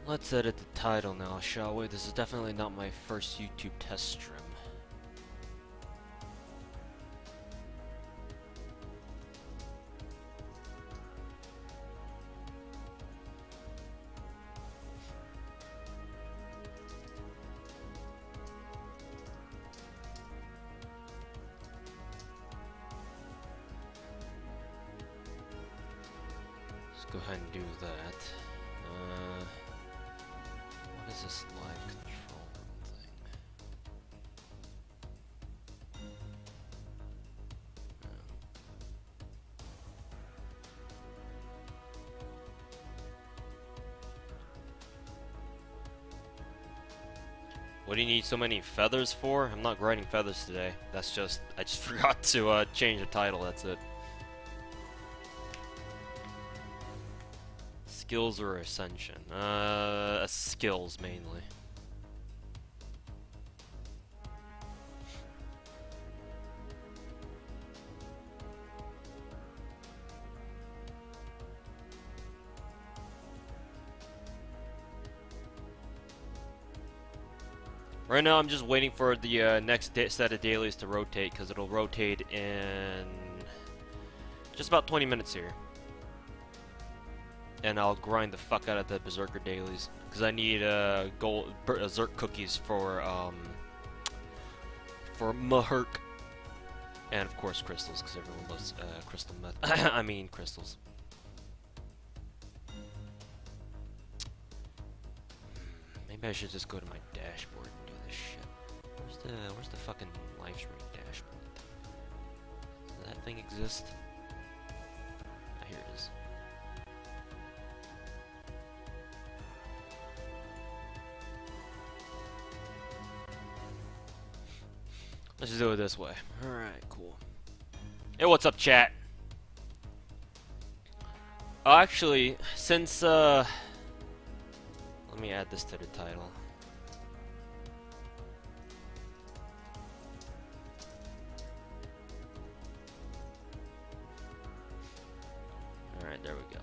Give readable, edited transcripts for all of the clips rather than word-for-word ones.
Let's edit the title now, shall we? This is definitely not my first YouTube test stream. Let's go ahead and do that. What is this live control room thing? What do you need so many feathers for? I'm not grinding feathers today. That's just, I just forgot to change the title, that's it. Skills or ascension? Skills mainly. Right now I'm just waiting for the next set of dailies to rotate, because it'll rotate in just about 20 minutes here. And I'll grind the fuck out of the Berserker dailies, because I need Zerk cookies for Mahurk, and of course crystals, because everyone loves crystal meth. I mean crystals. Maybe I should just go to my dashboard and do this shit. Where's the fucking live stream dashboard? Does that thing exist? Ah, here it is. Let's just do it this way. Alright, cool. Hey, what's up, chat? Oh, actually, since, let me add this to the title. Alright, there we go.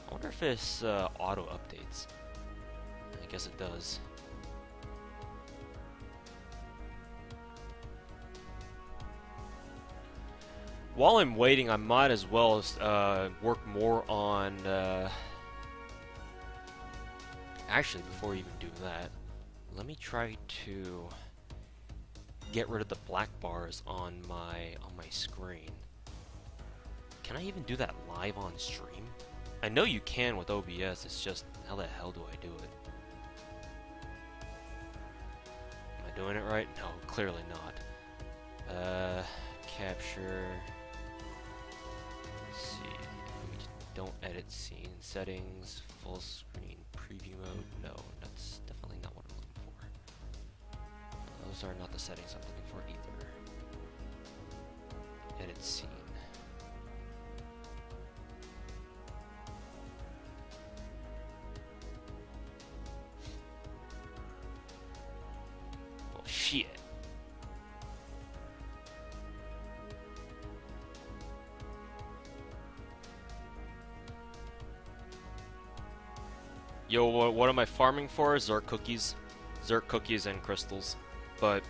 I wonder if this, auto updates. I guess it does. While I'm waiting, I might as well work more on... Actually, before we even do that, let me try to get rid of the black bars on my screen. Can I even do that live on stream? I know you can with OBS, it's just, how the hell do I do it? Am I doing it right? No, clearly not. Capture... Let's see, we don't edit scene settings, full screen preview mode. No, that's definitely not what I'm looking for. Those are not the settings I'm looking for either. Edit scene. Well, shit. Yo, what am I farming for? Zerk cookies. Zerk cookies and crystals. But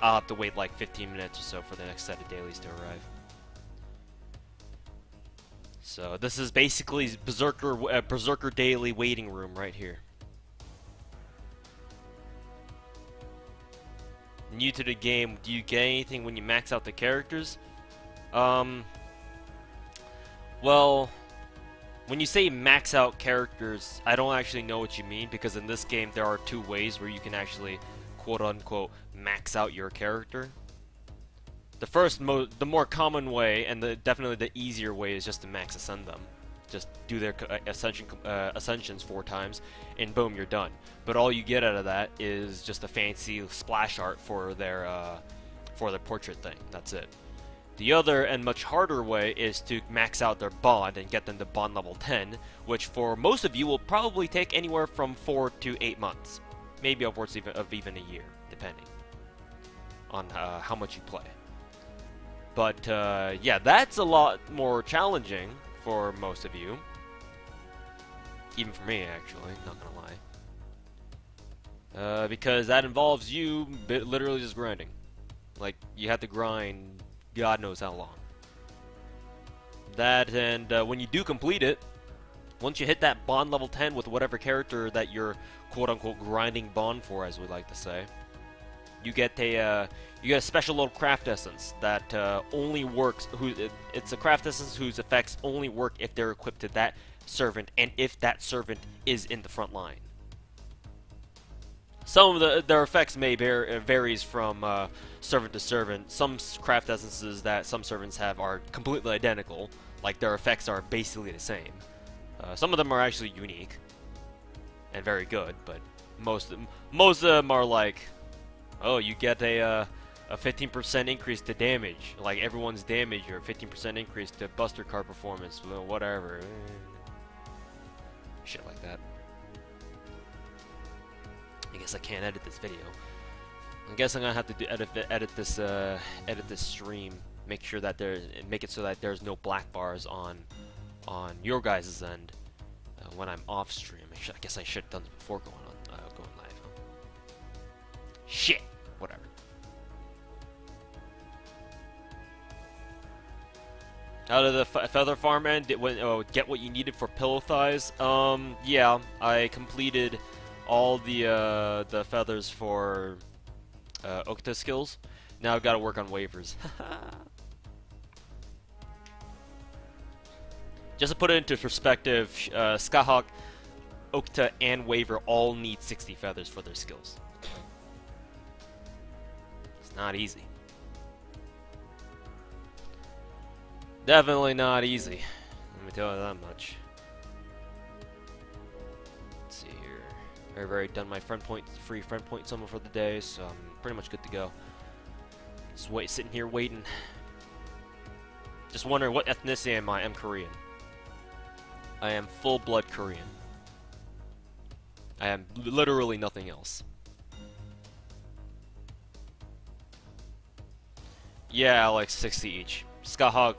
I'll have to wait like 15 minutes or so for the next set of dailies to arrive. So this is basically Berserker Daily waiting room right here. New to the game, do you get anything when you max out the characters? Well... When you say max out characters, I don't actually know what you mean, because in this game there are two ways where you can actually quote-unquote max out your character. The more common way, and definitely the easier way, is just to max ascend them. Just do their ascensions 4 times, and boom, you're done. But all you get out of that is just a fancy splash art for their portrait thing. That's it. The other and much harder way is to max out their bond and get them to bond level 10, which for most of you will probably take anywhere from 4 to 8 months. Maybe upwards of even a year, depending on how much you play. But yeah, that's a lot more challenging for most of you. Even for me, actually, not gonna lie. Because that involves you literally just grinding. Like, you have to grind God knows how long. That, and when you do complete it, once you hit that bond level 10 with whatever character that you're quote-unquote grinding bond for, as we like to say, you get a special little craft essence that only works. It's a craft essence whose effects only work if they're equipped to that servant, and if that servant is in the front line. Some of their effects may varies from servant to servant. Some craft essences that some servants have are completely identical, like their effects are basically the same. Some of them are actually unique and very good, but most of them are like, oh, you get a 15% increase to damage, like everyone's damage, or 15% increase to Buster Card performance, whatever. Shit like that. I guess I can't edit this video. I guess I'm gonna have to edit this stream. Make sure that make it so that there's no black bars on your guys' end when I'm off stream. I guess I should have done this before going live. Huh? Shit. Whatever. Out of the feather farm end, get what you needed for pillow thighs. Yeah, I completed all the feathers for Okta skills. Now I've got to work on waivers. Just to put it into perspective, Skyhawk, Okta, and Waver all need 60 feathers for their skills. It's not easy. Definitely not easy. Let me tell you that much. Let's see here. I've already done my free friend point summon for the day, so I'm pretty much good to go. Just sitting here waiting. Just wondering what ethnicity am I? I'm Korean. I am full-blood Korean. I am literally nothing else. Yeah, like 60 each. Skyhawk,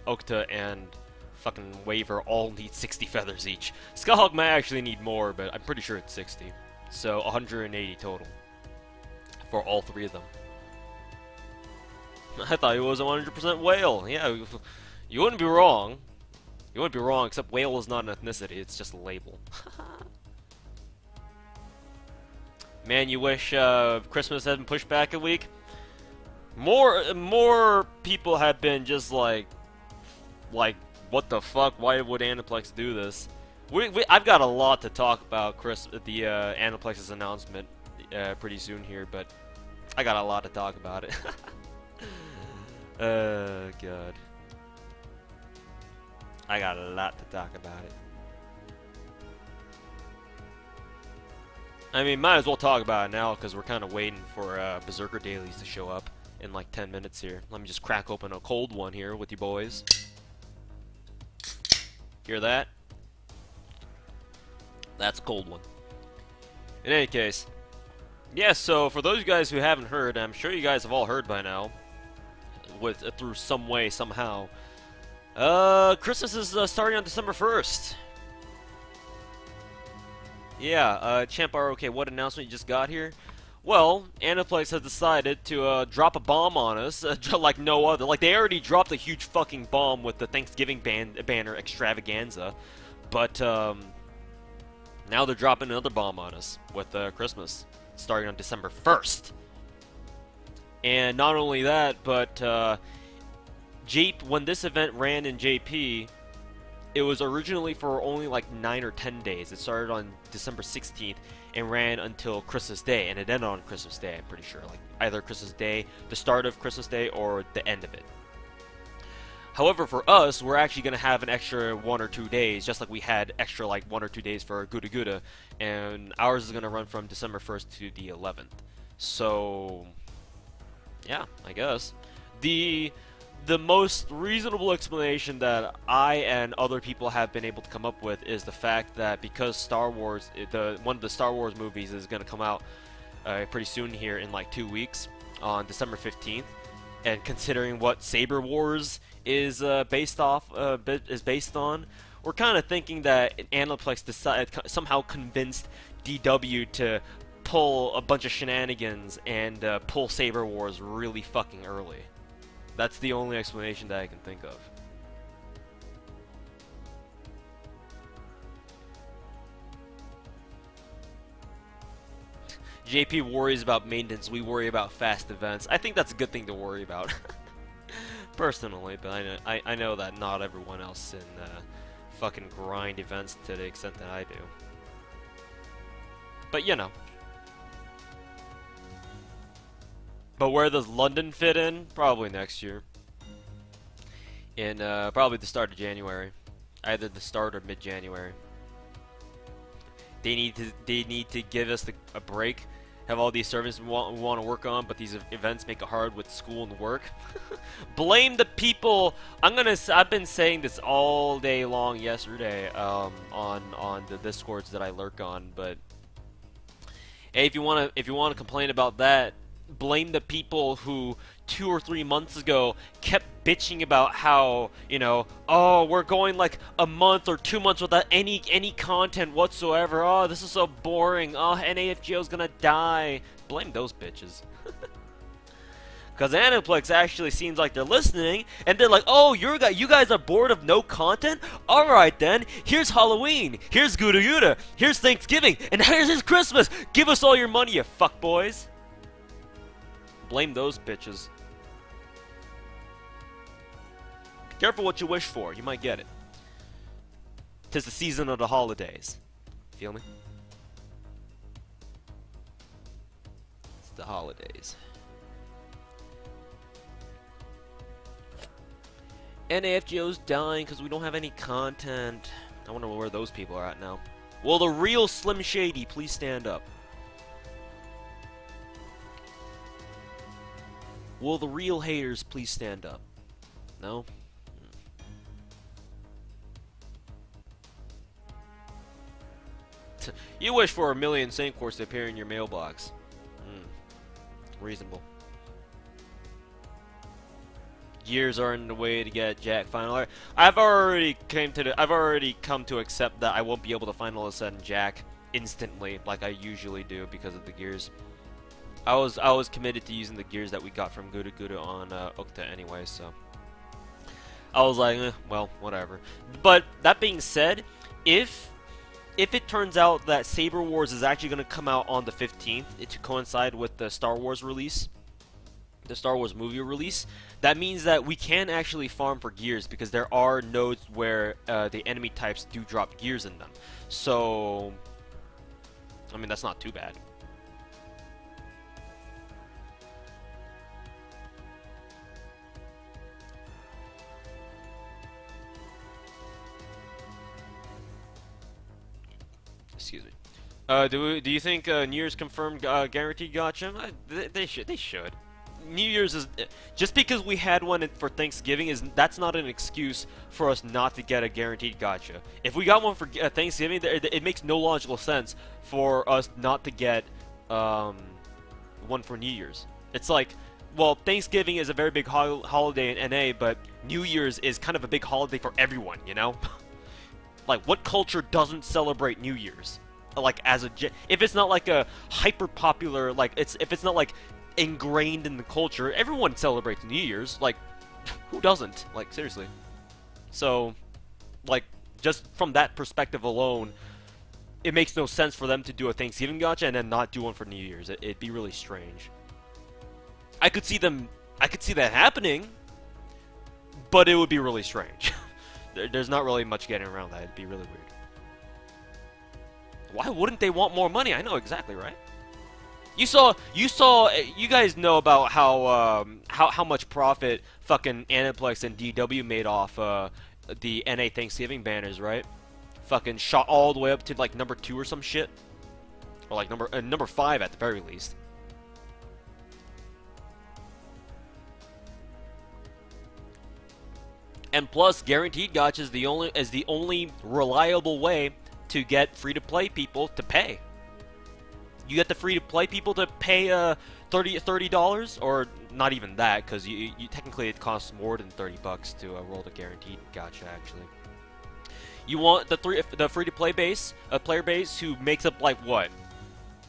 Okta, and fucking Waver all need 60 feathers each. Skyhawk might actually need more, but I'm pretty sure it's 60. So 180 total for all three of them. I thought it was 100% whale. Yeah, you wouldn't be wrong. You wouldn't be wrong, except whale is not an ethnicity, it's just a label. Man, you wish Christmas had been pushed back a week? More people have been just like, what the fuck? Why would Aniplex do this? I've got a lot to talk about the Aniplex's announcement pretty soon here, but I got a lot to talk about it. God. I got a lot to talk about it. I mean, might as well talk about it now, because we're kind of waiting for Berserker Dailies to show up in like 10 minutes here. Let me just crack open a cold one here with you boys. Hear that? That's a cold one. In any case, yeah, so for those guys who haven't heard, I'm sure you guys have all heard by now, through some way, somehow, Christmas is starting on December 1st. Yeah, Champ ROK, what announcement you just got here? Well, Aniplex has decided to drop a bomb on us, like no other. Like, they already dropped a huge fucking bomb with the Thanksgiving banner extravaganza, but now they're dropping another bomb on us with Christmas, starting on December 1st. And not only that, but when this event ran in JP, it was originally for only like 9 or 10 days. It started on December 16th and ran until Christmas Day, and it ended on Christmas Day, I'm pretty sure. Like, either Christmas Day, the start of Christmas Day, or the end of it. However, for us, we're actually going to have an extra 1 or 2 days, just like we had extra like 1 or 2 days for Guda Guda, and ours is going to run from December 1st to the 11th. So, yeah, I guess. The most reasonable explanation that I and other people have been able to come up with is the fact that because Star Wars, one of the Star Wars movies is going to come out pretty soon here in like 2 weeks on December 15th, and considering what Saber Wars is based on, we're kind of thinking that Aniplex somehow convinced DW to pull a bunch of shenanigans and pull Saber Wars really fucking early. That's the only explanation that I can think of. JP worries about maintenance, we worry about fast events. I think that's a good thing to worry about. Personally, but I know that not everyone else in fucking grind events to the extent that I do. But you know. But where does London fit in? Probably next year. In probably the start of January. Either the start or mid-January. They need to give us a break. Have all these services we want to work on, but these events make it hard with school and work. Blame the people. I've been saying this all day long yesterday on the Discords that I lurk on, but hey, if you want to complain about that, blame the people who 2 or 3 months ago kept bitching about how, you know, oh, we're going like a month or 2 months without any content whatsoever. Oh, this is so boring. Oh, NAFGO's gonna die. Blame those bitches. Because Aniplex actually seems like they're listening, and they're like, oh, you guys are bored of no content? Alright then, here's Halloween, here's Gouda Gouda, here's Thanksgiving, and here's Christmas. Give us all your money, you fuckboys. Blame those bitches. Be careful what you wish for, you might get it. 'Tis the season of the holidays. Feel me? It's the holidays. NAFGO's dying because we don't have any content. I wonder where those people are at now. Will the real Slim Shady please stand up? Will the real haters please stand up? No? You wish for 1,000,000 Saint Course to appear in your mailbox. Reasonable. Years are in the way to get Jack final art. I've already come to accept that I won't be able to final ascend Jack instantly like I usually do because of the gears. I was committed to using the gears that we got from Gouda Gouda on Ukta anyway, so I was like, well, whatever. But that being said, if it turns out that Saber Wars is actually going to come out on the 15th to coincide with the Star Wars release, the Star Wars movie release, that means that we can actually farm for gears because there are nodes where the enemy types do drop gears in them. So, I mean, that's not too bad. Excuse me. Do you think New Year's confirmed guaranteed gacha? They should. New Year's is just because we had one for Thanksgiving that's not an excuse for us not to get a guaranteed gacha. If we got one for Thanksgiving, it makes no logical sense for us not to get one for New Year's. It's like, well, Thanksgiving is a very big holiday in NA, but New Year's is kind of a big holiday for everyone, you know? Like, what culture doesn't celebrate New Year's? Like, if it's not like a hyper popular, like if it's not like ingrained in the culture, everyone celebrates New Year's. Like, who doesn't? Like, seriously. So, like, just from that perspective alone, it makes no sense for them to do a Thanksgiving gacha and then not do one for New Year's. It'd be really strange. I could see that happening, but it would be really strange. There's not really much getting around that. It'd be really weird. Why wouldn't they want more money? I know exactly, right? You guys know about how much profit fucking Aniplex and DW made off the NA Thanksgiving banners, right? Fucking shot all the way up to like number 2 or some shit, or like number 5 at the very least. And plus, guaranteed gacha is the only reliable way to get free-to-play people to pay. You get the free-to-play people to pay $30, or not even that, because you technically it costs more than $30 to roll the guaranteed gacha. Actually, you want the free-to-play base, player base, who makes up like what,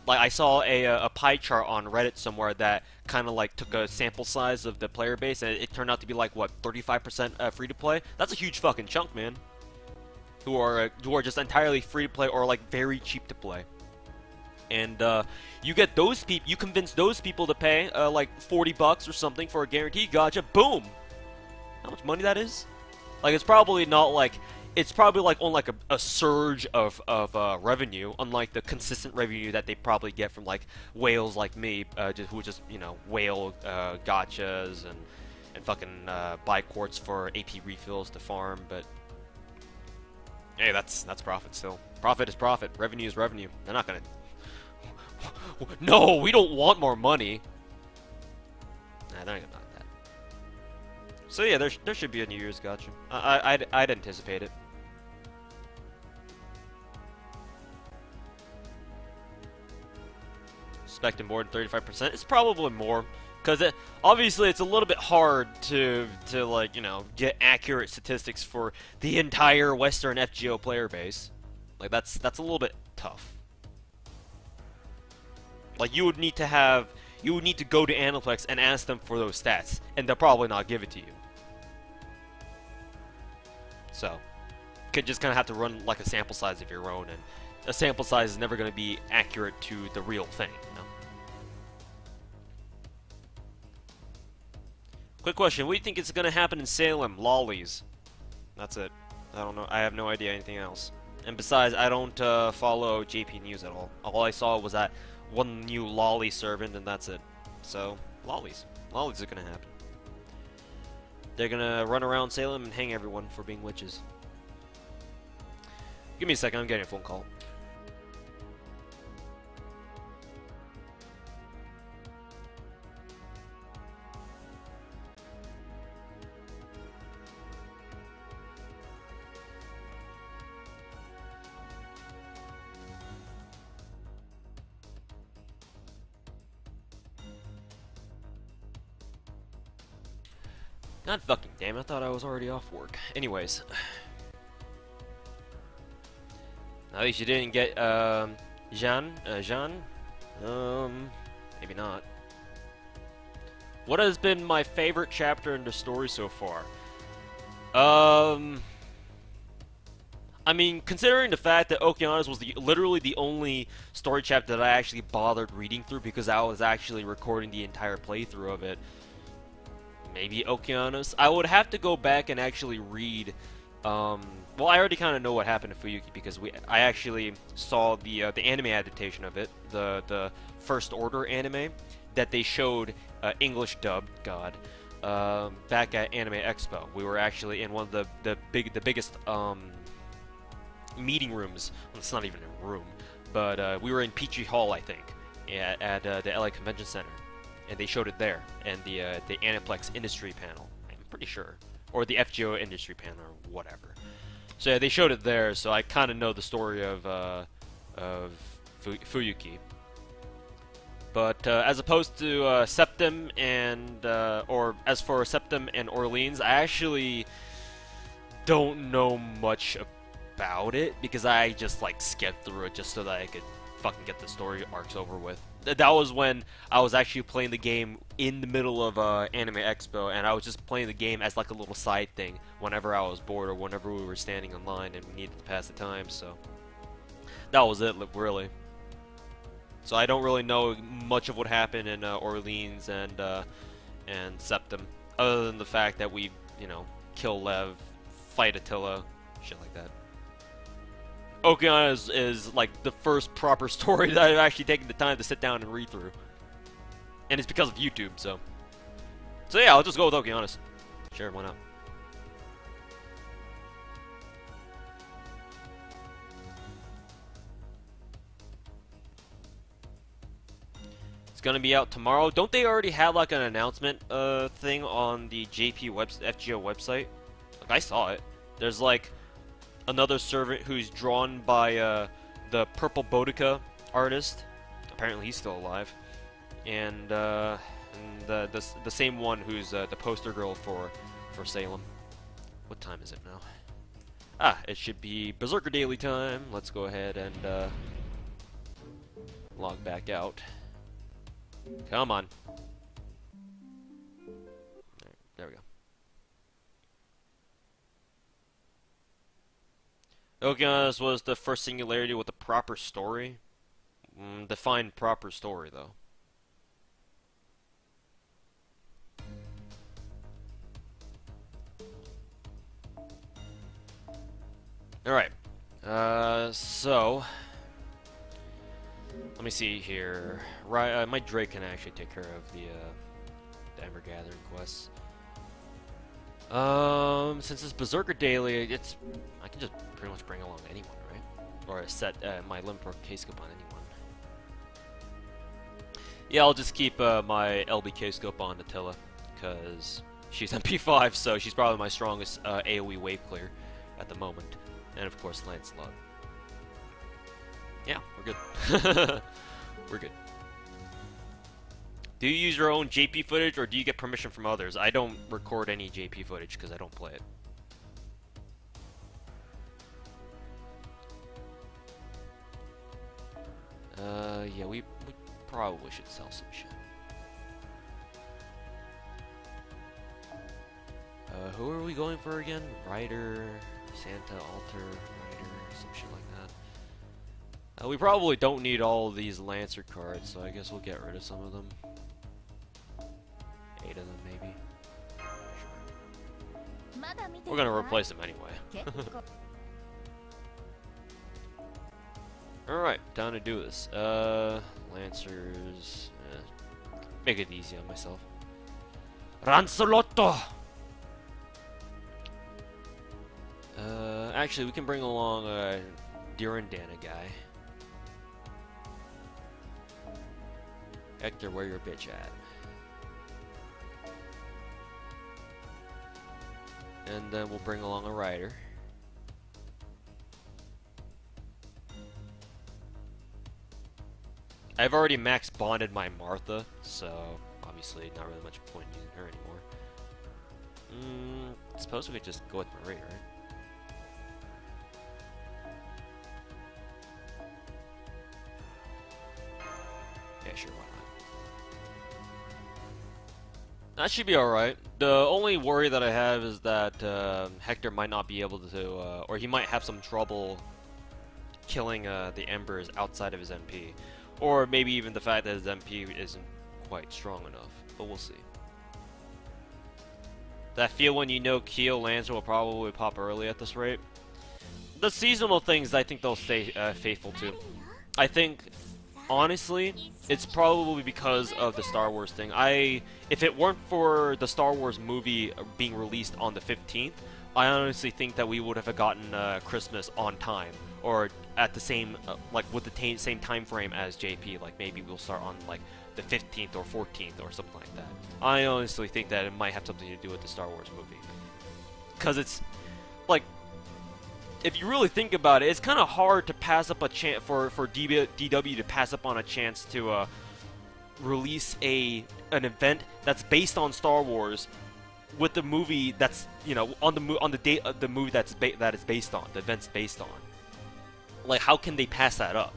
Like I saw a pie chart on Reddit somewhere that kind of like took a sample size of the player base, and it turned out to be like what 35% free to play. That's a huge fucking chunk, man. Who are just entirely free to play or like very cheap to play. And you get those people, you convince those people to pay like $40 or something for a guaranteed gacha. Boom! How much money that is? Like it's probably not like. It's probably like on like a surge of revenue, unlike the consistent revenue that they probably get from like whales like me, who just you know whale gachas and fucking buy quartz for AP refills to farm. But hey, that's profit still. Profit is profit. Revenue is revenue. They're not gonna. No, we don't want more money. Nah, they're not gonna like that. So yeah, there should be a New Year's gacha. I'd anticipate it. Expecting more than 35%. It's probably more, because obviously it's a little bit hard to like, you know, get accurate statistics for the entire Western FGO player base. Like that's a little bit tough. Like you would need to go to Aniplex and ask them for those stats, and they'll probably not give it to you. So, could just kind of have to run like a sample size of your own, and a sample size is never going to be accurate to the real thing, you know? Quick question, what do you think is going to happen in Salem? Lollies. That's it. I don't know. I have no idea anything else. And besides, I don't follow JP News at all. All I saw was that one new lolly servant, and that's it. So, lollies. Lollies are going to happen. They're going to run around Salem and hang everyone for being witches. Give me a second, I'm getting a phone call. God fucking damn, I thought I was already off work. Anyways. At least you didn't get, Jean? Maybe not. What has been my favorite chapter in the story so far? I mean, considering the fact that Okeanos was literally the only story chapter that I actually bothered reading through because I was actually recording the entire playthrough of it, maybe Okeanos. I would have to go back and actually read. Well, I already kind of know what happened to Fuyuki because I actually saw the anime adaptation of it, the First Order anime that they showed English dubbed. God, back at Anime Expo, we were actually in one of the biggest meeting rooms. Well, it's not even a room, but we were in Peachy Hall, I think, at the LA Convention Center. And they showed it there, and the Aniplex Industry panel, I'm pretty sure, or the FGO Industry panel, or whatever. So yeah, they showed it there, so I kind of know the story of Fuyuki. But as opposed to Septim and, or as for Septim and Orleans, I actually don't know much about it because I just like skipped through it just so that I could fucking get the story arcs over with. That was when I was actually playing the game in the middle of Anime Expo, and I was just playing the game as like a little side thing whenever I was bored or whenever we were standing in line and we needed to pass the time, so that was it, really. So I don't really know much of what happened in Orleans and Septim, other than the fact that we, you know, kill Lev, fight Attila, shit like that. Okeanos is like the first proper story that I've actually taken the time to sit down and read through. And it's because of YouTube, so yeah, I'll just go with Okeanos. Sure, why not? It's gonna be out tomorrow. Don't they already have like an announcement thing on the FGO website? Like I saw it. There's like another servant who's drawn by the Purple Boudica artist. Apparently he's still alive. And the same one who's the poster girl for Salem. What time is it now? Ah, it should be Berserker Daily time. Let's go ahead and log back out. Come on. There we go. Okeanos was the first singularity with a proper story. Define proper story, though. Alright. So... let me see here. Right, my Drake can actually take care of the Ember Gathering quests. Since it's Berserker Daily, I can just pretty much bring along anyone, right? Or set my Limpro K-Scope on anyone. Yeah, I'll just keep my LBK scope on Attila, because she's MP5, so she's probably my strongest AoE wave clear at the moment. And of course, Lancelot. Yeah, we're good. We're good. Do you use your own JP footage, or do you get permission from others? I don't record any JP footage because I don't play it. Yeah, we probably should sell some shit. Who are we going for again? Rider, Santa, Altar, Rider, some shit like that. We probably don't need all of these Lancer cards, so I guess we'll get rid of some of them. 8 of them, maybe. Sure. We're gonna replace them anyway. Alright, time to do this. Lancers. Make it easy on myself. Rancelotto! Actually, we can bring along a Durandana guy. Hector, where your bitch at? And then we'll bring along a rider. I've already max bonded my Martha, so obviously not really much point in using her anymore. I suppose we could just go with Marie, right? Yeah, sure, why not? That should be alright. The only worry that I have is that Hector might not be able to, or he might have some trouble killing the Embers outside of his MP. Or maybe even the fact that his MP isn't quite strong enough. But we'll see. That feel when you know Keel Lancer will probably pop early at this rate. The seasonal things, I think they'll stay faithful to. I think, honestly, it's probably because of the Star Wars thing. If it weren't for the Star Wars movie being released on the 15th, I honestly think that we would have gotten Christmas on time, or at the same, like with the same time frame as JP. Like maybe we'll start on like the 15th or 14th or something like that. I honestly think that it might have something to do with the Star Wars movie, because it's like, if you really think about it, it's kind of hard to pass up a chance for DW to pass up on a chance to release an event that's based on Star Wars with the movie that's, you know, on the date of the movie that it's based on, the event's based on. Like, how can they pass that up?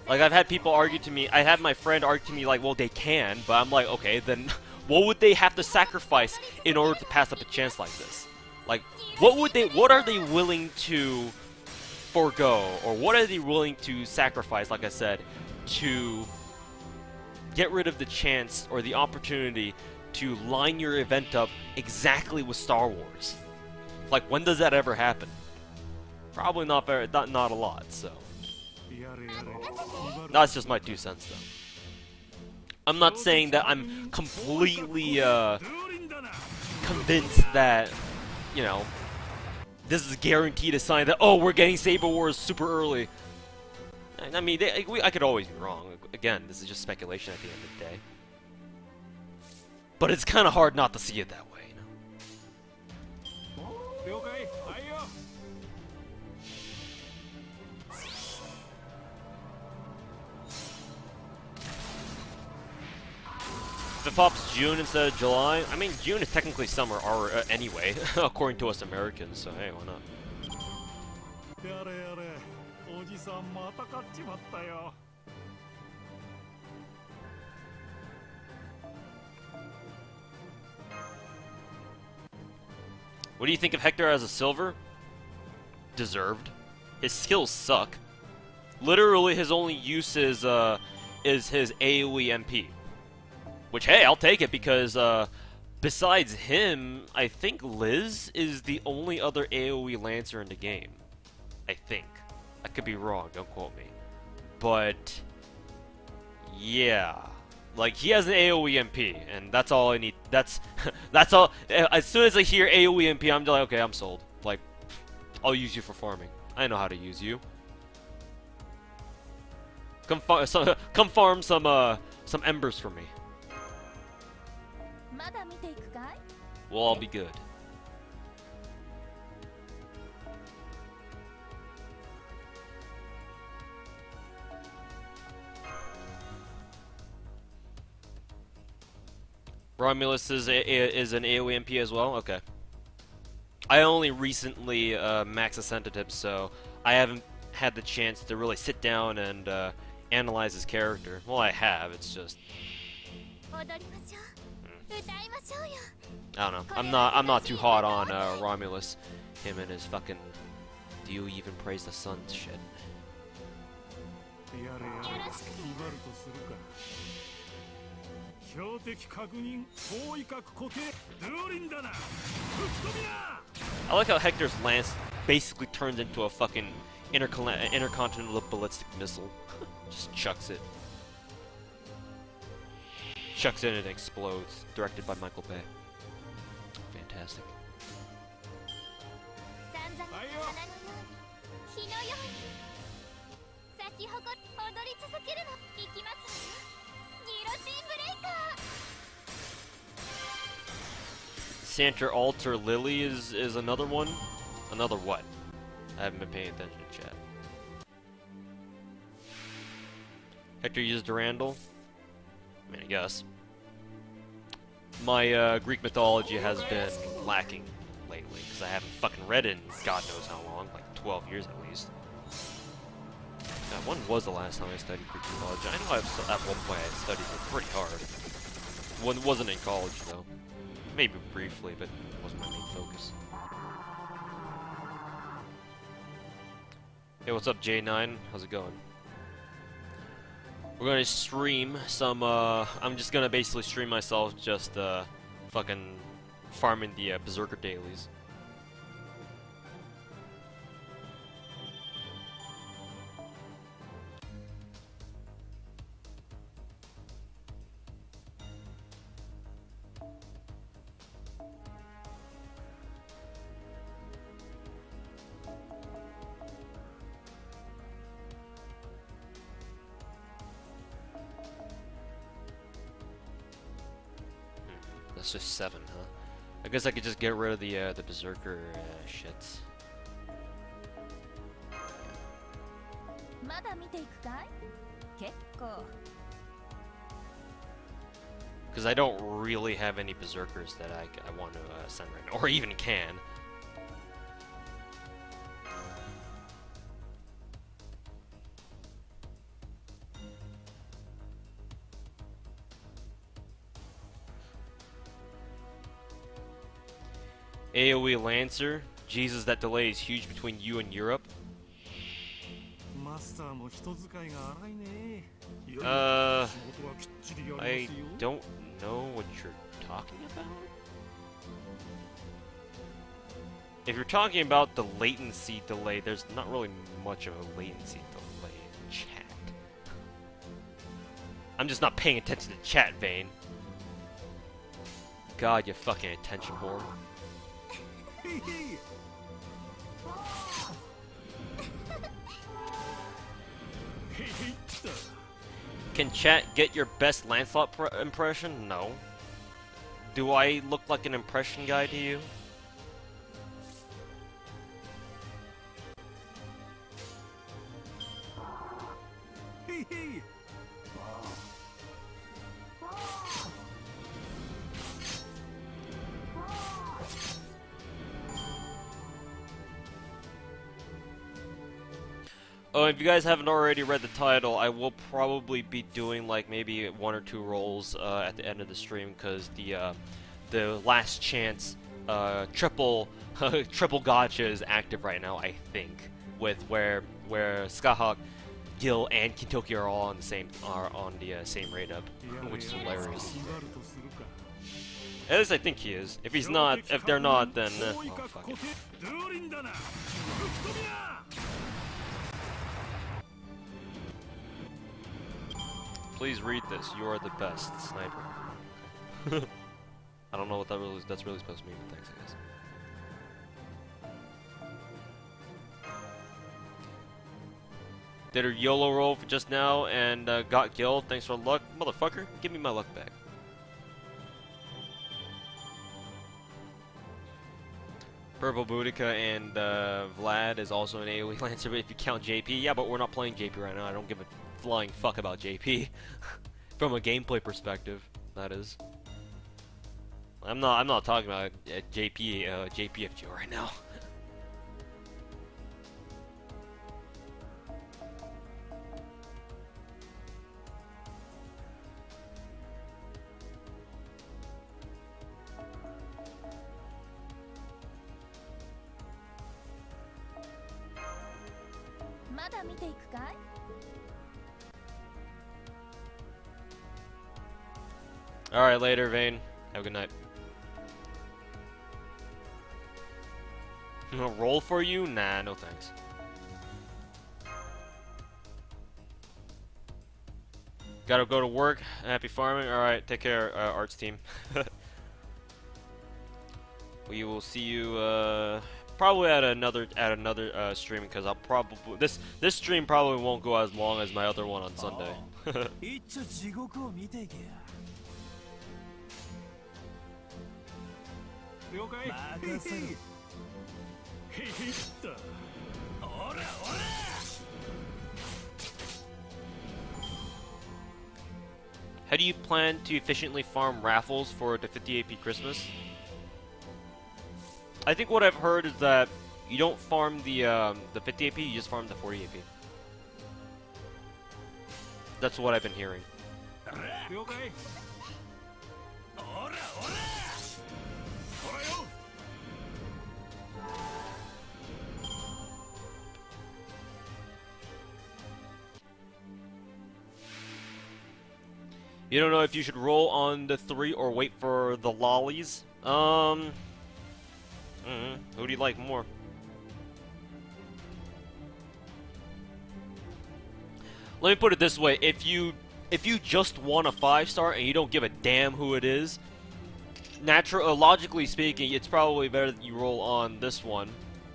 Like, I've had people argue to me, I had my friend argue to me like, well, they can, but I'm like, okay, then what would they have to sacrifice in order to pass up a chance like this? Like, what are they willing to forego, or what are they willing to sacrifice, like I said, to get rid of the chance or the opportunity to line your event up exactly with Star Wars? Like, when does that ever happen? Probably not a lot, so. That's just my 2 cents, though. I'm not saying that I'm completely convinced that, you know, this is guaranteed a sign that, oh, we're getting Saber Wars super early. I mean, I could always be wrong. Again, this is just speculation at the end of the day. But it's kind of hard not to see it that way, you know? If it pops June instead of July, I mean, June is technically summer anyway, according to us Americans, so hey, why not? What do you think of Hector as a silver? Deserved. His skills suck. Literally, his only use is his AoE MP. Which, hey, I'll take it because besides him, I think Liz is the only other AoE Lancer in the game. I think. I could be wrong, don't quote me. But yeah. Like, he has an AoE MP, and that's all I need. That's all. As soon as I hear AoE MP, I'm just like, okay, I'm sold. Like, I'll use you for farming. I know how to use you. Come farm some embers for me. We'll all be good. Romulus is an AoE MP as well? Okay. I only recently max ascended him, so I haven't had the chance to really sit down and analyze his character. Well, I have, it's just... I don't know. I'm not too hot on Romulus. Him and his fucking "do you even praise the sun" shit. I like how Hector's lance basically turns into a fucking intercontinental ballistic missile. Just chucks it. Chucks it and it explodes. Directed by Michael Bay. Fantastic. Santa Alter Lily is another one? Another what? I haven't been paying attention to chat. Hector used Durandal? I mean, I guess. My Greek mythology has been lacking lately, because I haven't fucking read it in God knows how long, like 12 years at least. When was the last time I studied Greek mythology? I know at one point I studied it pretty hard. It wasn't in college, though. Maybe briefly, but it wasn't my main focus. Hey, what's up, J9? How's it going? We're gonna stream some, I'm just gonna basically stream myself just, fucking farming the, Berserker dailies. That's just 7, huh? I guess I could just get rid of the Berserker shits. Because I don't really have any Berserkers that I want to send right now, or even can. AoE Lancer. Jesus, that delay is huge between you and Europe. I don't know what you're talking about. If you're talking about the latency delay, there's not really much of a latency delay in chat. I'm just not paying attention to chat, Vane. God, you fucking attention whore. Can chat get your best Lancelot impression? No. Do I look like an impression guy to you? Oh, if you guys haven't already read the title, I will probably be doing like maybe 1 or 2 rolls at the end of the stream, because the last chance triple triple gacha is active right now, I think, with where Skahawk, Gil, and Kintoki are all on the same same rate up, which is hilarious. At least I think he is. If he's not, if they're not, then oh, fuck it. Please read this. You are the best sniper. I don't know what that's really supposed to mean, but thanks, I guess. Did a YOLO roll for just now and got killed. Thanks for luck, motherfucker. Give me my luck back. Purple Boudica and Vlad is also an AoE Lancer, but if you count JP, yeah, but we're not playing JP right now. I don't give a flying fuck about JP from a gameplay perspective. That is. I'm not talking about JPFG right now. Alright, later, Vayne. Have a good night. Roll for you? Nah, no thanks. Gotta go to work. Happy farming. Alright, take care, Arts team. We will see you probably at another stream, because I'll probably this stream probably won't go as long as my other one on Sunday. How do you plan to efficiently farm raffles for the 50 AP Christmas? I think what I've heard is that you don't farm the 50 AP, you just farm the 40 AP. That's what I've been hearing. You don't know if you should roll on the 3 or wait for the lollies? Who do you like more? Let me put it this way, if you just want a 5-star and you don't give a damn who it is, logically speaking, it's probably better that you roll on this one,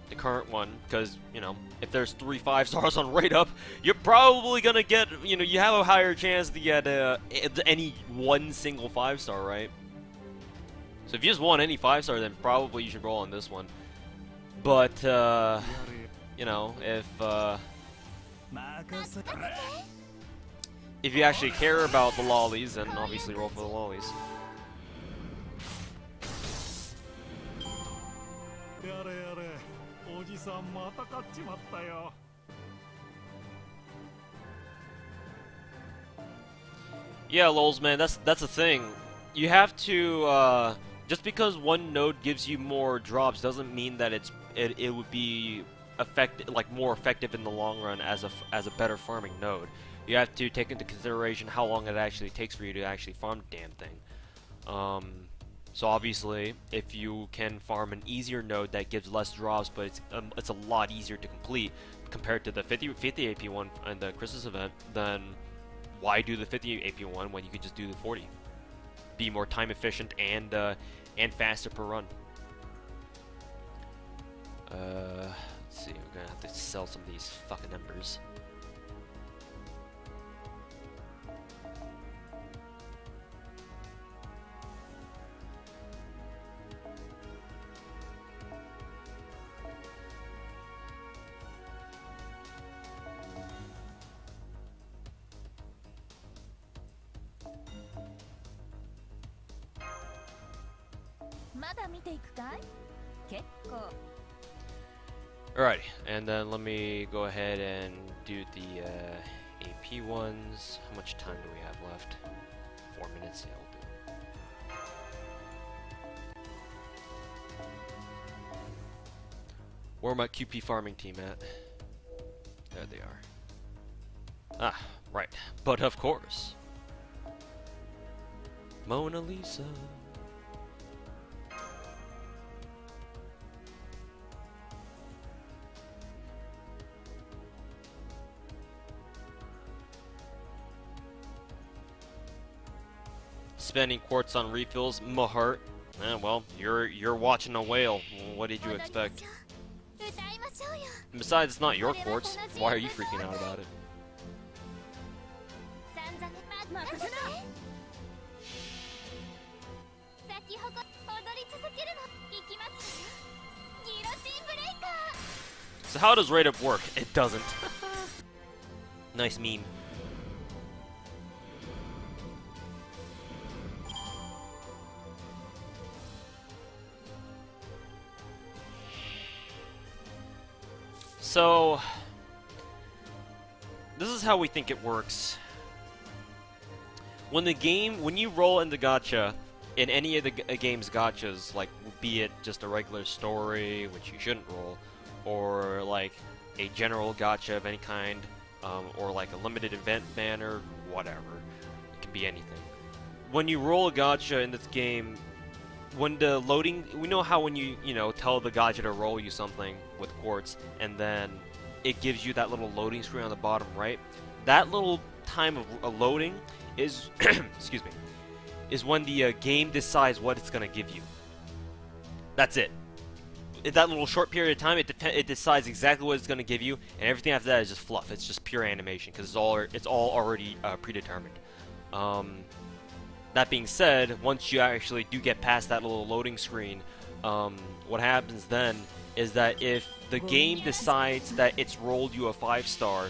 the current one, because, you know, if there's 3 5-stars on rate up, you're probably gonna get, you know, you have a higher chance to get any one single 5-star, right? So if you just want any 5-star, then probably you should roll on this one. But, you know, if you actually care about the lollies, then obviously roll for the lollies. Yeah, lols, man, that's the thing. You have to just because one node gives you more drops doesn't mean that it would be more effective in the long run as a better farming node. You have to take into consideration how long it actually takes for you to actually farm the damn thing. So obviously, if you can farm an easier node that gives less drops, but it's a lot easier to complete compared to the 50 AP one and the Christmas event, then why do the 50 AP one when you could just do the 40? Be more time efficient and faster per run. Let's see, we're gonna have to sell some of these fucking embers. Alrighty, and then let me go ahead and do the AP ones. How much time do we have left? 4 minutes, yeah, we'll do Where my QP farming team at? There they are. Ah, right. But of course. Mona Lisa. Spending quartz on refills, my heart. Well, you're watching a whale. What did you expect? And besides, it's not your quartz. Why are you freaking out about it? So how does rate up work? It doesn't. Nice meme. So, this is how we think it works. When you roll in the gacha, in any of the game's gachas, like, be it just a regular story, which you shouldn't roll, or like a general gacha of any kind, or like a limited event banner, whatever. It can be anything. When you roll a gacha in this game, when the loading, we know how when you tell the gacha to roll you something with quartz, and then it gives you that little loading screen on the bottom right. That little time of loading is, excuse me, is when the game decides what it's gonna give you. That's it. In that little short period of time, it decides exactly what it's gonna give you, and everything after that is just fluff. It's just pure animation because it's all already predetermined. That being said, once you actually do get past that little loading screen, what happens then is that if the game decides that it's rolled you a 5-star,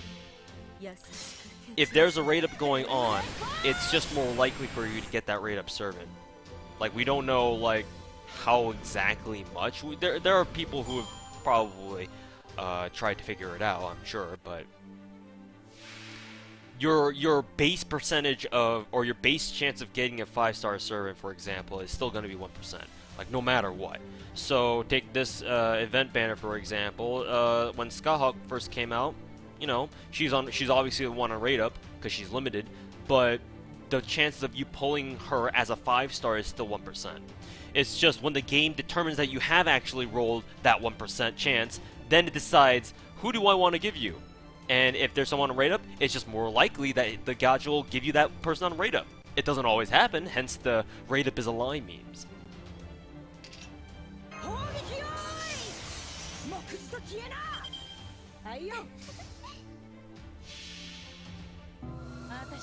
if there's a rate up going on, it's just more likely for you to get that rate up servant. Like, we don't know like how exactly much. There are people who have probably tried to figure it out, I'm sure, but your base percentage of, or your base chance of getting a 5-star servant, for example, is still going to be 1%, like no matter what. So take this event banner for example. When Skyhawk first came out, she's obviously the one on rate up because she's limited, but the chances of you pulling her as a 5-star is still 1%. It's just when the game determines that you have actually rolled that 1% chance, then it decides, who do I want to give you? And if there's someone on rate up, it's just more likely that the gacha will give you that person on rate up. It doesn't always happen, hence the rate up is a lie memes.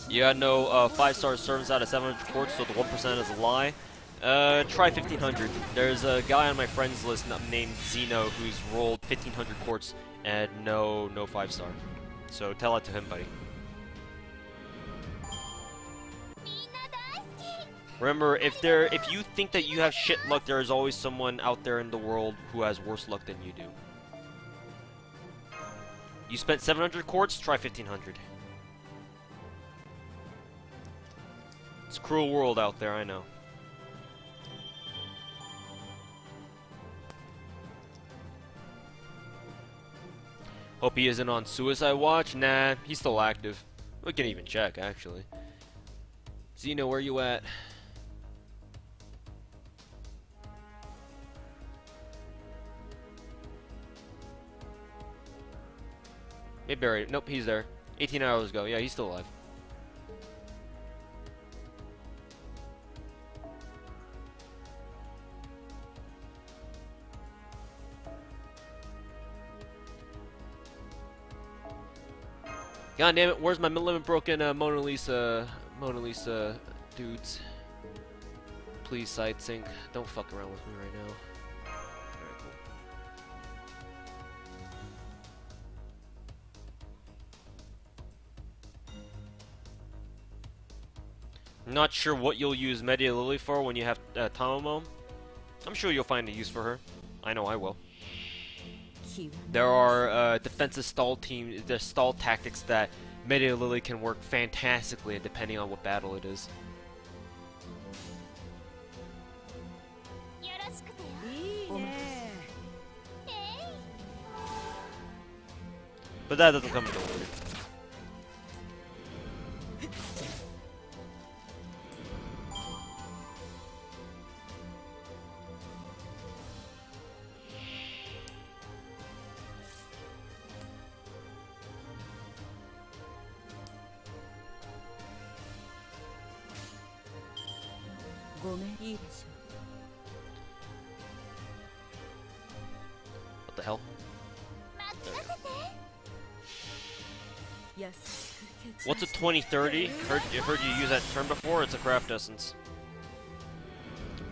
Yeah, no 5-star servants out of 700 quartz, so the 1% is a lie. Try 1500. There's a guy on my friends list named Zeno who's rolled 1500 quartz and no 5-star. So tell that to him, buddy. Remember, if you think that you have shit luck, there is always someone out there in the world who has worse luck than you do. You spent 700 quartz, try 1500. It's a cruel world out there, I know. Hope he isn't on Suicide Watch. Nah, he's still active. We can even check, actually. Zeno, where you at? Maybe already. Nope, he's there. 18 hours ago. Yeah, he's still alive. God damn it, where's my limit broken Mona Lisa dudes? Please side sync. Don't fuck around with me right now. Alright, cool. I'm not sure what you'll use Media Lily for when you have Tamamo. I'm sure you'll find a use for her. I know I will. There are defensive stall tactics that Media Lily can work fantastically depending on what battle it is. But that doesn't come into order. What the hell? What's a 2030? Heard you use that term before? It's a craft essence.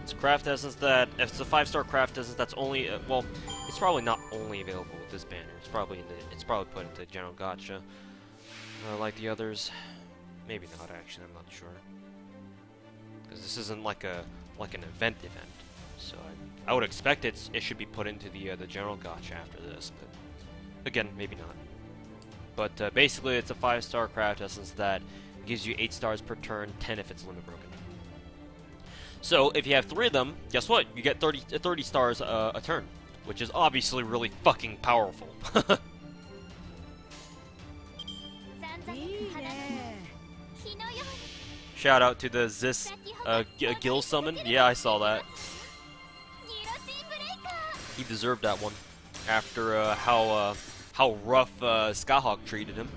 It's a craft essence that, if it's a 5-star craft essence, that's only, well, it's probably not only available with this banner. It's probably put into general gacha, like the others. Maybe not actually. I'm not sure. Because this isn't like an event, so I would expect it should be put into the general gacha after this, but again, maybe not. But basically, it's a 5-star craft essence that gives you 8 stars per turn, 10 if it's limit broken. So if you have 3 of them, guess what? You get 30 stars a turn, which is obviously really fucking powerful. Shout out to the Zis Gil summon. Yeah, I saw that. He deserved that one after how rough Skyhawk treated him.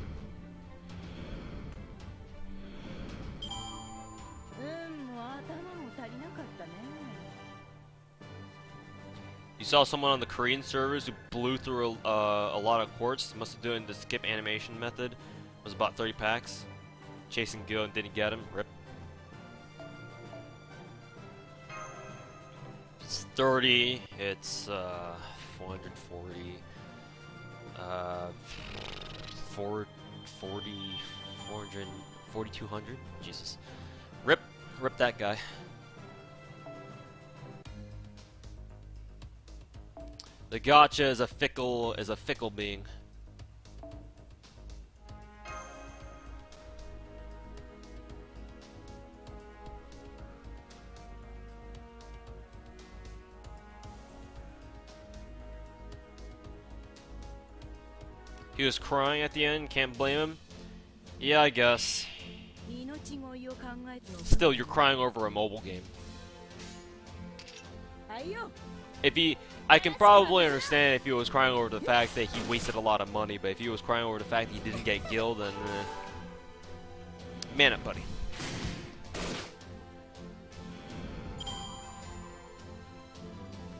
You saw someone on the Korean servers who blew through a lot of quartz. Must have doing the skip animation method. It was about 30 packs. Chasing Gil and didn't get him. Rip. It's 30. It's 440. 440, 400, 4200. Jesus. Rip that guy. The gacha is a fickle being. He was crying at the end, can't blame him. Yeah, I guess. Still, you're crying over a mobile game. I can probably understand if he was crying over the fact that he wasted a lot of money, but if he was crying over the fact that he didn't get Gil, then man up, buddy.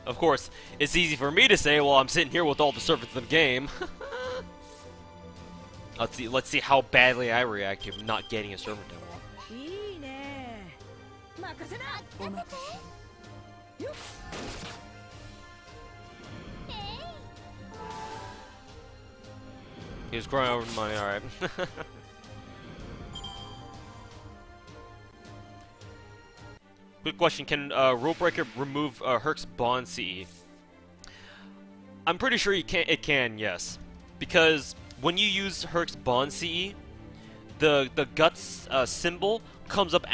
Of course, it's easy for me to say, well, I'm sitting here with all the servants of the game. Let's see how badly I react to not getting a servant demo. He was crying over money, alright. Quick question, can Rule Breaker remove Herc's Bond CE? I'm pretty sure it can, yes. Because when you use Herc's Bond CE, the guts symbol comes up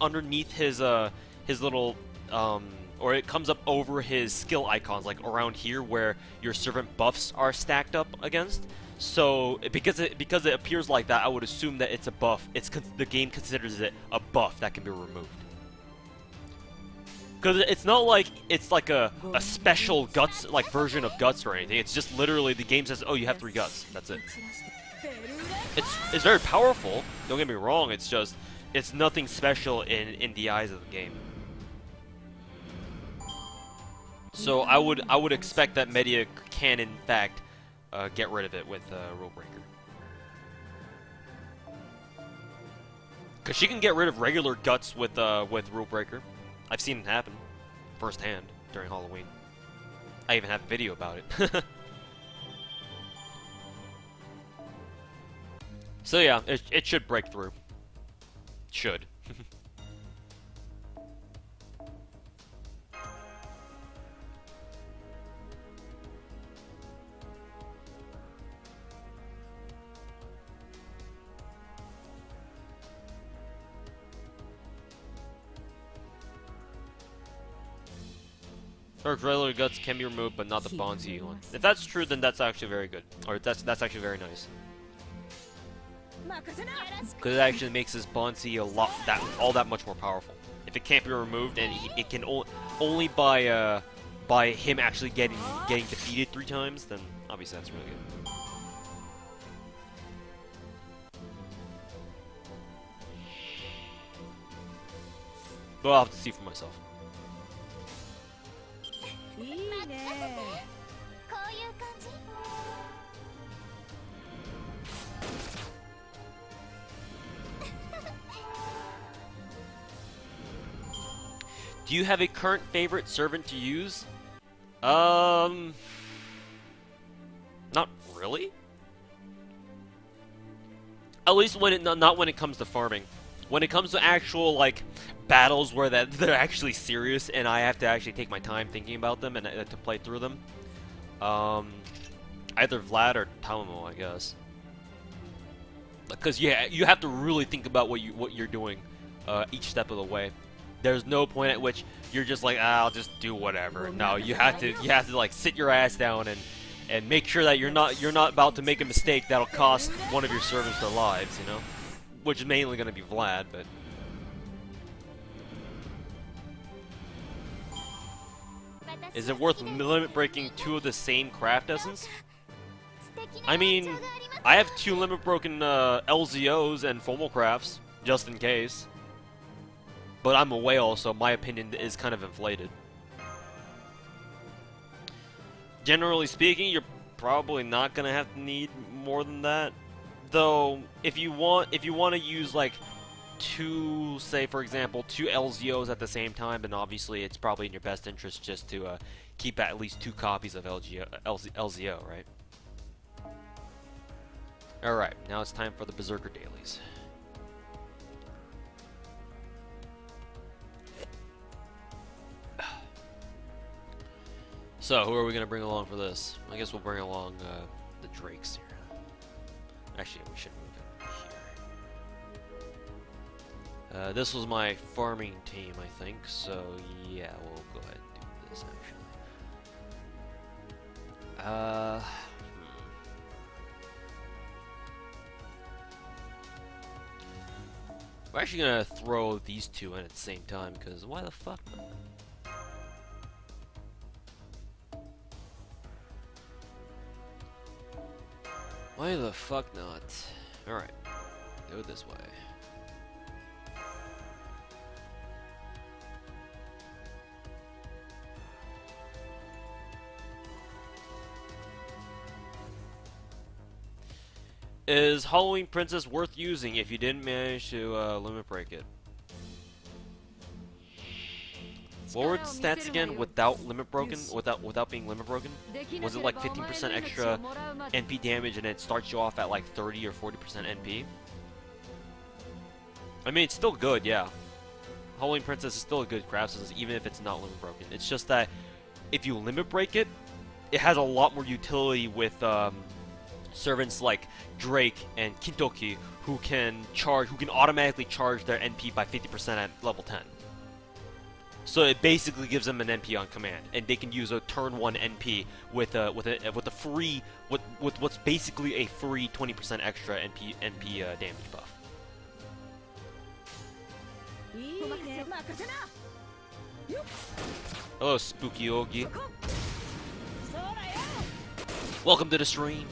underneath his little or it comes up over his skill icons, like around here where your servant buffs are stacked up against. So because it appears like that, I would assume that it's a buff. The game considers it a buff that can be removed. Because it's not like it's like a special guts version of guts or anything. It's just literally the game says, oh, you have 3 guts. That's it. It's very powerful. Don't get me wrong. It's just it's nothing special in the eyes of the game. So I would expect that Media can in fact get rid of it with Rule Breaker. Because she can get rid of regular guts with Rule Breaker. I've seen it happen firsthand during Halloween. I even have a video about it. So yeah, it should break through. Should. Or regular guts can be removed, but not the Bonzi one. If that's true, then that's actually very good. Or that's actually very nice. Because it actually makes this Bonzi all that much more powerful. If it can't be removed, and it can only by him actually getting defeated 3 times, then obviously that's really good. But I'll have to see for myself. Do you have a current favorite servant to use? Not really. At least when not when it comes to farming. When it comes to actual like battles where they're actually serious and I have to actually take my time thinking about them and to play through them. Either Vlad or Talamo, I guess. Because yeah, you have to really think about what you're doing each step of the way. There's no point at which you're just like, I'll just do whatever. No, you have to like sit your ass down and make sure that you're not about to make a mistake that'll cost one of your servants their lives, you know? Which is mainly gonna be Vlad, but is it worth limit breaking 2 of the same craft essence? I mean, I have 2 limit broken LZOs and Fomal crafts, just in case. But I'm a whale, so my opinion is kind of inflated. Generally speaking, you're probably not gonna have to need more than that. Though, if you want to use like 2, say for example, 2 LZOs at the same time, then obviously it's probably in your best interest just to keep at least 2 copies of LZO, right? Alright, now it's time for the Berserker dailies. So, who are we going to bring along for this? I guess we'll bring along the Drakes here. Actually, we should move it here. This was my farming team, I think, so yeah, we'll go ahead and do this, actually. We're actually going to throw these 2 in at the same time, because why the fuck not? Why the fuck not? Alright, do it this way. Is Halloween Princess worth using if you didn't manage to limit break it? What were its stats again without limit broken? Without being limit broken? Was it like 15% extra NP damage and it starts you off at like 30 or 40% NP? I mean, it's still good, yeah. Halloween Princess is still a good craft system, even if it's not limit broken. It's just that if you limit break it, it has a lot more utility with servants like Drake and Kintoki who can automatically charge their NP by 50% at level 10. So it basically gives them an NP on command, and they can use a turn 1 NP with what's basically a free 20% extra NP damage buff. Hello, Spooky Ogi. Welcome to the stream.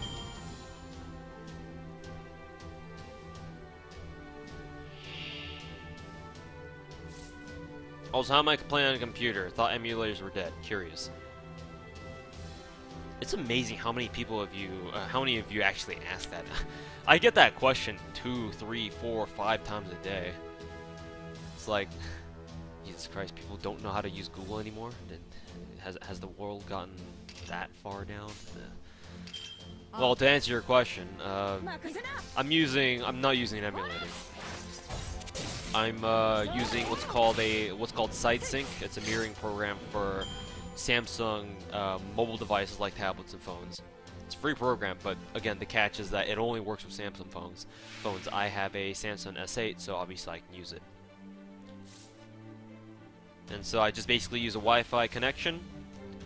Also, how am I playing on a computer? Thought emulators were dead. Curious. It's amazing how many of you actually ask that. I get that question 2, 3, 4, 5 times a day. It's like, Jesus Christ, people don't know how to use Google anymore? Has the world gotten that far down? Well, to answer your question, I'm not using an emulator. I'm using what's called SideSync. It's a mirroring program for Samsung mobile devices like tablets and phones. It's a free program, but again, the catch is that it only works with Samsung phones. I have a Samsung S8, so obviously I can use it. And so I just basically use a Wi-Fi connection,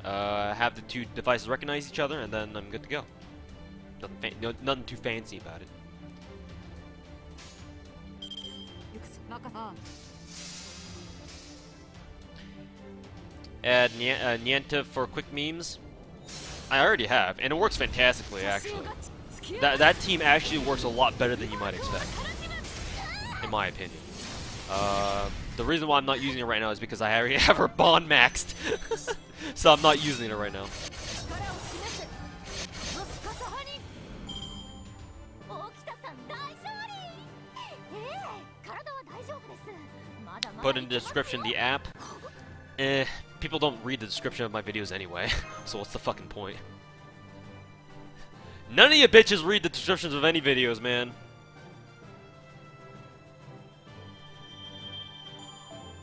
have the two devices recognize each other, and then I'm good to go. Nothing too fancy about it. Add Niente for quick memes. I already have, and it works fantastically, actually. That team actually works a lot better than you might expect, in my opinion. The reason why I'm not using it right now is because I already have her bond maxed, so I'm not using it right now. Put in the description the app. People don't read the description of my videos anyway, so what's the fucking point? None of you bitches read the descriptions of any videos, man.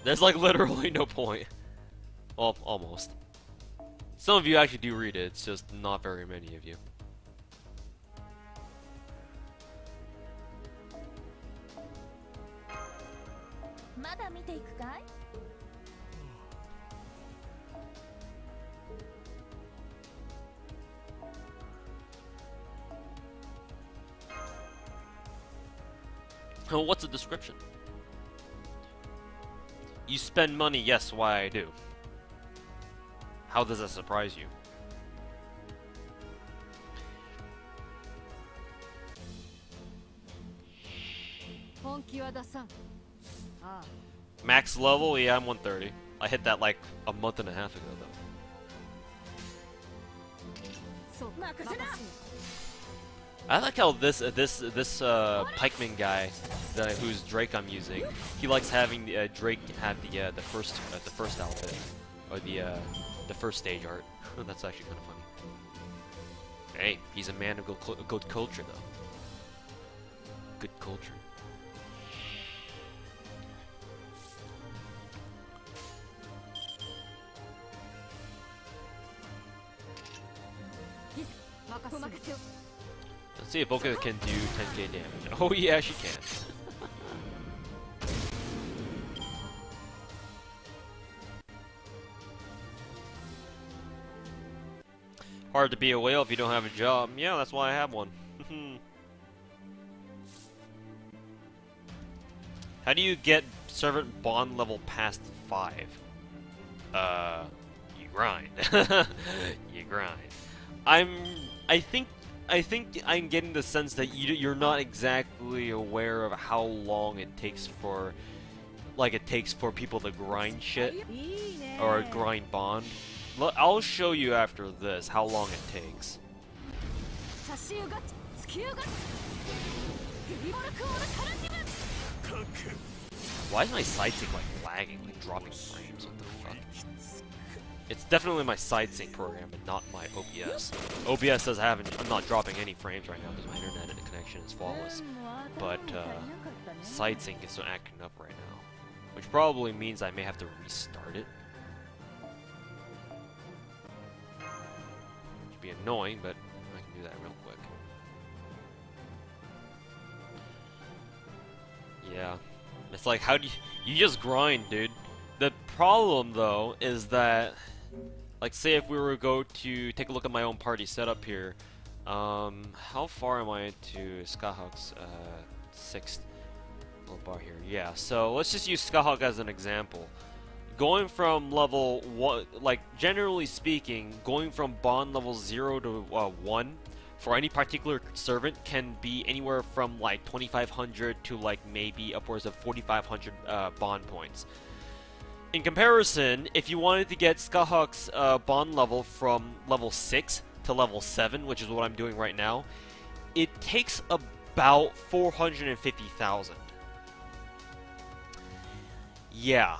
There's like literally no point. Well, almost. Some of you actually do read it, it's just not very many of you. Oh, what's the description? You spend money, yes, why I do. How does that surprise you? Max level? Yeah, I'm 130. I hit that like a month and a half ago, though. I like how this pikeman guy, who's Drake I'm using, he likes having Drake have the first outfit, or the first stage art. That's actually kind of funny. Hey, he's a man of good culture, though. Good culture. Let's see if Boka can do 10k damage. Oh yeah, she can. Hard to be a whale if you don't have a job. Yeah, that's why I have one. How do you get servant bond level past 5? You grind. You grind. I think I'm getting the sense that you're not exactly aware of how long it takes for people to grind shit or grind bond. I'll show you after this how long it takes. Why is my side sync like lagging, like dropping frames? What the fuck? It's definitely my side sync program, but not my OBS. OBS says I'm not dropping any frames right now because my internet connection is flawless. But side sync is acting up right now, which probably means I may have to restart it. Which would be annoying, but I can do that real quick. Yeah, it's like, how do you just grind, dude? The problem though is that, like, say if we were to go to take a look at my own party setup here, how far am I to Skyhawk's 6th little bar here? Yeah, so let's just use Skyhawk as an example. Going from level 1, like generally speaking, going from bond level 0 to 1 for any particular servant can be anywhere from like 2,500 to like maybe upwards of 4,500 bond points. In comparison, if you wanted to get Skyhawk's bond level from level 6 to level 7, which is what I'm doing right now, it takes about 450,000. Yeah,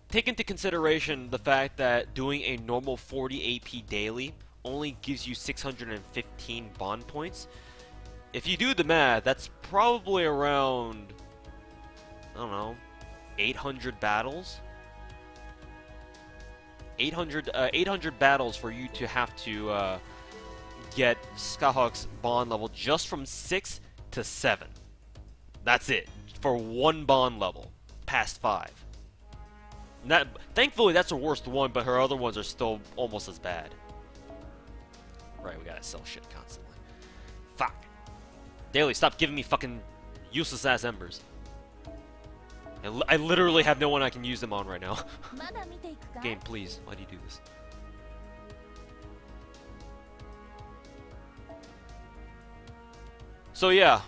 take into consideration the fact that doing a normal 40 AP daily only gives you 615 bond points. If you do the math, that's probably around, I don't know, 800 battles? 800 battles for you to have to get Skyhawk's bond level just from 6 to 7. That's it. For one bond level. Past 5. Thankfully, that's the worst one, but her other ones are still almost as bad. Right, we gotta sell shit constantly. Fuck. Daily, stop giving me fucking useless-ass embers. I literally have no one I can use them on right now. Game, please. Why do you do this? So yeah.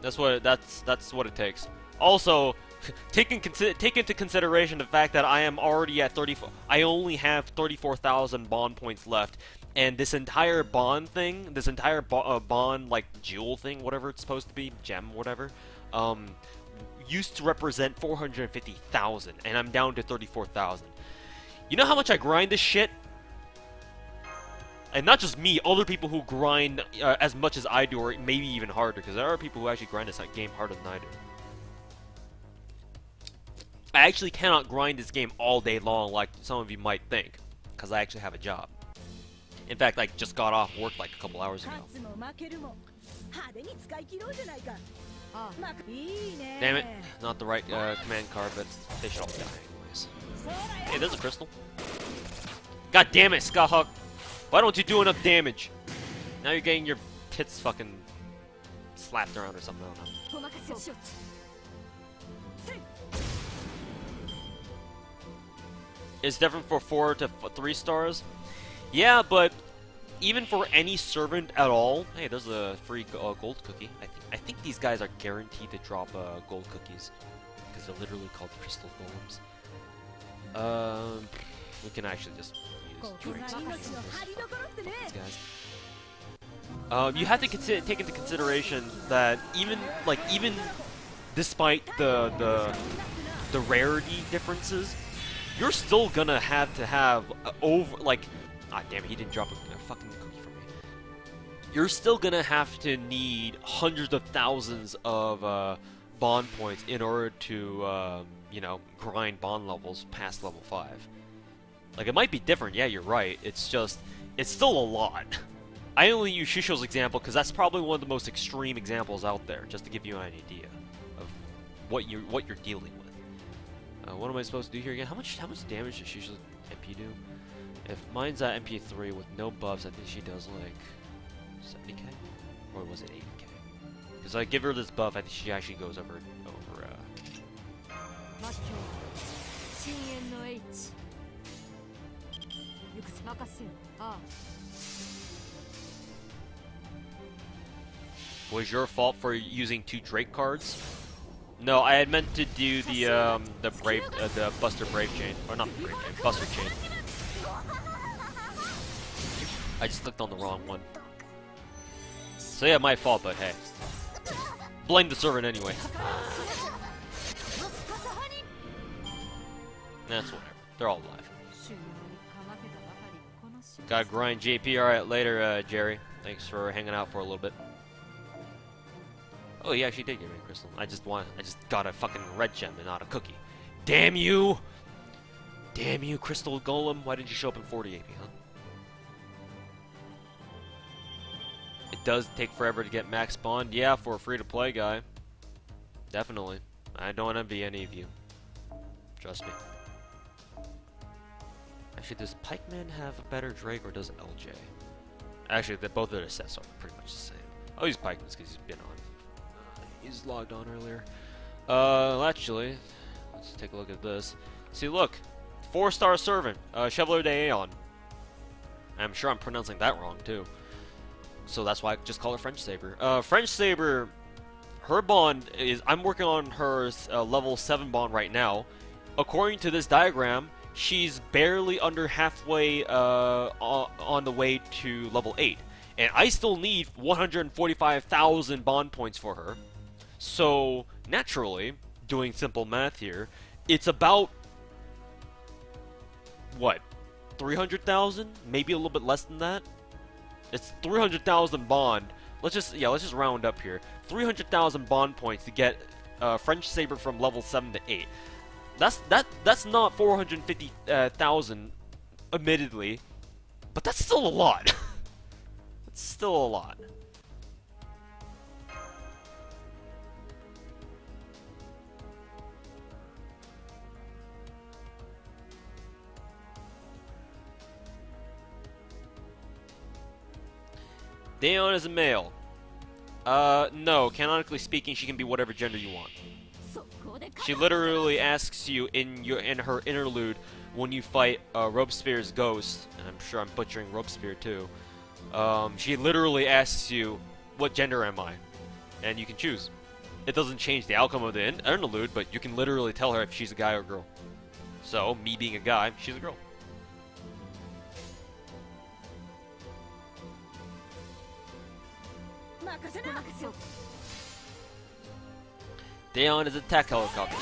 That's what it takes. Also, take into consideration the fact that I am already at 34. I only have 34,000 bond points left, and this entire bond thing, this entire bond like jewel thing, whatever it's supposed to be, gem, whatever, used to represent 450,000, and I'm down to 34,000. You know how much I grind this shit? And not just me, other people who grind as much as I do, or maybe even harder, because there are people who actually grind this game harder than I do. I actually cannot grind this game all day long like some of you might think, because I actually have a job. In fact, I just got off work like a couple hours ago. Damn it, not the right command card, but they should all die anyways. Hey, there's a crystal. God damn it, Skyhawk. Why don't you do enough damage? Now you're getting your tits fucking slapped around or something, I don't know. It's different for 4 to 3 stars? Yeah, but even for any servant at all... Hey, there's a free gold cookie. I think these guys are guaranteed to drop gold cookies. Because they're literally called crystal golems. We can actually just... drinks. You have to take into consideration that even despite the rarity differences, you're still gonna have to have ah damn it, he didn't drop a fucking cookie for me. You're still gonna have to need hundreds of thousands of bond points in order to you know, grind bond levels past level 5. Like, it might be different, yeah, you're right. It's just, it's still a lot. I only use Shishou's example because that's probably one of the most extreme examples out there, just to give you an idea of what you're dealing with. What am I supposed to do here again? How much damage does Shishou's MP do? If mine's at MP 3 with no buffs, I think she does like 70k, or was it 80k? Because I give her this buff, I think she actually goes over. Was your fault for using 2 Drake cards? No, I had meant to do the Buster Brave chain, or not Brave chain, Buster chain. I just clicked on the wrong one. So yeah, my fault, but hey, blame the servant anyway. That's whatever. They're all alive. Gotta grind JP. Alright, later, Jerry. Thanks for hanging out for a little bit. Oh, he actually did give me a crystal. I just got a fucking red gem and not a cookie. Damn you! Damn you, Crystal Golem. Why didn't you show up in 40 AP, huh? It does take forever to get max bond. Yeah, for a free-to-play guy. Definitely. I don't envy any of you. Trust me. Actually, does Pikeman have a better Drake, or does LJ? Actually, both of their sets are pretty much the same. I'll use Pikeman's because he's been on. He's logged on earlier. Actually, let's take a look at this. See, look. 4-star servant. Chevalier d'Aeon. I'm sure I'm pronouncing that wrong, too. So that's why I just call her French Saber. French Saber, her bond is... I'm working on her level 7 bond right now. According to this diagram, she's barely under halfway on the way to level 8. And I still need 145,000 bond points for her. So, naturally, doing simple math here, it's about, what, 300,000? Maybe a little bit less than that? It's 300,000 bond. Let's just round up here. 300,000 bond points to get French Saber from level 7 to 8. That's not 450,000, admittedly, but that's still a lot. It's still a lot. Daeon is a male. No. Canonically speaking, she can be whatever gender you want. She literally asks you in her interlude when you fight Robespierre's ghost, and I'm sure I'm butchering Robespierre too. She literally asks you, "What gender am I?" And you can choose. It doesn't change the outcome of the interlude, but you can literally tell her if she's a guy or girl. So, me being a guy, she's a girl. Daeon is a attack helicopter.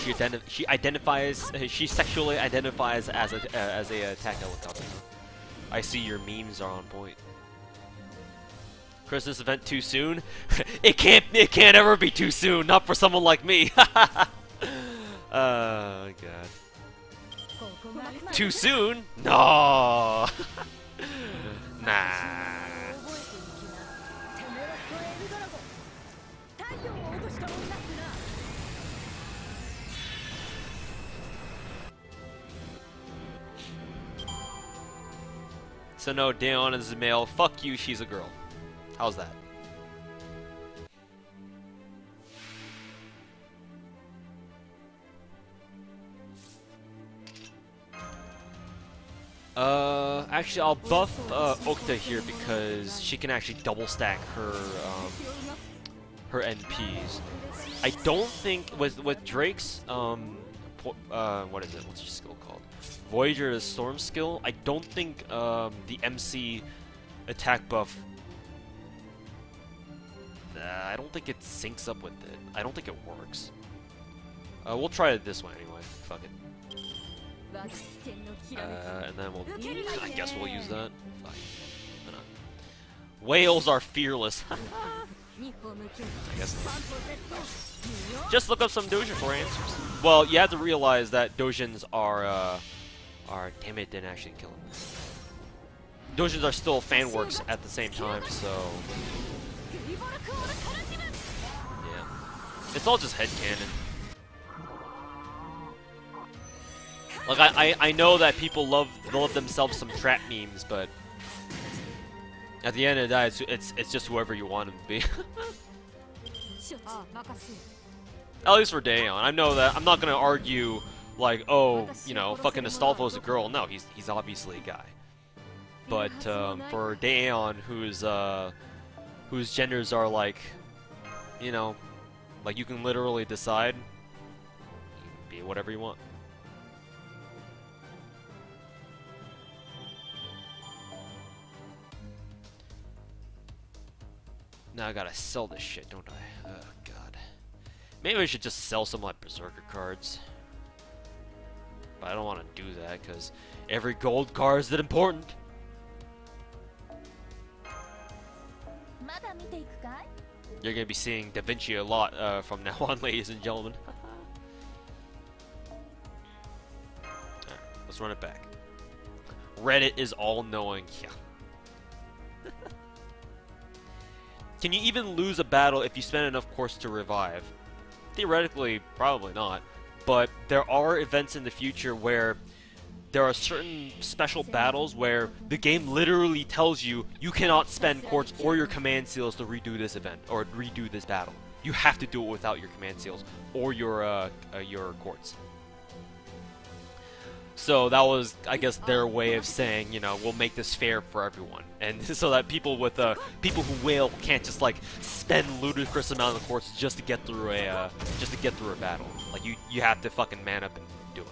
She sexually identifies as a attack helicopter. I see your memes are on point. Christmas event too soon? It can't ever be too soon. Not for someone like me. Oh god. Too soon? No. Nah. So no, Daeon is a male. Fuck you, she's a girl. How's that? Actually, I'll buff Okta here because she can actually double stack her her NPs. I don't think with Drake's what is it? What's your skill called? Voyager is Storm skill. I don't think the MC attack buff. I don't think it syncs up with it. I don't think it works. We'll try it this way anyway. Fuck it. And then we'll. I guess we'll use that. Fuck. Why not? Whales are fearless. I guess. Just look up some Dojin for answers. Well, you have to realize that Dojins are. Damn it! Didn't actually kill him. Dojins are still fan works at the same time, so. Yeah. It's all just headcanon. Like I know that people love themselves some trap memes, but at the end of the day, it's just whoever you want them to be. At least for Daeon, I know that I'm not gonna argue like, oh, you know, fucking Astolfo's a girl. No, he's obviously a guy. But for Daeon, whose genders are like, you know, like you can literally decide, you can be whatever you want. Now I gotta sell this shit, don't I? Oh god. Maybe I should just sell some like Berserker cards. But I don't want to do that because every gold card is that important. You're gonna be seeing Da Vinci a lot from now on, ladies and gentlemen. Alright, let's run it back. Reddit is all-knowing. Yeah. Can you even lose a battle if you spend enough course to revive? Theoretically, probably not. But there are events in the future where there are certain special battles where the game literally tells you you cannot spend quartz or your command seals to redo this event or redo this battle. You have to do it without your command seals or your quartz. So that was, I guess, their way of saying, you know, we'll make this fair for everyone, and so that people with people who wail can't just like spend ludicrous amount of quartz just to get through a battle. Like you have to fucking man up and do it.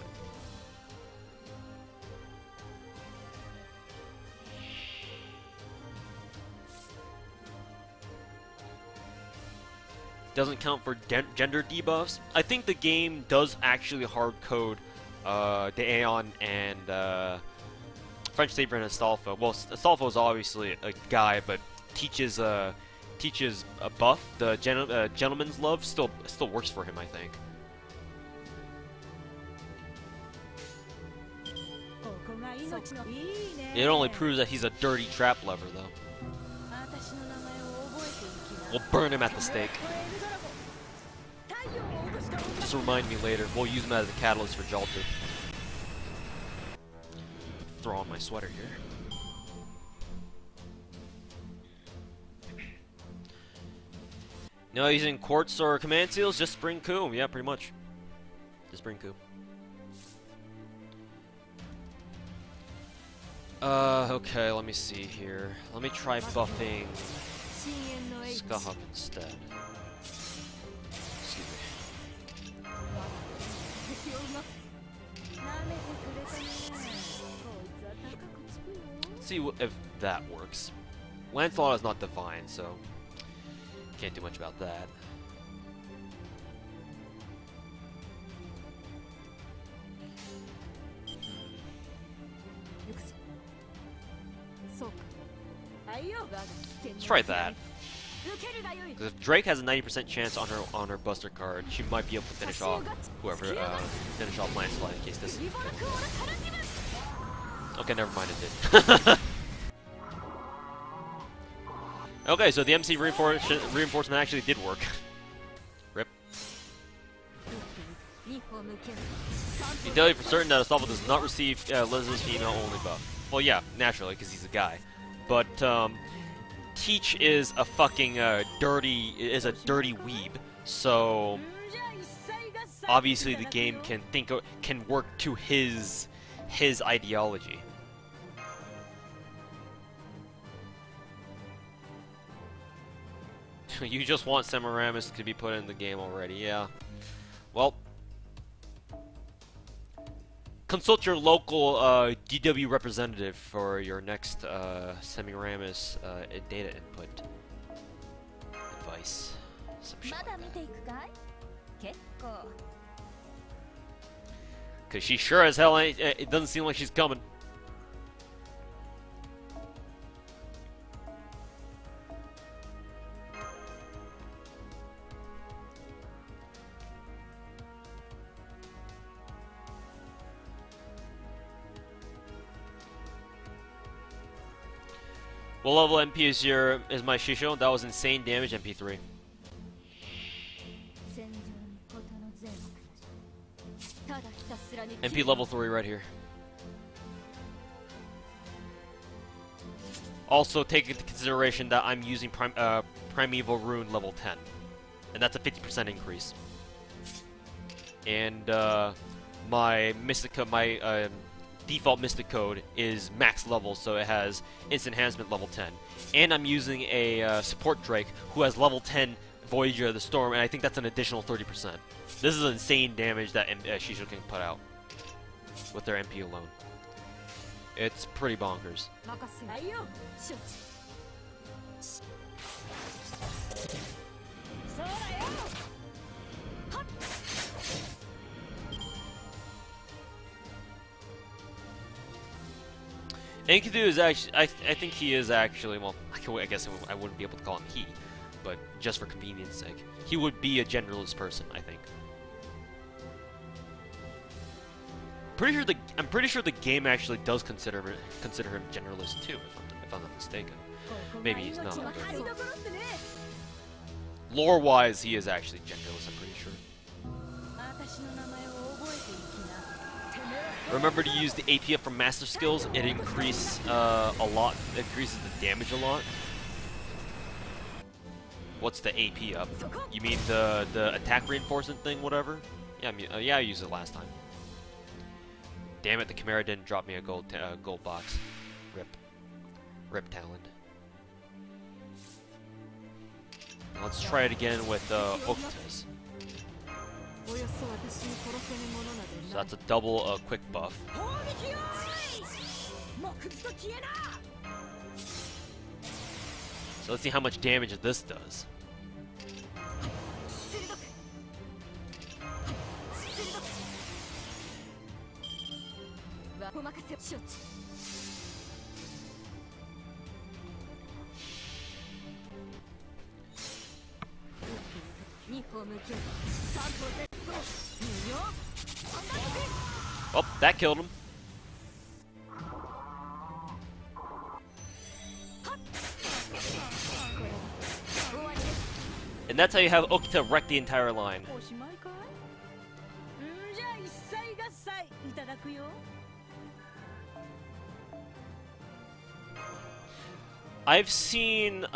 Doesn't count for gender debuffs. I think the game does actually hard code Daeon and French Saber and Astolfo. Well, Astolfo is obviously a guy, but teaches a buff. The Gentleman's Love still works for him, I think. It only proves that he's a dirty trap lover, though. We'll burn him at the stake. Just remind me later. We'll use him as a catalyst for Jalter. Throw on my sweater here. No, using quartz or command seals, just spring coup. Yeah, pretty much. Just spring coup. Okay, let me see here. Let me try buffing Skahawk instead. Excuse me. See if that works. Lancelot is not divine, so can't do much about that. Let's try that. If Drake has a 90% chance on her Buster card, she might be able to finish off whoever finish off Lancelot in case this. Okay, never mind, it did. Okay, so the MC reinforcement actually did work. Rip. You can tell you for certain that Astolfo does not receive Liz's female only buff. Well, yeah, naturally, because he's a guy. But Teach is a fucking dirty weeb. So obviously the game can work to his ideology. You just want Semiramis to be put in the game already, yeah. Well, consult your local DW representative for your next Semiramis data input advice. Some shit like that. Cause she sure as hell ain't. It doesn't seem like she's coming. What level MP is my Shishou? That was insane damage MP3. MP level 3 right here. Also take into consideration that I'm using Primeval Rune level 10. And that's a 50% increase. And my default Mystic Code is max level, so it has instant enhancement level 10. And I'm using a support Drake who has level 10 Voyager of the Storm, and I think that's an additional 30%. This is insane damage that Shishou can put out with their MP alone. It's pretty bonkers. Enkidu is actually, I think he is actually, well, I guess I wouldn't be able to call him he, but just for convenience sake. He would be a generalist person, I think. I'm pretty sure the game actually does consider him generalist too, if I'm not mistaken. Maybe he's not. Lore-wise, he is actually generalist, I'm pretty sure. Remember to use the AP up from Master Skills. It increases a lot. It increases the damage a lot. What's the AP up? You mean the attack reinforcement thing, whatever? Yeah, yeah, I used it last time. Damn it, the Chimera didn't drop me a gold box. Rip Talon. Now let's try it again with Oktas. So that's a double quick buff. So let's see how much damage this does. Oh, that killed him. And that's how you have Okta wreck the entire line. I've seen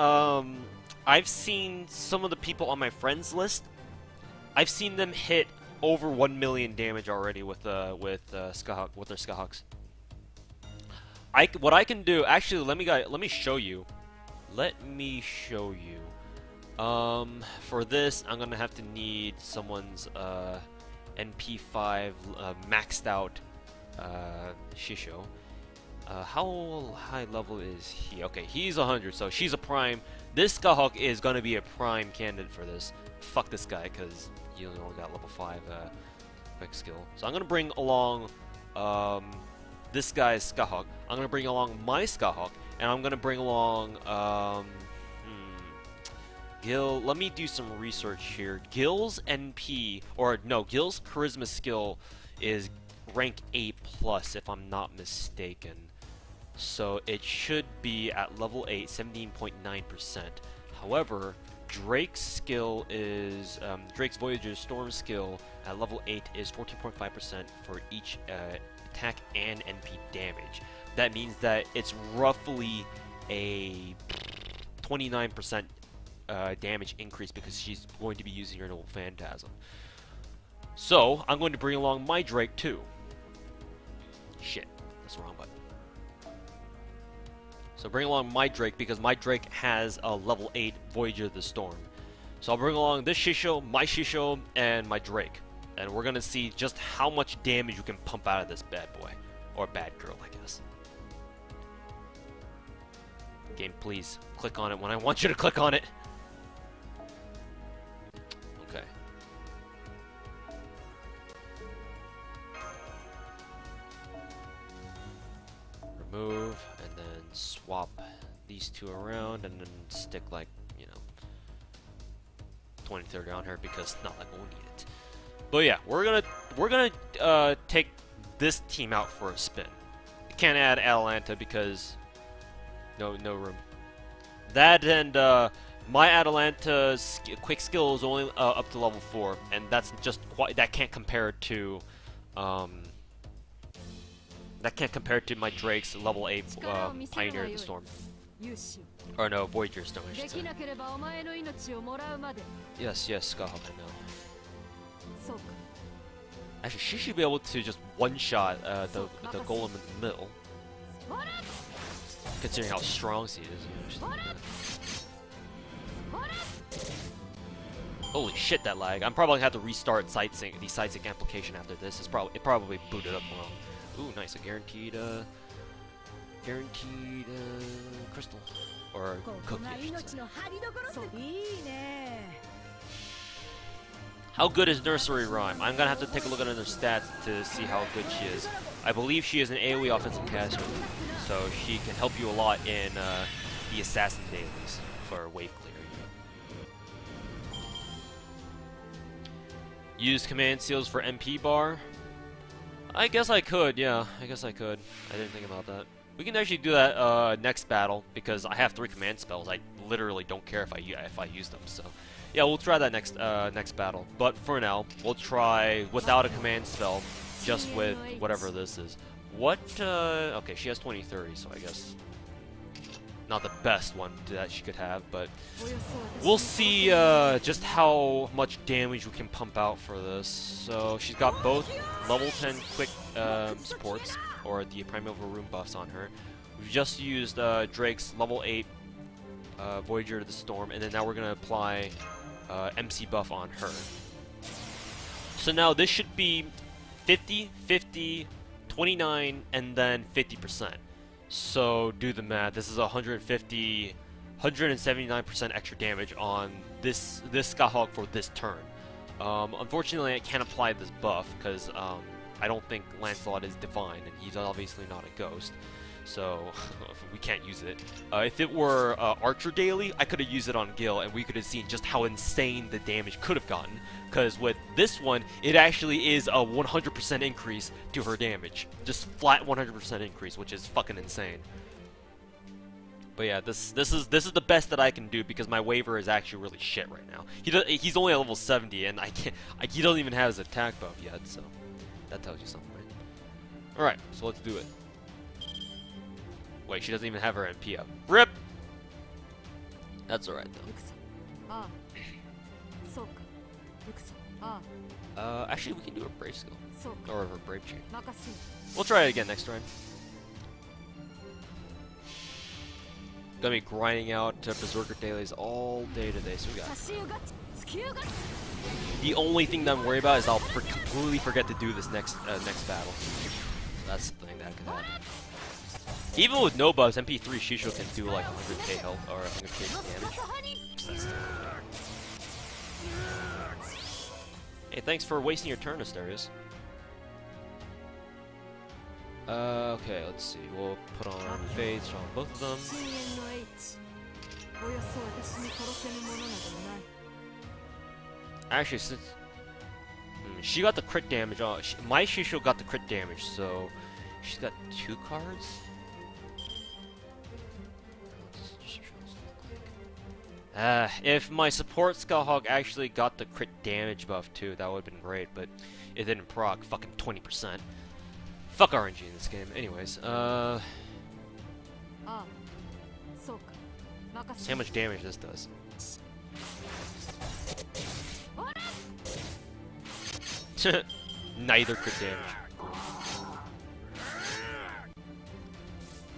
I've seen some of the people on my friends list. I've seen them hit over 1 million damage already with their Skyhawks. What I can do, actually, let me show you. Let me show you. For this, I'm gonna have to need someone's NP5 maxed out Shishou. How high level is he? Okay, he's 100, so she's a prime. This Skyhawk is gonna be a prime candidate for this. Fuck this guy, because he only got level 5 quick skill. So I'm gonna bring along this guy's Skyhawk. I'm gonna bring along my Skyhawk, and I'm gonna bring along Gil. Let me do some research here. Gil's NP, or no, Gil's charisma skill is rank A+, if I'm not mistaken. So it should be at level 8, 17.9%. However, Drake's skill is Drake's Voyager Storm skill at level 8 is 14.5% for each attack and NP damage. That means that it's roughly a 29% damage increase because she's going to be using her Noble Phantasm. So I'm going to bring along my Drake too. Shit, that's the wrong button. So bring along my Drake because my Drake has a level 8 Voyager of the Storm. So I'll bring along this Shishou, my Shishou, and my Drake. And we're gonna see just how much damage you can pump out of this bad boy. Or bad girl, I guess. Game, please click on it when I want you to click on it. Okay. Remove, and then swap these two around, and then stick like, you know, 20, 30 on her because not like we'll need it. But yeah, we're gonna take this team out for a spin. I can't add Atalanta because no room. That and my Atalanta's quick skill is only up to level 4, and that's just that can't compare to my Drake's level 8 Pioneer of the Storm. Or no, Voyager Storm, I should say. Yes, Skyhawk, I know. Actually, she should be able to just one-shot the golem in the middle. Considering how strong she is. Holy shit, that lag. I'm probably gonna have to restart the sightsync application after this. It probably booted up wrong. Ooh, nice. A guaranteed crystal. Or cookie, I should say. How good is Nursery Rhyme? I'm gonna have to take a look at her stats to see how good she is. I believe she is an AoE offensive caster, so she can help you a lot in the Assassin dailies for wave clear. Use command seals for MP bar. I guess I could, yeah. I guess I could. I didn't think about that. We can actually do that next battle because I have 3 command spells. I literally don't care if I use them. So, yeah, we'll try that next battle. But for now, we'll try without a command spell, just with whatever this is. What? Okay, she has 20-30, so I guess not the best one that she could have, but we'll see just how much damage we can pump out for this. So she's got both level 10 quick supports, or the Primeval Rune buffs on her. We've just used Drake's level 8 Voyager of the Storm, and then now we're going to apply MC buff on her. So now this should be 50, 50, 29, and then 50%. So do the math. This is 150, 179% extra damage on this Skyhawk for this turn. Unfortunately, I can't apply this buff because I don't think Lancelot is divine, and he's obviously not a ghost. So we can't use it. If it were Archer Daily, I could have used it on Gil, and we could have seen just how insane the damage could have gotten. Because with this one, it actually is a 100% increase to her damage. Just flat 100% increase, which is fucking insane. But yeah, this is the best that I can do because my waiver is actually really shit right now. He's only at level 70, and he doesn't even have his attack buff yet. So that tells you something, right? All right, so let's do it. Wait, she doesn't even have her MP up. RIP! That's alright, though. Actually, we can do a brave skill. Or a brave chain. We'll try it again next turn. Gonna be grinding out Berserker dailies all day today, so we got. The only thing that I'm worried about is I'll completely forget to do this next battle. That's the thing that could happen. Even with no buffs, MP3 Shishou can do like 100k health or 100k damage. Hey, thanks for wasting your turn, Asterius. Okay, let's see. We'll put on Fades on both of them. Actually, since she got the crit damage, my Shishou got the crit damage, so she's got 2 cards. If my support Skullhog actually got the crit damage buff too, that would have been great, but it didn't proc fucking 20%. Fuck RNG in this game. Anyways, see how much damage this does. Neither crit damage.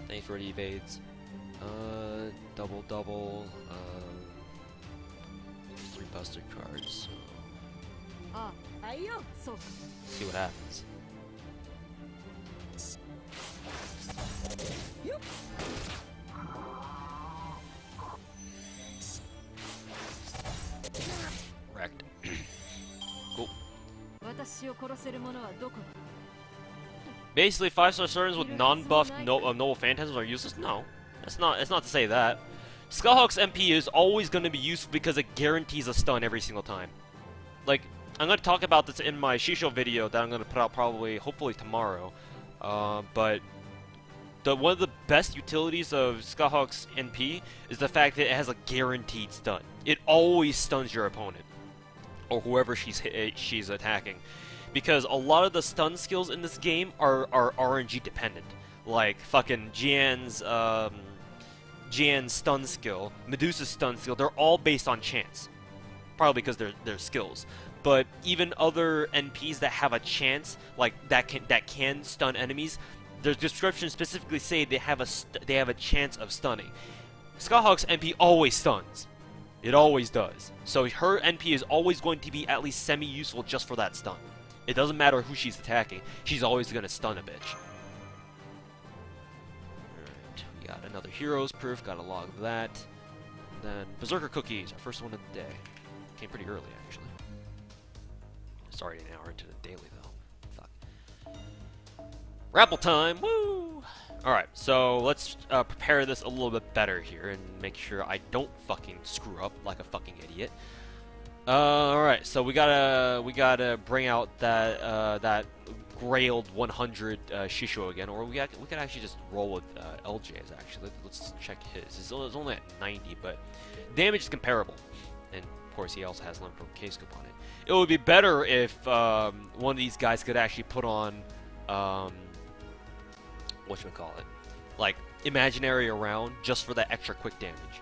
Thanks for the evades. Double. 3 buster cards. So. See what happens. Wrecked. Cool. Basically, 5-star surgeons with non-buffed noble phantasms are useless? No. It's not to say that. Skullhawk's MP is always going to be useful because it guarantees a stun every single time. Like, I'm going to talk about this in my Shishou video that I'm going to put out hopefully tomorrow. But one of the best utilities of Skullhawk's NP is the fact that it has a guaranteed stun. It always stuns your opponent, or whoever she's attacking. Because a lot of the stun skills in this game are RNG dependent. Like fucking Jian's stun skill, Medusa's stun skill, they're all based on chance. Probably because they're skills. But even other NPs that have a chance, like that can stun enemies, their descriptions specifically say they have a chance of stunning. Skullhawk's NP always stuns. It always does. So her NP is always going to be at least semi-useful just for that stun. It doesn't matter who she's attacking, she's always going to stun a bitch. Alright, we got another Heroes Proof, gotta log that. And then Berserker Cookies, our first one of the day. Came pretty early, actually. It's already an hour into the daily, though. Fuck. Rapple time! Woo! Alright, so let's prepare this a little bit better here and make sure I don't fucking screw up like a fucking idiot. Alright, so we gotta bring out that Grailed 100 Shishou again, or we could actually just roll with LJ's actually. Let's check his. It's only at 90, but damage is comparable, and of course he also has limit from K-scope on it. It would be better if one of these guys could actually put on whatchamacallit, like imaginary around just for that extra quick damage.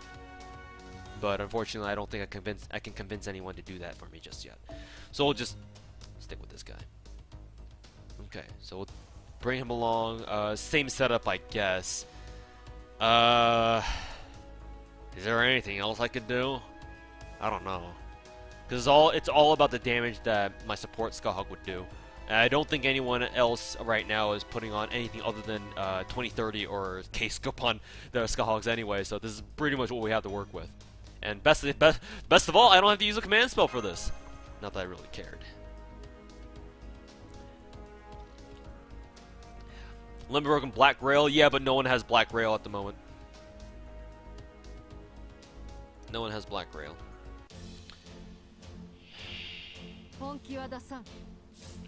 But unfortunately, I don't think I can convince anyone to do that for me just yet. So we'll just stick with this guy. Okay, so we'll bring him along. Same setup, I guess. Is there anything else I could do? I don't know. Because it's all about the damage that my support Skullhawk would do. And I don't think anyone else right now is putting on anything other than 2030 or K-scope on the Skullhawks anyway. So this is pretty much what we have to work with. And best of all, I don't have to use a command spell for this. Not that I really cared. Limit Broken Black Grail, yeah, but no one has Black Grail at the moment. No one has Black Grail.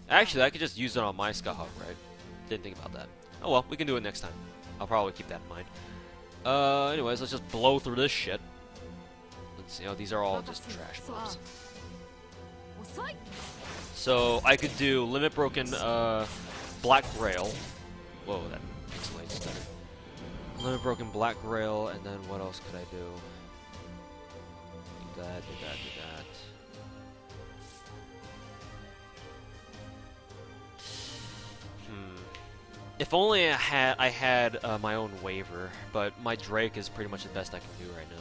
Actually, I could just use it on my Skullhawk, right? Didn't think about that. Oh well, we can do it next time. I'll probably keep that in mind. Anyways, let's just blow through this shit. Let's see, these are all just trash mobs. So I could do Limit Broken Black Grail. Whoa, that pixelates better. Limit Broken Black Grail, and then what else could I do? that, do that, do that. If only I had my own waiver, but my Drake is pretty much the best I can do right now.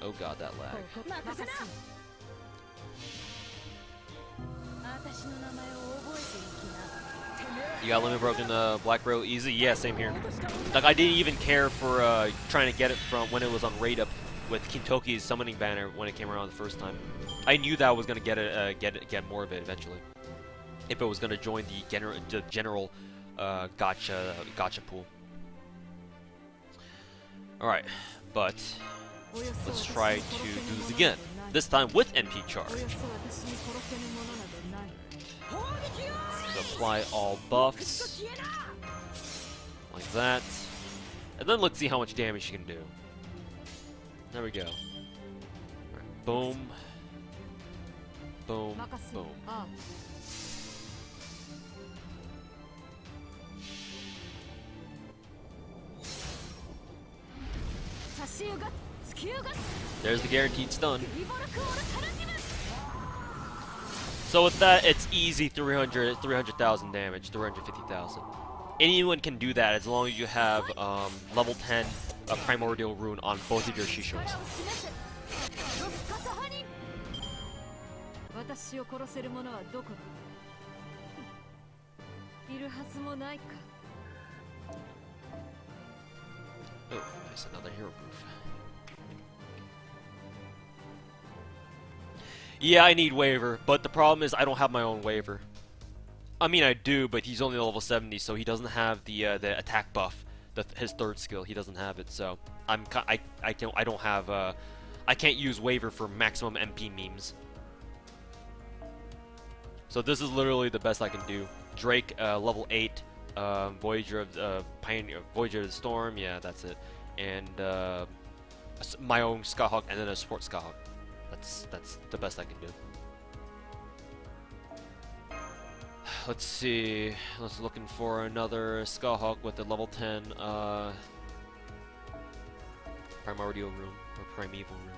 Oh god, that lag. You got limit broken black rail easy? Yeah, same here. Like, I didn't even care for trying to get it from when it was on raid up with Kintoki's summoning banner when it came around the first time. I knew that I was gonna get more of it eventually, if it was gonna join the general gacha pool. All right, but let's try to do this again. This time with NP charge. So apply all buffs like that, and then let's see how much damage you can do. There we go. Right. Boom, boom, boom. There's the guaranteed stun. So with that, it's easy 300,000 damage, 350,000. Anyone can do that as long as you have level 10 Primordial Rune on both of your Shishous. Oh, nice, another hero proof. Yeah, I need waiver, but the problem is I don't have my own waiver. I mean, I do, but he's only level 70, so he doesn't have the attack buff, his third skill. He doesn't have it, so I don't have I can't use waiver for maximum MP memes. So this is literally the best I can do. Drake, level 8, Voyager of Voyager of the Storm. Yeah, that's it, and my own Skyhawk, and then a support Skyhawk. That's the best I can do. Let's see. Let's looking for another Skyhawk with a level 10 Primordial Rune or Primeval Rune.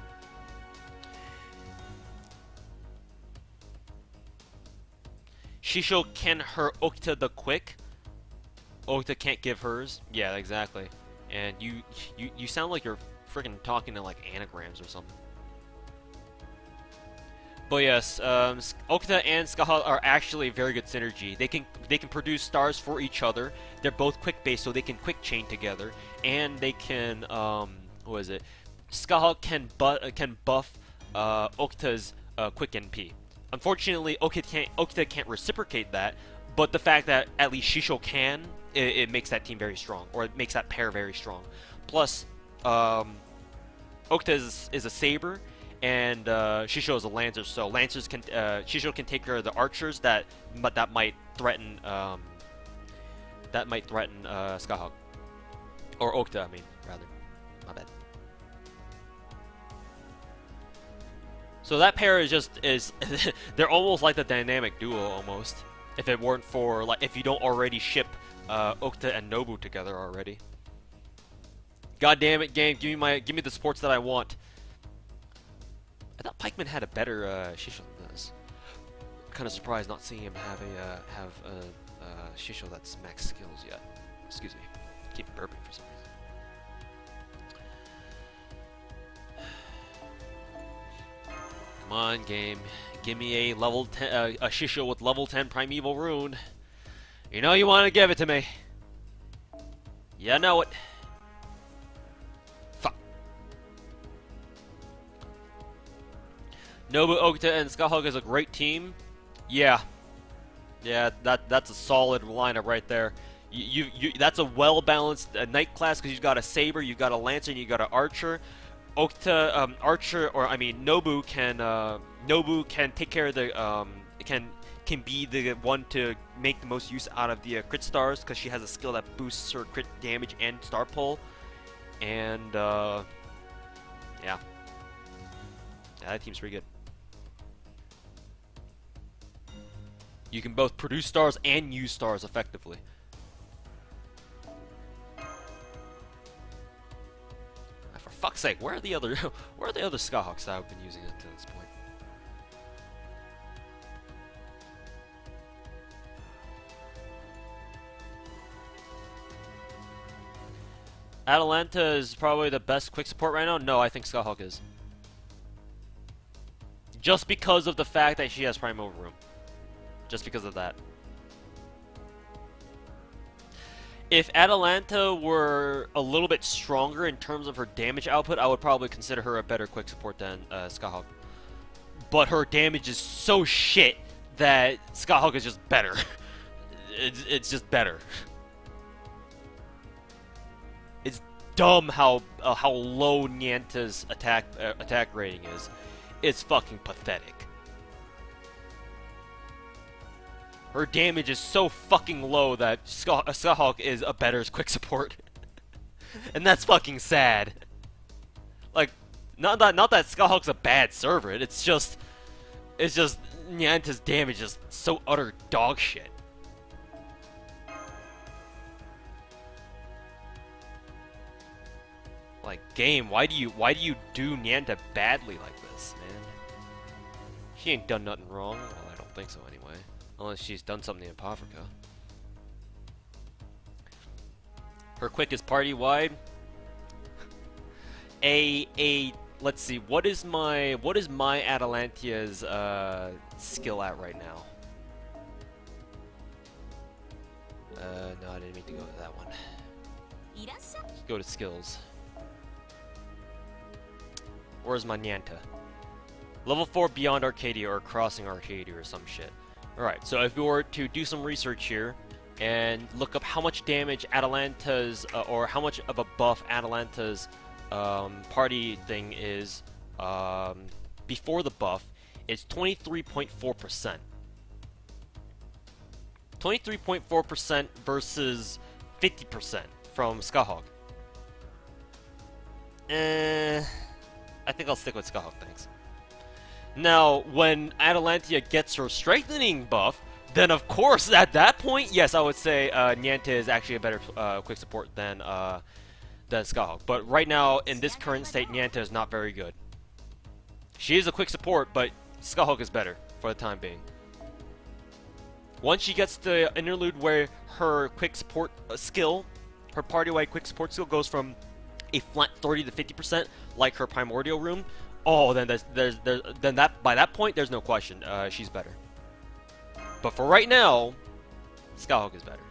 Shishou can her Okta the quick. Okta can't give hers. Yeah, exactly. And you sound like you're freaking talking in like anagrams or something. But yes, Okta and Skyhawk are actually very good synergy. They can produce stars for each other. They're both quick based, so they can quick chain together, and they can what is it? Skyhawk can buff Okta's quick NP. Unfortunately, Okta can't reciprocate that. But the fact that at least Shishou can, it makes that team very strong, or it makes that pair very strong. Plus, Okta is a saber. And Shishou is a Lancer, so Lancers can Shishou can take care of the archers that might threaten Skyhawk or Okta. I mean, rather, my bad. So that pair is they're almost like the dynamic duo almost. If it weren't for if you don't already ship Okta and Nobu together already. God damn it, game! Give me the sports that I want. I thought Pikeman had a better Shishou than this. Kind of surprised not seeing him have a Shishou that's max skills yet. Excuse me. Keep burping for some reason. Come on, game. Give me a level 10 a Shishou with level 10 Primeval Rune. You know you want to give it to me. You know it. Nobu, Okta, and Skyhawk is a great team. Yeah, that's a solid lineup right there. That's a well-balanced knight class because you've got a saber, you've got a lancer, and you've got an archer. Okta, Nobu can take care of the can be the one to make the most use out of the crit stars because she has a skill that boosts her crit damage and star pull, and yeah, that team's pretty good. You can both produce stars and use stars effectively. fuck's sake, where are the other where are the other Skyhawks that I've been using it to this point? Atalanta is probably the best quick support right now? No, I think Skyhawk is. Just because of the fact that she has Prime Overroom. Just because of that. If Atalanta were a little bit stronger in terms of her damage output, I would probably consider her a better quick support than Skyhawk. But her damage is so shit that Skyhawk is just better. It's just better. It's dumb how low Nianta's attack rating is. It's fucking pathetic. Her damage is so fucking low that Skyhawk is a better quick support. And that's fucking sad. Like, not that Skyhawk's a bad server, it's just Nianta's damage is so utter dog shit. Like, game, why do you do Nianta badly like this, man? She ain't done nothing wrong. Well, I don't think so anyway. Unless she's done something in Paprika. Her quickest party-wide. Let's see, what is my Atalantia's skill at right now? No, I didn't mean to go to that one. Go to skills. Where's my Nianta? Level 4 Beyond Arcadia or Crossing Arcadia or some shit. Alright, so if we were to do some research here and look up how much damage Atalanta's, or how much of a buff Atalanta's party thing is before the buff, it's 23.4%. 23.4% versus 50% from Skyhawk. I think I'll stick with Skyhawk, thanks. Now, when Atalantia gets her strengthening buff, then of course, at that point, yes, I would say Nianta is actually a better quick support than Skyhawk. But right now, in this current state, Nianta is not very good. She is a quick support, but Skyhawk is better for the time being. Once she gets the interlude where her quick support skill, her party-wide quick support skill goes from a flat 30 to 50%, like her Primordial Room, oh, then by that point, there's no question. She's better. But for right now, Skyhawk is better.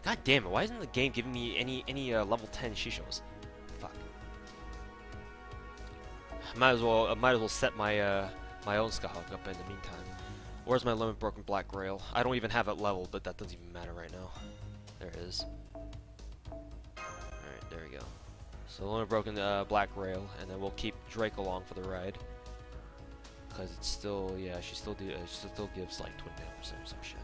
God damn it! Why isn't the game giving me any level 10 Shishous? Fuck. Might as well set my my own Skyhawk up in the meantime. Where's my Lemon Broken Black Grail? I don't even have it leveled, but that doesn't even matter right now. There it is. Alright, there we go. So Lemon Broken Black Grail, and then we'll keep Drake along for the ride. Because it's still, yeah, she still gives like 29% or some shit.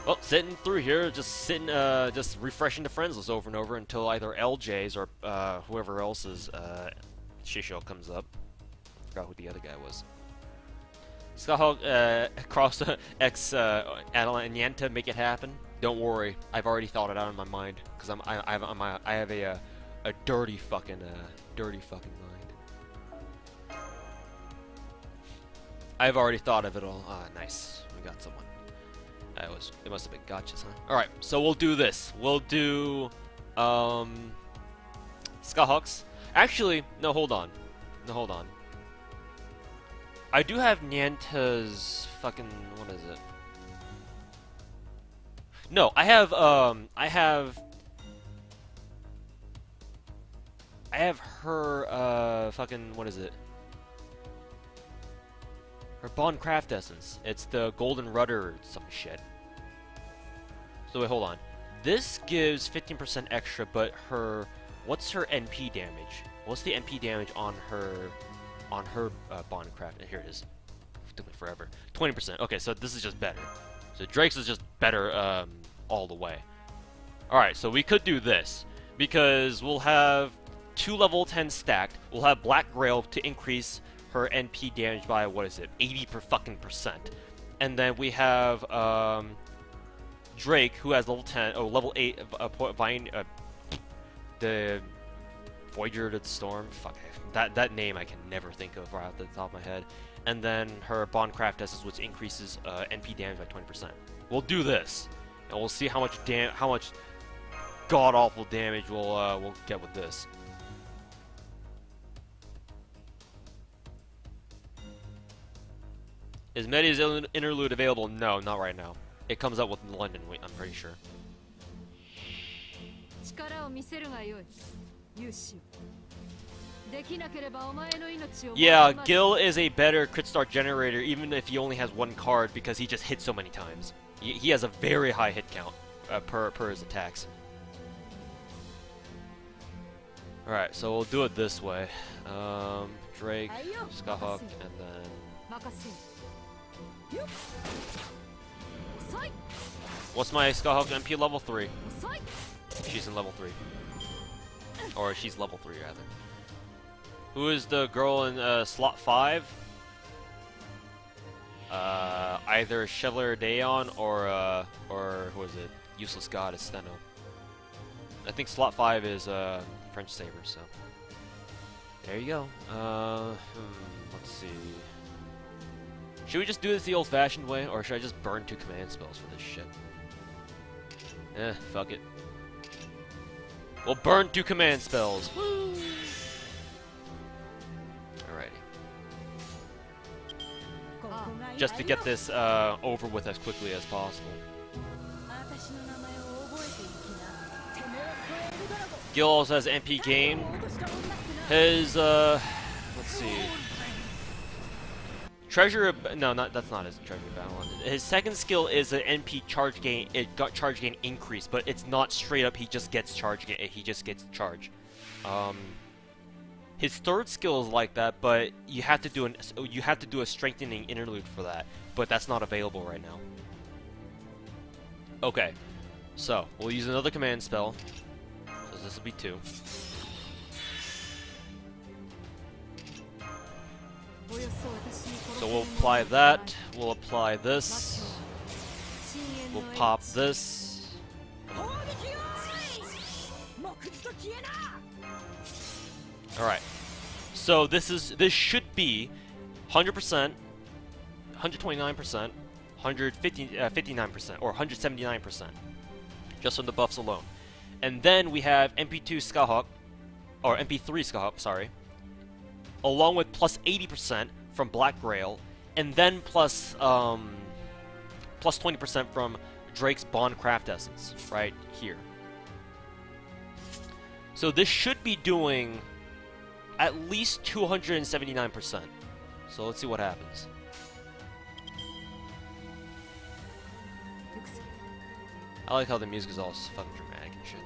Well, sitting through here, just refreshing the friends list over and over until either LJ's or whoever else's Shishou comes up. Forgot who the other guy was. Skyhawk cross X Atalanta, make it happen. Don't worry, I've already thought it out in my mind because I have a dirty fucking mind. I've already thought of it all. Ah, nice, we got someone. It must have been gotchas, huh? Alright, so we'll do this. We'll do Skyhawks. Actually, no, hold on. No, hold on. I do have Nianta's fucking, what is it? No, I have her fucking, what is it? Her Bond Craft Essence. It's the Golden Rudder or some shit. So wait, hold on. This gives 15% extra, but her... What's her NP damage? What's the NP damage on her Bond Craft? Here it is. It took me forever. 20%. Okay, so this is just better. So Drake's is just better all the way. Alright, so we could do this. Because we'll have 2 level 10 stacked. We'll have Black Grail to increase her NP damage by, what is it, 80%. And then we have Drake, who has level 10, level 8, the Voyager to the Storm. Fuck, that name I can never think of right off the top of my head. And then her Bondcraft Essence, which increases NP damage by 20%. We'll do this, and we'll see how much god awful damage we'll get with this. Is Media's interlude available? No, not right now. It comes out with London, I'm pretty sure. Yeah, Gil is a better crit start generator even if he only has one card because he just hits so many times. He has a very high hit count per his attacks. Alright, so we'll do it this way. Drake, Skyhawk, and then... What's my Skyhawk MP? Level 3. She's in level 3. Or she's level 3, rather. Who is the girl in slot 5? Either Sheller Daeon or who is it? Useless God is Steno. I think slot 5 is French Saber, so. There you go. Let's see. Should we just do this the old-fashioned way, or should I just burn 2 command spells for this shit? Fuck it. We'll burn 2 command spells. Woo! Alrighty. Just to get this over with as quickly as possible. Gil also has MP gain. His let's see. Treasure, no, that's not his treasure battle. His second skill is an NP charge gain. It got charge gain increase, but it's not straight up. He just gets charge gain. He just gets charge. His third skill is like that, but you have to do a strengthening interlude for that. But that's not available right now. Okay, so we'll use another command spell. So this will be 2. So we'll apply that, we'll apply this, we'll pop this. Alright, so this should be 100%, 129%, 59%, or 179%, just from the buffs alone. And then we have MP2 Skyhawk, or MP3 Skyhawk, sorry, along with plus 80% from Black Grail, and then plus 20% from Drake's Bondcraft Essence, right here. So this should be doing at least 279%. So let's see what happens. I like how the music is all fucking dramatic and shit.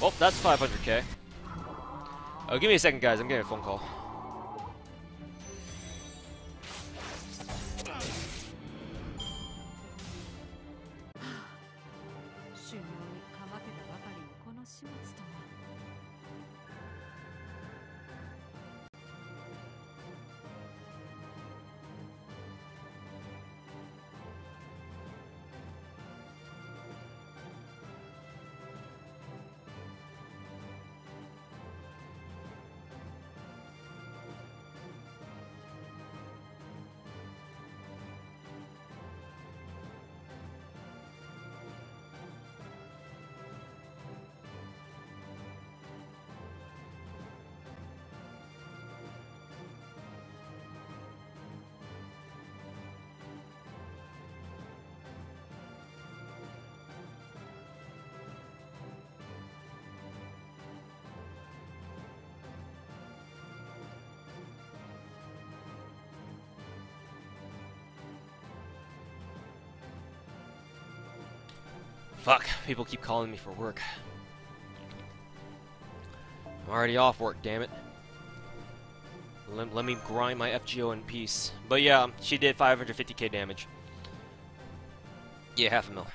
Oh, that's 500k. Oh, give me a second, guys. I'm getting a phone call. Fuck, people keep calling me for work. I'm already off work, damn it. Let me grind my FGO in peace. But yeah, she did 550k damage. Yeah, half a mil.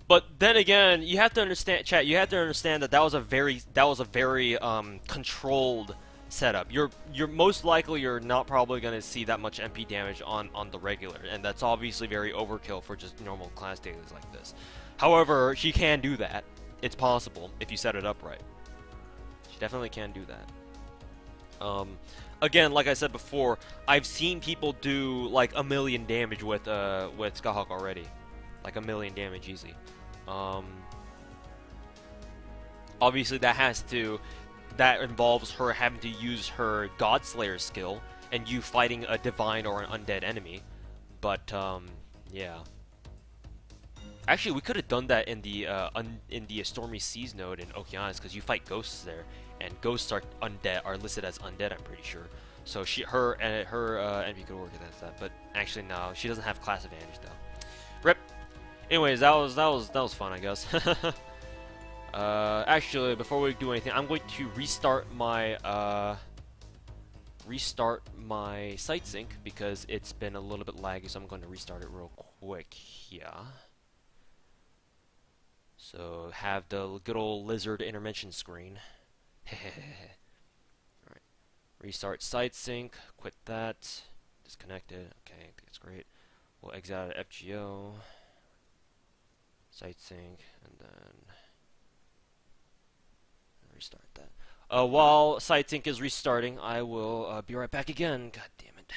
But then again, you have to understand, chat. You have to understand that that was a very controlled setup. You're most likely you're not probably going to see that much MP damage on the regular, and that's obviously very overkill for just normal class dailies like this. However, she can do that. It's possible if you set it up right. She definitely can do that. Again, like I said before, I've seen people do like 1,000,000 damage with Skyhawk already, like 1,000,000 damage easy. Obviously, that involves her having to use her Godslayer skill and you fighting a divine or an undead enemy. But yeah. Actually, we could have done that in the Stormy Seas node in Okeanis, because you fight ghosts there, and ghosts are listed as undead. I'm pretty sure. So her enemy could work against that. But actually, no, she doesn't have class advantage though. Rip. Anyways, that was fun, I guess. Actually, before we do anything, I'm going to restart my site sync because it's been a little bit laggy. So I'm going to restart it real quick here. So have the good old lizard intervention screen. Alright. Restart site sync, quit that, disconnect it. Okay, I think it's great. We'll exit out of FGO, site sync, and then restart that. While site sync is restarting, I will be right back again. God damn it.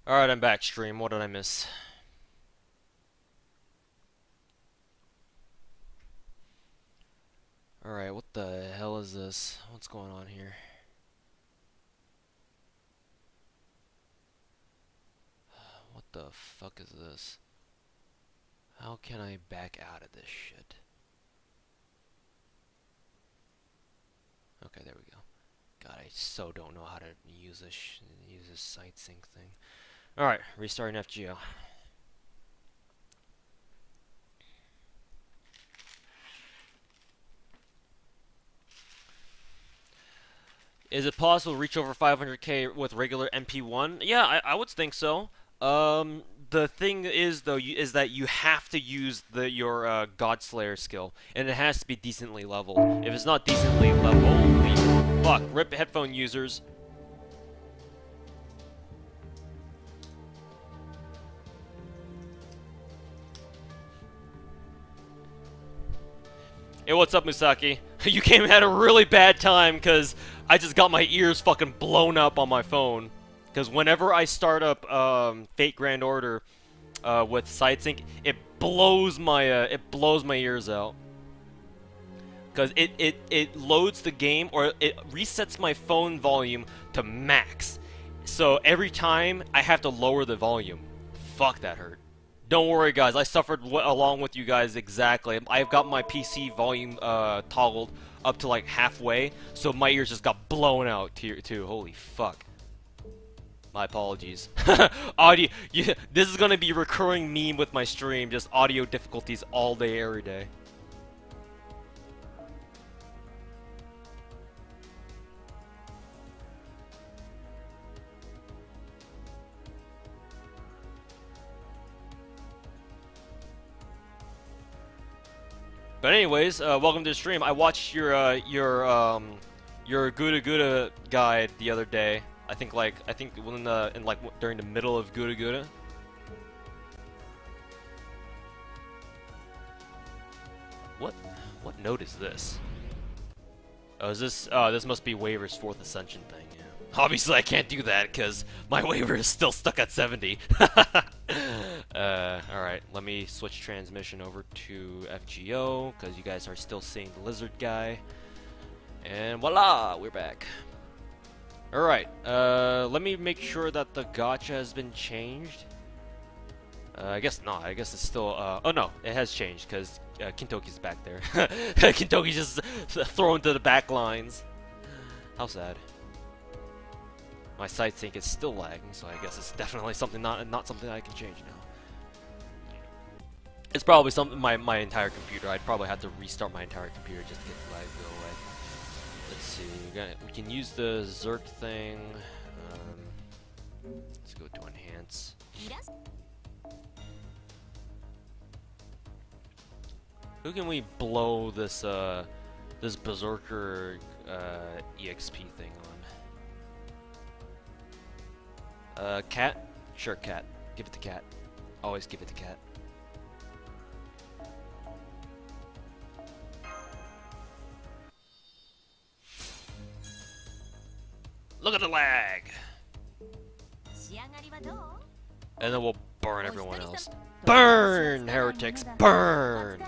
Alright, I'm back, stream. What did I miss? Alright, what the hell is this? What's going on here? What the fuck is this? How can I back out of this shit? Okay, there we go. God, I so don't know how to use this site sync thing. Alright, restarting FGO. Is it possible to reach over 500k with regular MP1? Yeah, I would think so. The thing is, though, is that you have to use your Godslayer skill, and it has to be decently leveled. If it's not decently leveled, holy fuck, rip headphone users. Hey, what's up, Musaki? You came at a really bad time, because I just got my ears fucking blown up on my phone. Because whenever I start up Fate Grand Order with SideSync, it blows my ears out. Because it loads the game, or it resets my phone volume to max. So every time, I have to lower the volume. Fuck, that hurt. Don't worry, guys. I suffered along with you guys exactly. I've got my PC volume toggled up to like halfway, so my ears just got blown out too. Holy fuck. My apologies. Audio. Yeah, this is gonna be a recurring meme with my stream. Just audio difficulties all day, every day. But anyways, welcome to the stream. I watched your Gouda Gouda guide the other day. I think during the middle of Gouda Gouda. What note is this? Oh, is this? Oh, this must be Waver's 4th Ascension thing. Yeah. Obviously, I can't do that because my Waver is still stuck at 70. All right, let me switch transmission over to FGO because you guys are still seeing the lizard guy. And voila, we're back. All right, let me make sure that the gacha has been changed. I guess not. I guess it's still. Oh no, it has changed because Kintoki's back there. Kintoki's just thrown to the back lines. How sad. My site sync is still lagging, so I guess it's definitely something not something I can change now. It's probably something my entire computer. I'd probably have to restart my entire computer just to get the lag to go away. Let's see. We can use the Zerk thing. Let's go to enhance. Who can we blow this this Berserker EXP thing on? Cat? Sure, Cat. Give it to Cat. Always give it to Cat. Look at the lag! And then we'll burn everyone else. Burn, heretics! Burn!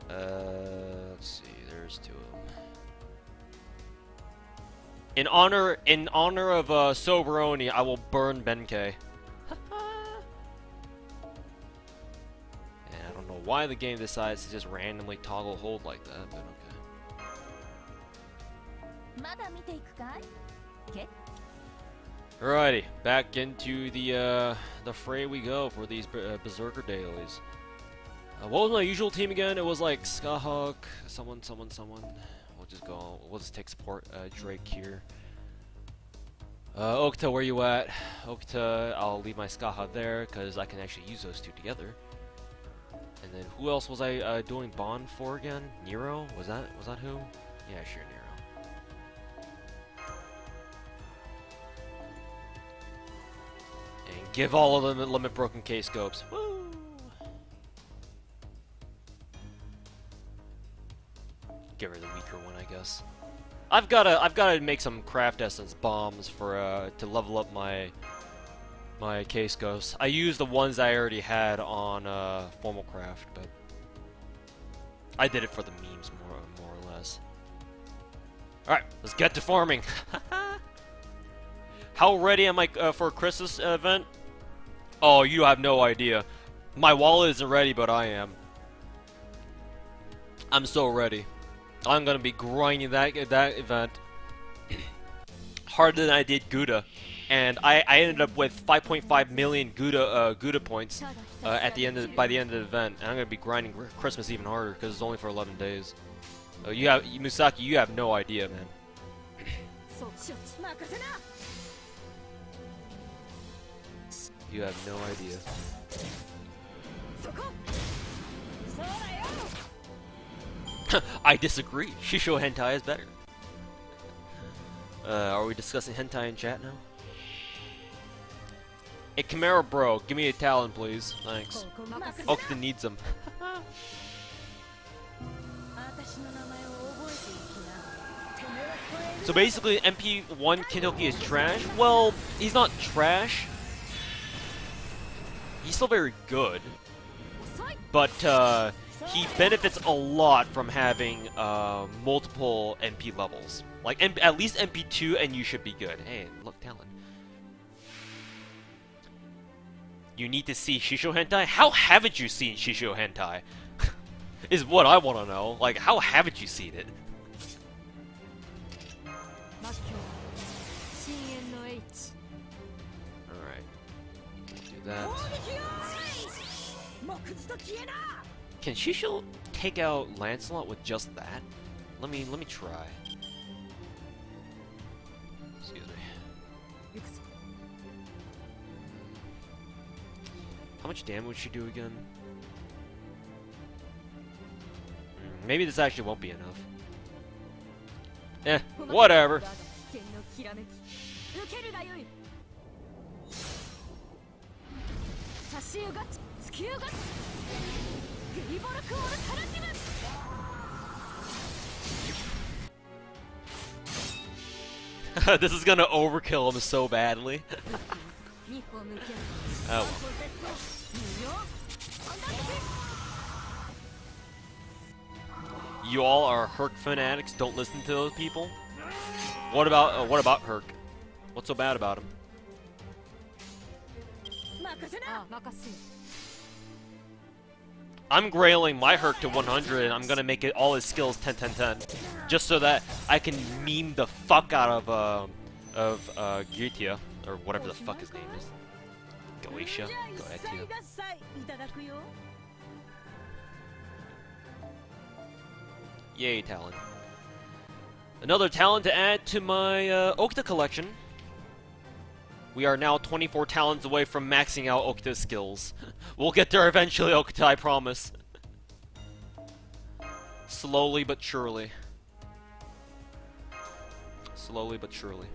Let's see. There's 2 of them. In honor of Soberoni, I will burn Benkei. And I don't know why the game decides to just randomly toggle hold like that, but okay. Alrighty, back into the fray we go for these Berserker dailies. What was my usual team again? It was like Skahawk, someone. We'll just take support Drake here. Okta, where you at? Okta, I'll leave my Skaha there because I can actually use those 2 together. And then who else was I doing Bond for again? Nero? Was that who? Yeah, sure, Nero. And give all of them limit broken K scopes. Woo! Get rid of the weaker one, I guess. I've gotta make some craft essence bombs for to level up my K scopes. I used the ones I already had on formal craft, but I did it for the memes more or less. All right, let's get to farming. How ready am I for a Christmas event? Oh, you have no idea. My wallet isn't ready, but I am. I'm so ready. I'm gonna be grinding that event harder than I did Gouda, and I ended up with 5.5 million Gouda points by the end of the event. And I'm gonna be grinding Christmas even harder because it's only for 11 days. Musaki, you have no idea, man. You have no idea. I disagree. Shishou hentai is better. Are we discussing hentai in chat now? Hey, Chimera bro, give me a talon, please. Thanks. Okta needs them. So basically, MP1 Kintoki is trash? Well, he's not trash. He's still very good. But, he benefits a lot from having multiple MP levels. Like, at least MP2 and you should be good. Hey, look, talent. You need to see Shishou hentai? How haven't you seen Shishou hentai? Is what I want to know. Like, how haven't you seen it? Alright. Do that. Can Shishou take out Lancelot with just that? Let me try. Excuse me. How much damage would she do again? Maybe this actually won't be enough. Eh, whatever. This is gonna overkill him so badly. Oh well. You all are Herc fanatics. Don't listen to those people. What about Herc? What's so bad about him? I'm grailing my Herc to 100, and I'm gonna make it all his skills 10, 10, 10, just so that I can meme the fuck out of Gyutia, or whatever the fuck his name is. Goetia. Yay, talent. Another talent to add to my Okta collection. We are now 24 talents away from maxing out Okta's skills. We'll get there eventually, Okta, I promise. Slowly but surely. Slowly but surely.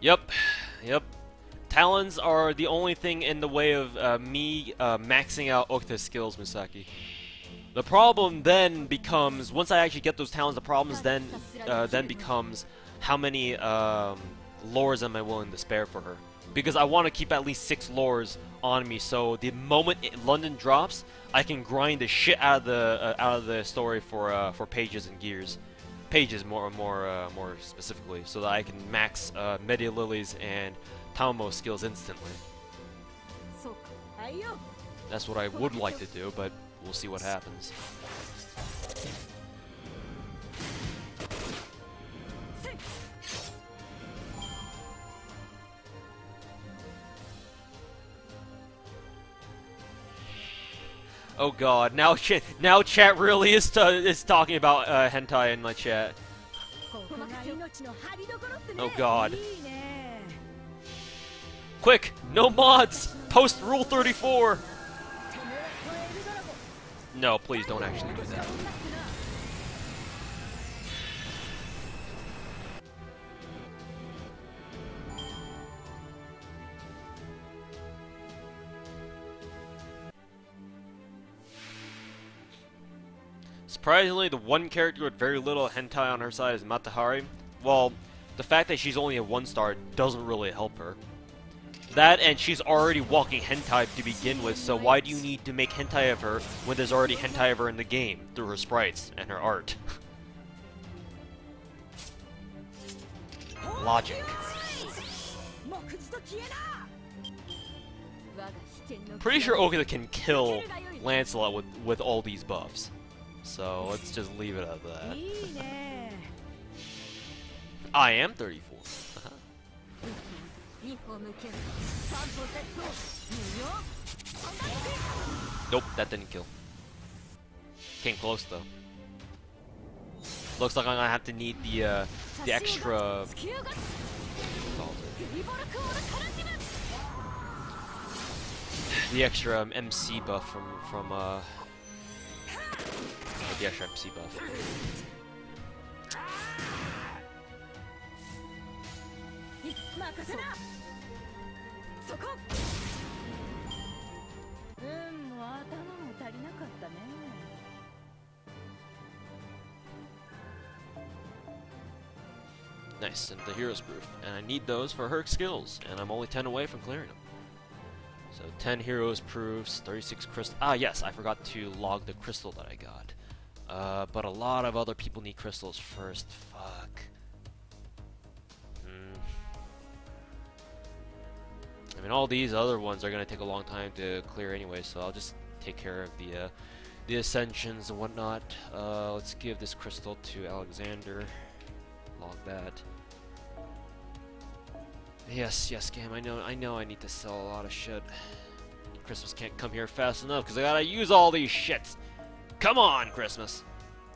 Yep. Talons are the only thing in the way of me maxing out Okta's skills, Misaki. The problem then becomes, once I actually get those talents, the problem then becomes how many lores am I willing to spare for her? Because I want to keep at least 6 lores on me, so the moment London drops, I can grind the shit out of the story for pages and gears. Pages more specifically, so that I can max Media Lilies and Taumo skills instantly. That's what I would like to do, but we'll see what happens. Oh god, now chat really is talking about hentai in my chat. Oh god. Quick, no mods! Post Rule 34! No, please don't actually do that. Surprisingly, the one character with very little hentai on her side is Matahari. Well, the fact that she's only a 1-star doesn't really help her. That, and she's already walking hentai to begin with, so why do you need to make hentai of her when there's already hentai of her in the game, through her sprites and her art? Logic. Pretty sure Okita can kill Lancelot with all these buffs. So let's just leave it at that. I am 34. Nope, that didn't kill. Came close though. Looks like I'm gonna have to need the extra. The extra MC buff from the extra MC buff. Nice, and the hero's proof. And I need those for her skills, and I'm only 10 away from clearing them. So 10 heroes proofs, 36 crystal. Ah, yes, I forgot to log the crystal that I got. But a lot of other people need crystals first. Fuck. I mean, all these other ones are gonna take a long time to clear anyway, so I'll just take care of the ascensions and whatnot. Let's give this crystal to Alexander. Log that. Yes, game. I know. I need to sell a lot of shit. Christmas can't come here fast enough because I gotta use all these shits. Come on, Christmas.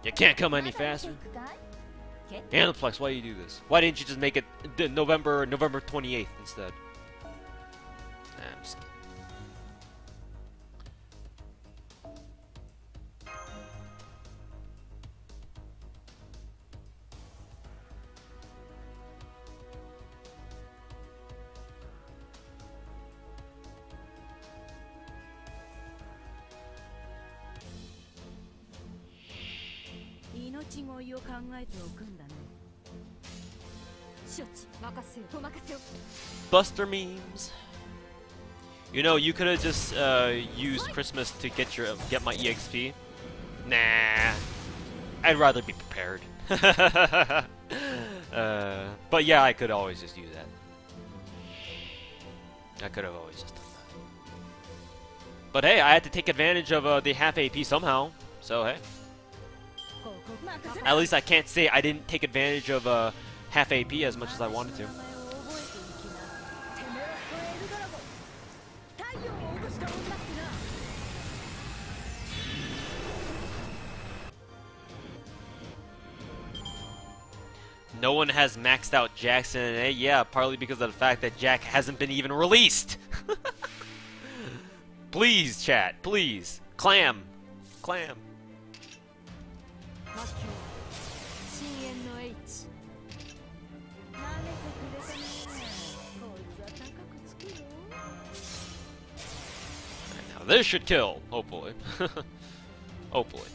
You can't come any faster. Aniplex, why do you do this? Why didn't you just make it November 28th instead? Buster memes. You know, you could have just used Christmas to get my EXP. Nah, I'd rather be prepared. But yeah, I could always just use that. I could have always just done that. But hey, I had to take advantage of the half AP somehow. So hey, at least I can't say I didn't take advantage of half AP as much as I wanted to. No one has maxed out Jackson in A. Yeah, partly because of the fact that Jack hasn't been even released. Please, chat, please. Clam. Clam. Now this should kill, hopefully. Hopefully.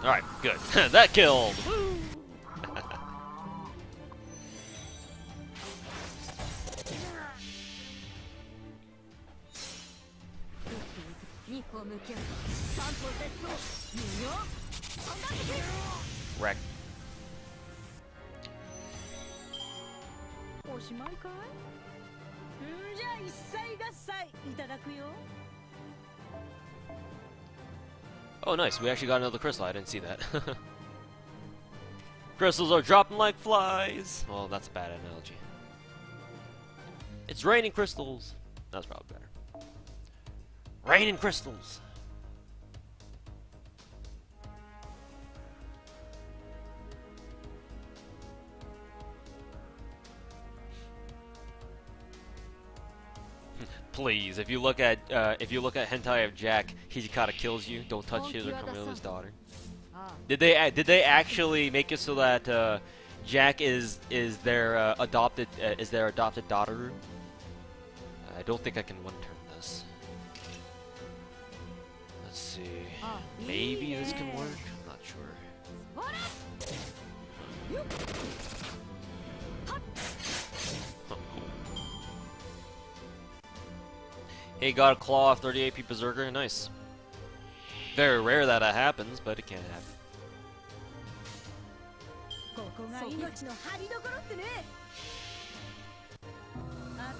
Alright, good. That killed! Wreck. Oh nice, we actually got another crystal, I didn't see that. Crystals are dropping like flies! Well, that's a bad analogy. It's raining crystals! That's probably better. Raining crystals! Please, if you look at hentai of Jack, Hijikata kills you. Don't touch his or Camilla's daughter. Did they actually make it so that Jack is their adopted daughter? I don't think I can one-turn this. Let's see. Maybe this can work. I'm not sure. Hey, got a claw of 38 AP Berserker. Nice. Very rare that happens, but it can happen.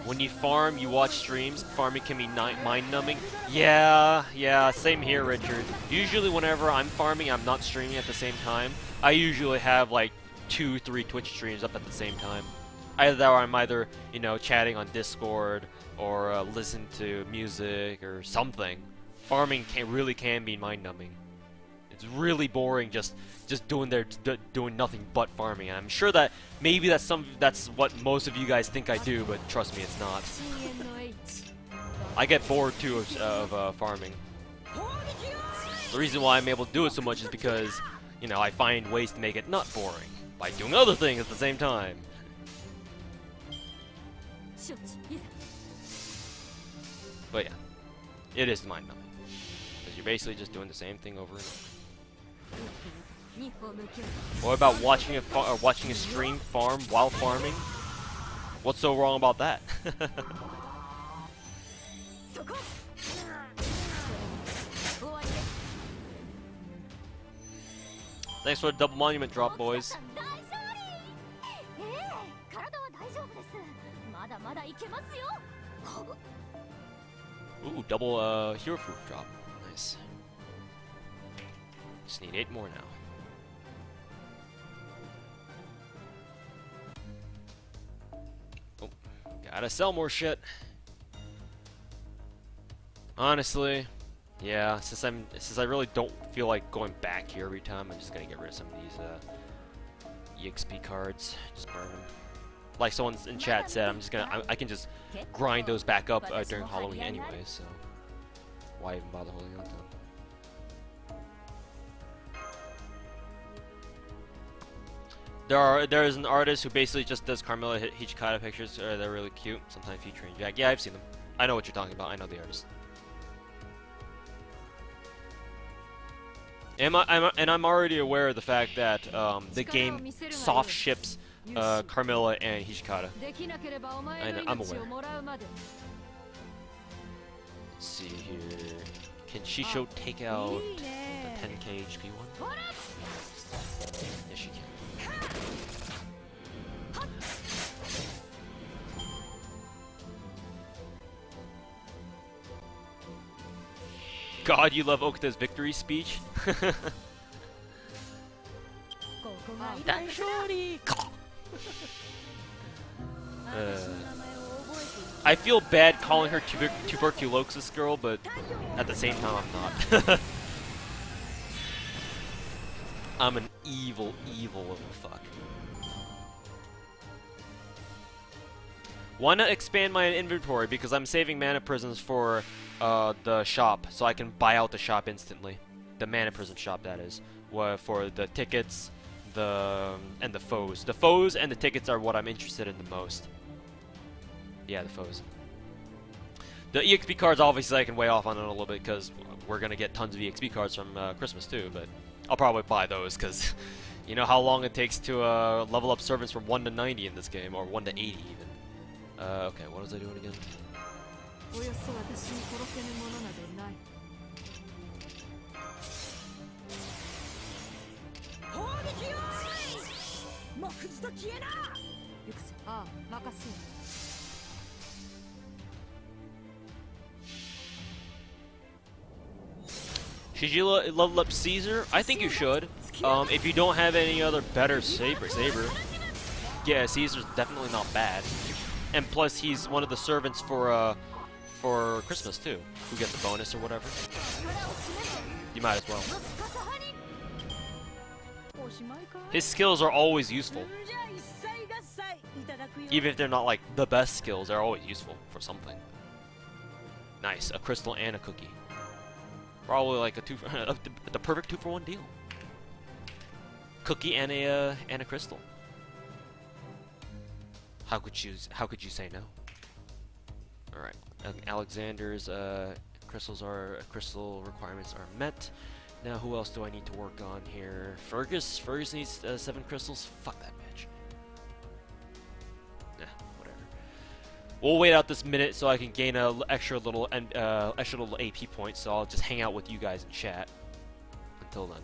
When you farm, you watch streams. Farming can be mind-numbing. Yeah, same here, Richard. Usually whenever I'm farming, I'm not streaming at the same time. I usually have like 2-3 Twitch streams up at the same time. Either I'm you know, chatting on Discord or listen to music or something. Farming really can be mind-numbing. It's really boring just doing nothing but farming. And I'm sure that maybe that's what most of you guys think I do, but trust me, it's not. I get bored too of farming. The reason why I'm able to do it so much is because, you know, I find ways to make it not boring by doing other things at the same time. But yeah, it is mind-numbing. Because you're basically just doing the same thing over and over. What about watching a stream farm while farming? What's so wrong about that? Thanks for the double monument drop, boys. Ooh, double hero proof drop. Nice. Just need 8 more now. Oh, gotta sell more shit. Honestly, yeah, since I really don't feel like going back here every time, I'm just gonna get rid of some of these EXP cards. Just burn them. Like someone in chat said, I can just grind those back up during Halloween anyway, so why even bother holding on to them? There is an artist who basically just does Carmilla Hijikata pictures. They're really cute. Sometimes featuring Jack. Yeah, I've seen them. I know what you're talking about. I know the artist. And I'm already aware of the fact that the game soft ships Carmilla and Hijikata. I'm aware. Let's see here. Can Shishou take out the 10k HP one? Yes, she can. God, you love Okuta's victory speech? I feel bad calling her tuberculosis girl, but at the same time I'm not. I'm an evil, evil little fuck. Why not expand my inventory? Because I'm saving mana prisms for the shop, so I can buy out the shop instantly. The mana prism shop, that is. For the tickets, and the foes. The foes and the tickets are what I'm interested in the most. Yeah, the foes. The EXP cards, obviously, I can weigh off on it a little bit because we're gonna get tons of EXP cards from Christmas too. But I'll probably buy those because you know how long it takes to level up servants from 1 to 90 in this game, or 1 to 80 even. Okay, what was I doing again? Should you level up Caesar? I think you should. If you don't have any other better saber, yeah, Caesar's definitely not bad. And plus, he's one of the servants for Christmas too, who gets a bonus or whatever. You might as well. His skills are always useful. Even if they're not like the best skills, they're always useful for something. Nice, a crystal and a cookie. Probably like the perfect 2-for-1 deal. Cookie and a crystal. How could you say no? All right, Alexander's crystal requirements are met. Now who else do I need to work on here? Fergus needs 7 crystals. Fuck that bitch. Nah, whatever. We'll wait out this minute so I can gain a extra little AP points. So I'll just hang out with you guys in chat until then.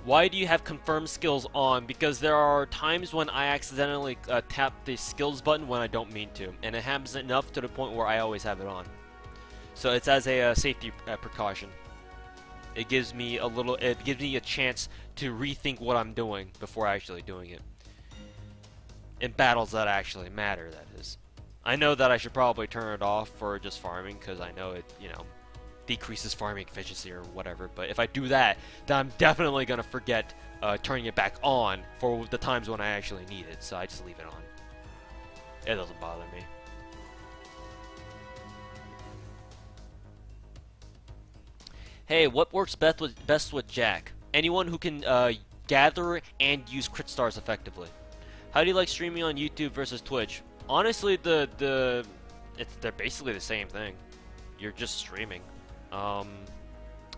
Why do you have confirmed skills on? Because there are times when I accidentally tap the skills button when I don't mean to, and it happens enough to the point where I always have it on. So it's as a safety precaution. It gives me a chance to rethink what I'm doing before actually doing it. In battles that actually matter, that is. I know that I should probably turn it off for just farming, because I know it, you know, decreases farming efficiency or whatever, but if I do that, then I'm definitely gonna forget turning it back on for the times when I actually need it, so I just leave it on. It doesn't bother me. Hey, what works best with Jack? Anyone who can gather and use crit stars effectively. How do you like streaming on YouTube versus Twitch? Honestly, they're basically the same thing. You're just streaming.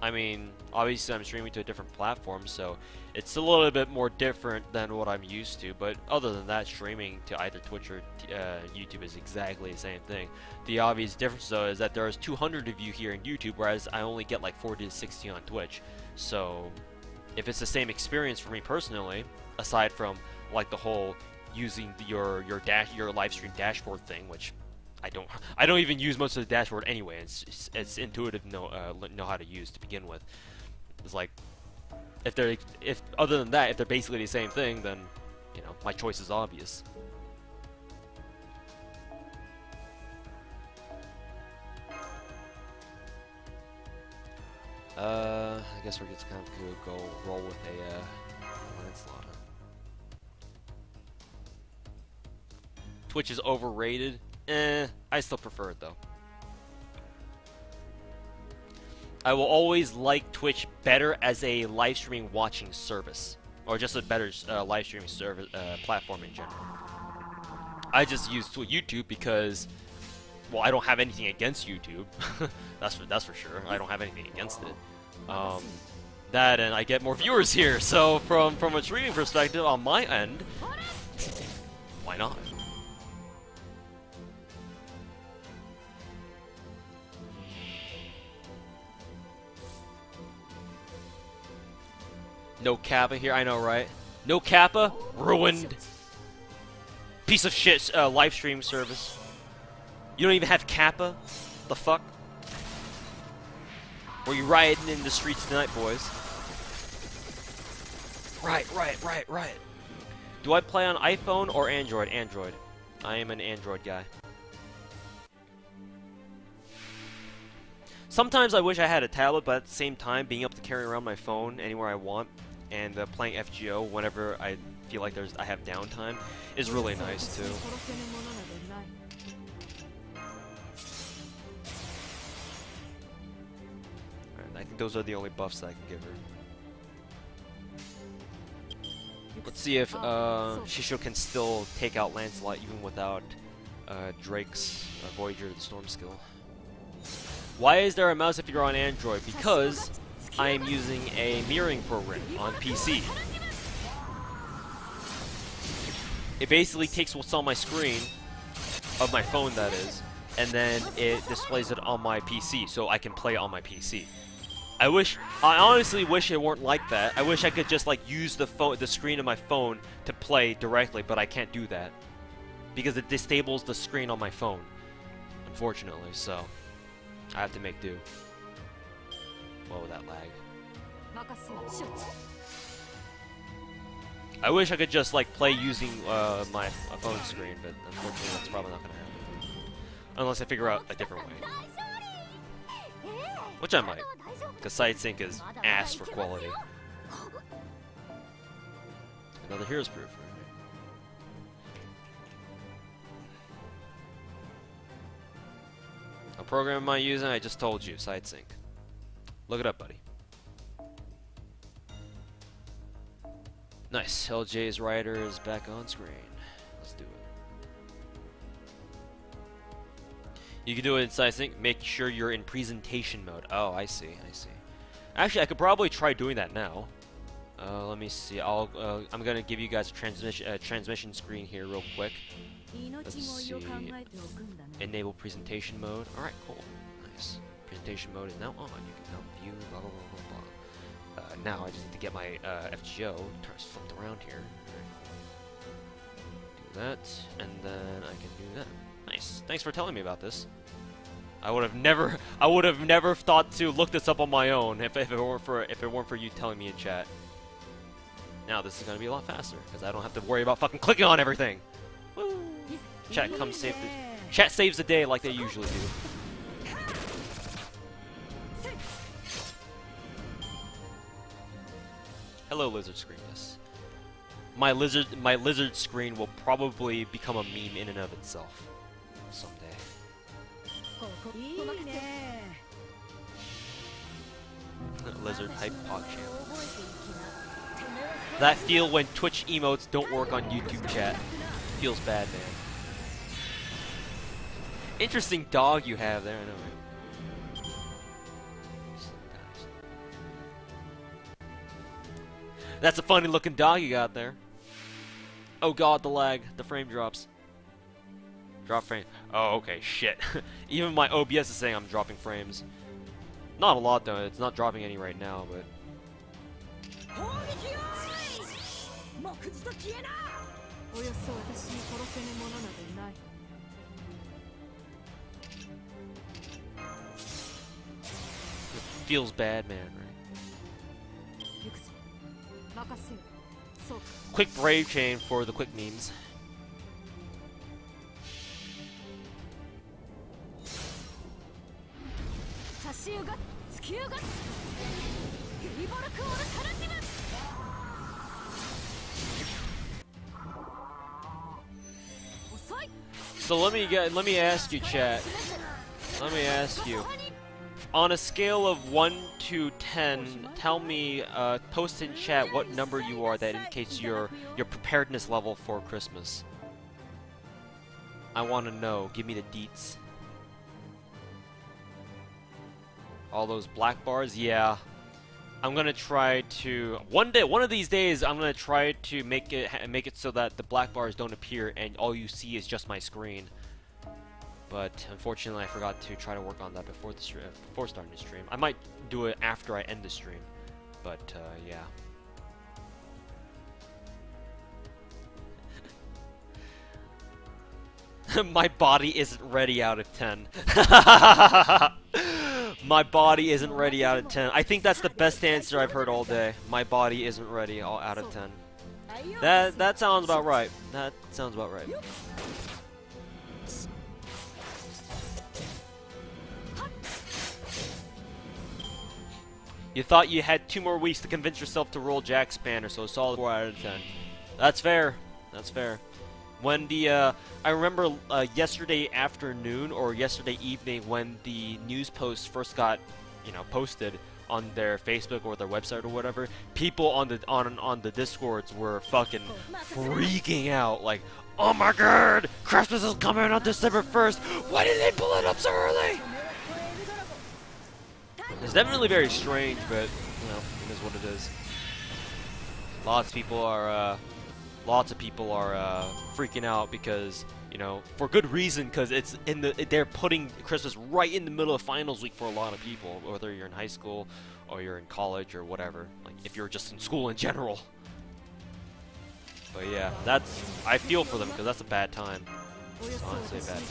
I mean, obviously I'm streaming to a different platform, so it's a little bit more different than what I'm used to, but other than that, streaming to either Twitch or YouTube is exactly the same thing. The obvious difference, though, is that there's 200 of you here in YouTube, whereas I only get like 40 to 60 on Twitch. So, if it's the same experience for me personally, aside from like the whole using your live stream dashboard thing, which I don't even use most of the dashboard anyway. It's intuitive to know how to use to begin with. It's like if other than that, if they're basically the same thing, then you know my choice is obvious. I guess we're just kind of gonna go roll with a Lancelot. Twitch is overrated. I still prefer it though. I will always like Twitch better as a live streaming watching service. or just a better live streaming service platform in general. I just use YouTube because, well, I don't have anything against YouTube. that's for sure. I don't have anything against it. That and I get more viewers here. So from a streaming perspective, on my end, why not? No Kappa here, I know, right? No Kappa, ruined. Piece of shit live stream service. You don't even have Kappa? The fuck? Were you rioting in the streets tonight, boys? Right. Do I play on iPhone or Android? Android. I am an Android guy. Sometimes I wish I had a tablet, but at the same time, being able to carry around my phone anywhere I want and playing FGO whenever I feel like I have downtime is really nice too. Alright, I think those are the only buffs that I can give her. Let's see if Shishou can still take out Lancelot even without Drake's Voyager of the Storm skill. Why is there a mouse if you're on Android? Because I am using a mirroring program on PC. It basically takes what's on my screen, of my phone that is, and then it displays it on my PC, so I can play on my PC. I honestly wish it weren't like that. I wish I could just like use the screen of my phone to play directly, but I can't do that because it disables the screen on my phone, unfortunately. So I have to make do. What with that lag? I wish I could just like play using my phone screen, but unfortunately that's probably not gonna happen unless I figure out a different way, which I might. Because SideSync is ass for quality. Another hero's proof. What program am I using? I just told you, SideSync. Look it up, buddy. Nice. LJ's writer is back on screen. Let's do it. You can do it in SideSync. Make sure you're in presentation mode. Oh, I see. Actually, I could probably try doing that now. Let me see. I'm gonna give you guys a transmission screen here real quick. Let's see. Enable presentation mode. All right, cool. Nice. Presentation mode is now on. You can now view. Blah blah blah blah blah. Now I just need to get my FGO flipped around here. Do that, and then I can do that. Nice. Thanks for telling me about this. I would have never thought to look this up on my own if it weren't for you telling me in chat. Now this is gonna be a lot faster because I don't have to worry about fucking clicking on everything. Woo! Chat saves the day like they usually do. Hello, lizard screen. Yes. My lizard screen will probably become a meme in and of itself someday. Lizard hype pog channel. That feel when Twitch emotes don't work on YouTube chat. Feels bad, man. Interesting dog you have there, I know. That's a funny looking dog you got there. Oh god, the lag. The frame drops. Drop frame. Oh, okay, shit. Even my OBS is saying I'm dropping frames. Not a lot though, it's not dropping any right now, but... It feels bad, man, right? Quick brave chain for the quick memes. So let me ask you, chat. Let me ask you. On a scale of 1 to 10, tell me, post in chat what number you are that indicates your preparedness level for Christmas. I want to know. Give me the deets. All those black bars? Yeah. I'm gonna try to one of these days. I'm gonna try to make it so that the black bars don't appear and all you see is just my screen. But unfortunately, I forgot to try to work on that before the before starting the stream. I might do it after I end the stream, but yeah. My body isn't ready out of 10. My body isn't ready out of 10. I think that's the best answer I've heard all day. My body isn't ready out of 10. That sounds about right. That sounds about right. You thought you had 2 more weeks to convince yourself to roll Jack Spanner, so a solid 4 out of 10. That's fair. That's fair. When the, I remember yesterday afternoon or yesterday evening when the news posts first got, you know, posted on their Facebook or their website or whatever, people on the Discords were fucking freaking out, like, oh my god, Christmas is coming on December 1st. Why did they pull it up so early? It's definitely very strange, but you know, it is what it is. Lots of people are freaking out because, you know, for good reason, because it's they're putting Christmas right in the middle of finals week for a lot of people, whether you're in high school or you're in college or whatever. Like if you're just in school in general. But yeah, I feel for them because that's a bad time. It's honestly a bad time.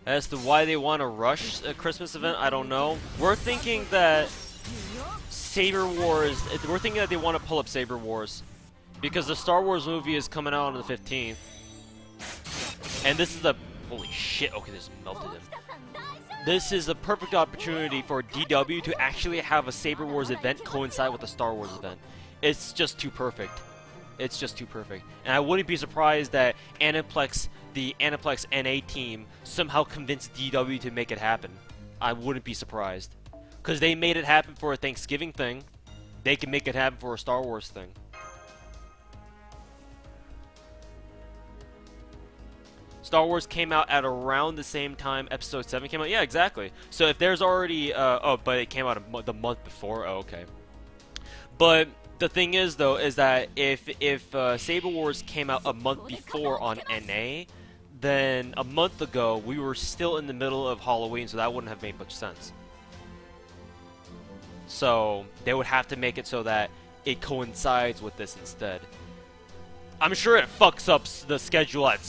As to why they want to rush a Christmas event, I don't know. We're thinking that Saber Wars, we're thinking that they want to pull up Saber Wars because the Star Wars movie is coming out on the 15th. And this is a, holy shit, okay, this melted him. This is a perfect opportunity for DW to actually have a Saber Wars event coincide with the Star Wars event. It's just too perfect. It's just too perfect. And I wouldn't be surprised that Aniplex, the Aniplex NA team, somehow convinced DW to make it happen. I wouldn't be surprised. Because they made it happen for a Thanksgiving thing. They can make it happen for a Star Wars thing. Star Wars came out at around the same time Episode 7 came out. Yeah, exactly. So if there's already... oh, but it came out the month before. Oh, okay. But the thing is, though, is that if Saber Wars came out a month before on NA, then a month ago we were still in the middle of Halloween, so that wouldn't have made much sense. So they would have to make it so that it coincides with this instead. I'm sure it fucks up the schedule at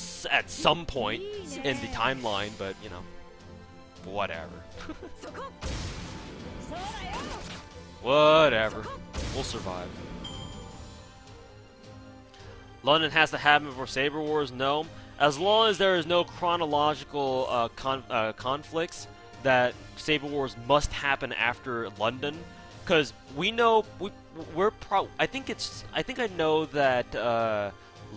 some point in the timeline, but, you know, whatever. Whatever. We'll survive. London has to happen before Saber Wars? No. As long as there is no chronological conflicts, that Saber Wars must happen after London. Because we know... I think I know that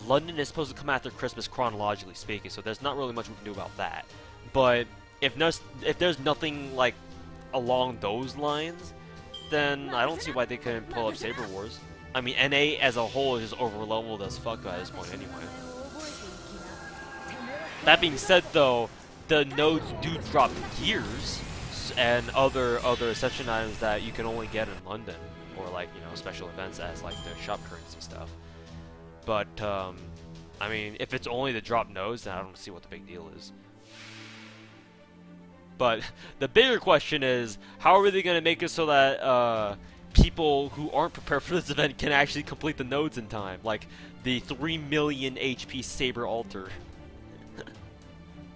London is supposed to come after Christmas chronologically speaking, so there's not really much we can do about that. But if there's nothing like along those lines, then I don't see why they couldn't pull up Saber Wars. I mean, NA as a whole is just over-leveled as fuck at this point anyway. That being said, though, the nodes do drop gears and other Ascension items that you can only get in London, or like, you know, special events as like the shop currency stuff. But I mean, if it's only the drop nodes, then I don't see what the big deal is. But the bigger question is, how are they going to make it so that people who aren't prepared for this event can actually complete the nodes in time? Like the 3 million HP Saber Altar.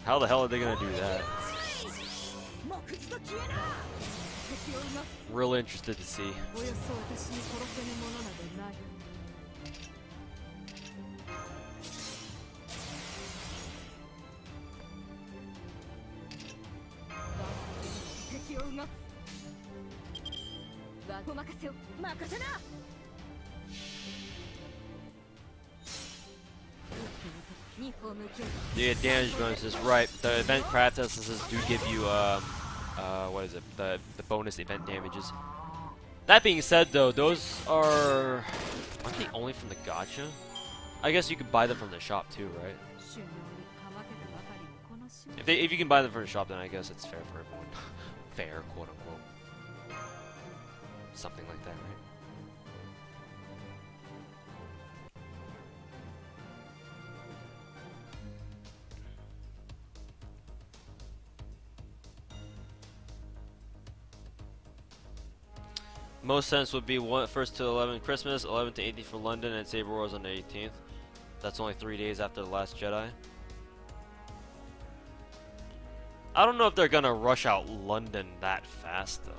How the hell are they going to do that? Real interested to see. The damage bonuses, right? The event craft essences do give you what is it? The bonus event damages. That being said, though, those aren't they only from the gacha? I guess you can buy them from the shop too, right? If you can buy them from the shop, then I guess it's fair for everyone. Fair, quote unquote. Something like that, right? Most sense would be 1st to 11th Christmas, 11th to 18th for London, and Saber Wars on the 18th. That's only 3 days after The Last Jedi. I don't know if they're gonna rush out London that fast though.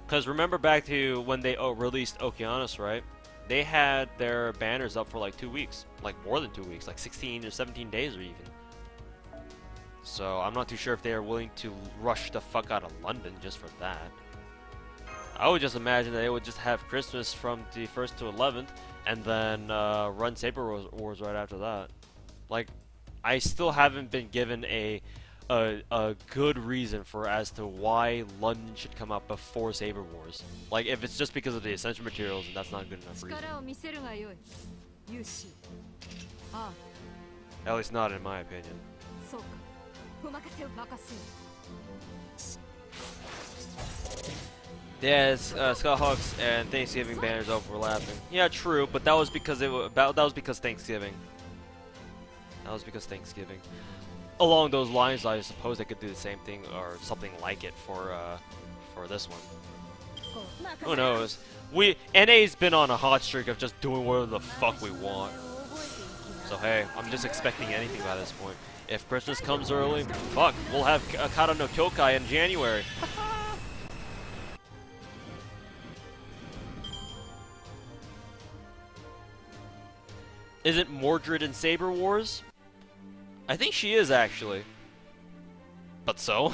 Cause remember back to when they released Okeanos, right? They had their banners up for like 2 weeks, like more than 2 weeks, like 16 or 17 days or even. So I'm not too sure if they are willing to rush the fuck out of London just for that. I would just imagine that they would just have Christmas from the 1st to 11th, and then run Saber Wars right after that. Like, I still haven't been given a good reason for as to why London should come out before Saber Wars. Like, if it's just because of the essential materials, then that's not a good enough reason. At least not in my opinion. Yeah, Skullhawks and Thanksgiving banners overlapping. Yeah, true, but that was because that was because Thanksgiving. That was because Thanksgiving. Along those lines, I suppose they could do the same thing or something like it for this one. Who knows? NA's been on a hot streak of just doing whatever the fuck we want. So hey, I'm just expecting anything by this point. If Christmas comes early, fuck, we'll have Kata no Kyokai in January. Isn't Mordred in Saber Wars? I think she is, actually. But so?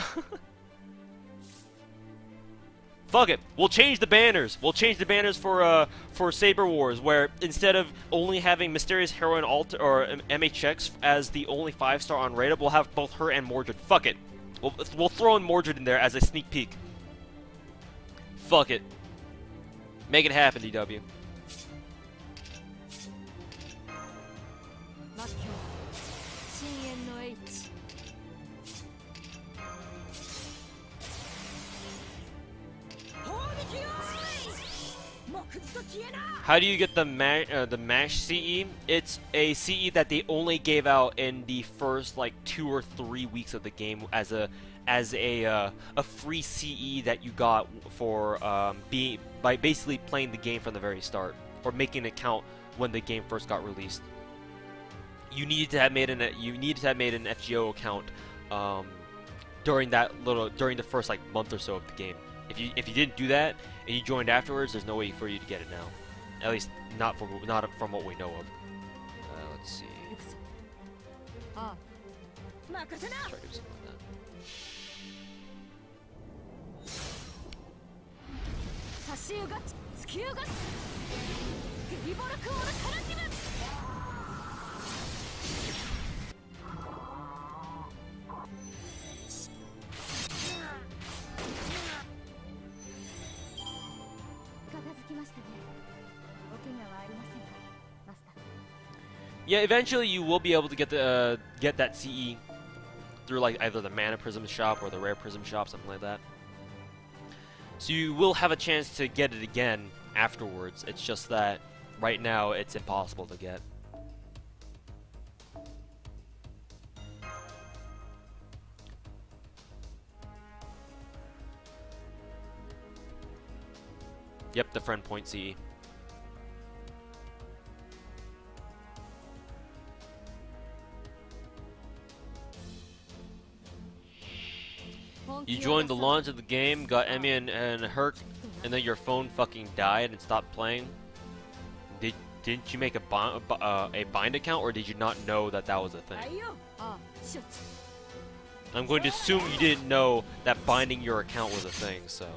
Fuck it. We'll change the banners. We'll change the banners for Saber Wars, where instead of only having Mysterious Heroine or MHX as the only 5-star on rated, we'll have both her and Mordred. Fuck it. We'll throw in Mordred in there as a sneak peek. Fuck it. Make it happen, DW. How do you get the MASH CE? It's a CE that they only gave out in the first like 2 or 3 weeks of the game as a free CE that you got for by basically playing the game from the very start or making an account when the game first got released. You needed to have made an FGO account during the first like month or so of the game. If you didn't do that and you joined afterwards, there's no way for you to get it now. At least not from what we know of. Let's see. Let's try to do something like that. Yeah, eventually you will be able to get that CE through like either the Mana Prism shop or the Rare Prism shop, something like that. So you will have a chance to get it again afterwards. It's just that right now it's impossible to get. Yep, the friend point CE. You joined the launch of the game, got Emmy and Herc, and then your phone fucking died and stopped playing. Didn't you make a bind account, or did you not know that that was a thing? I'm going to assume you didn't know that binding your account was a thing, so.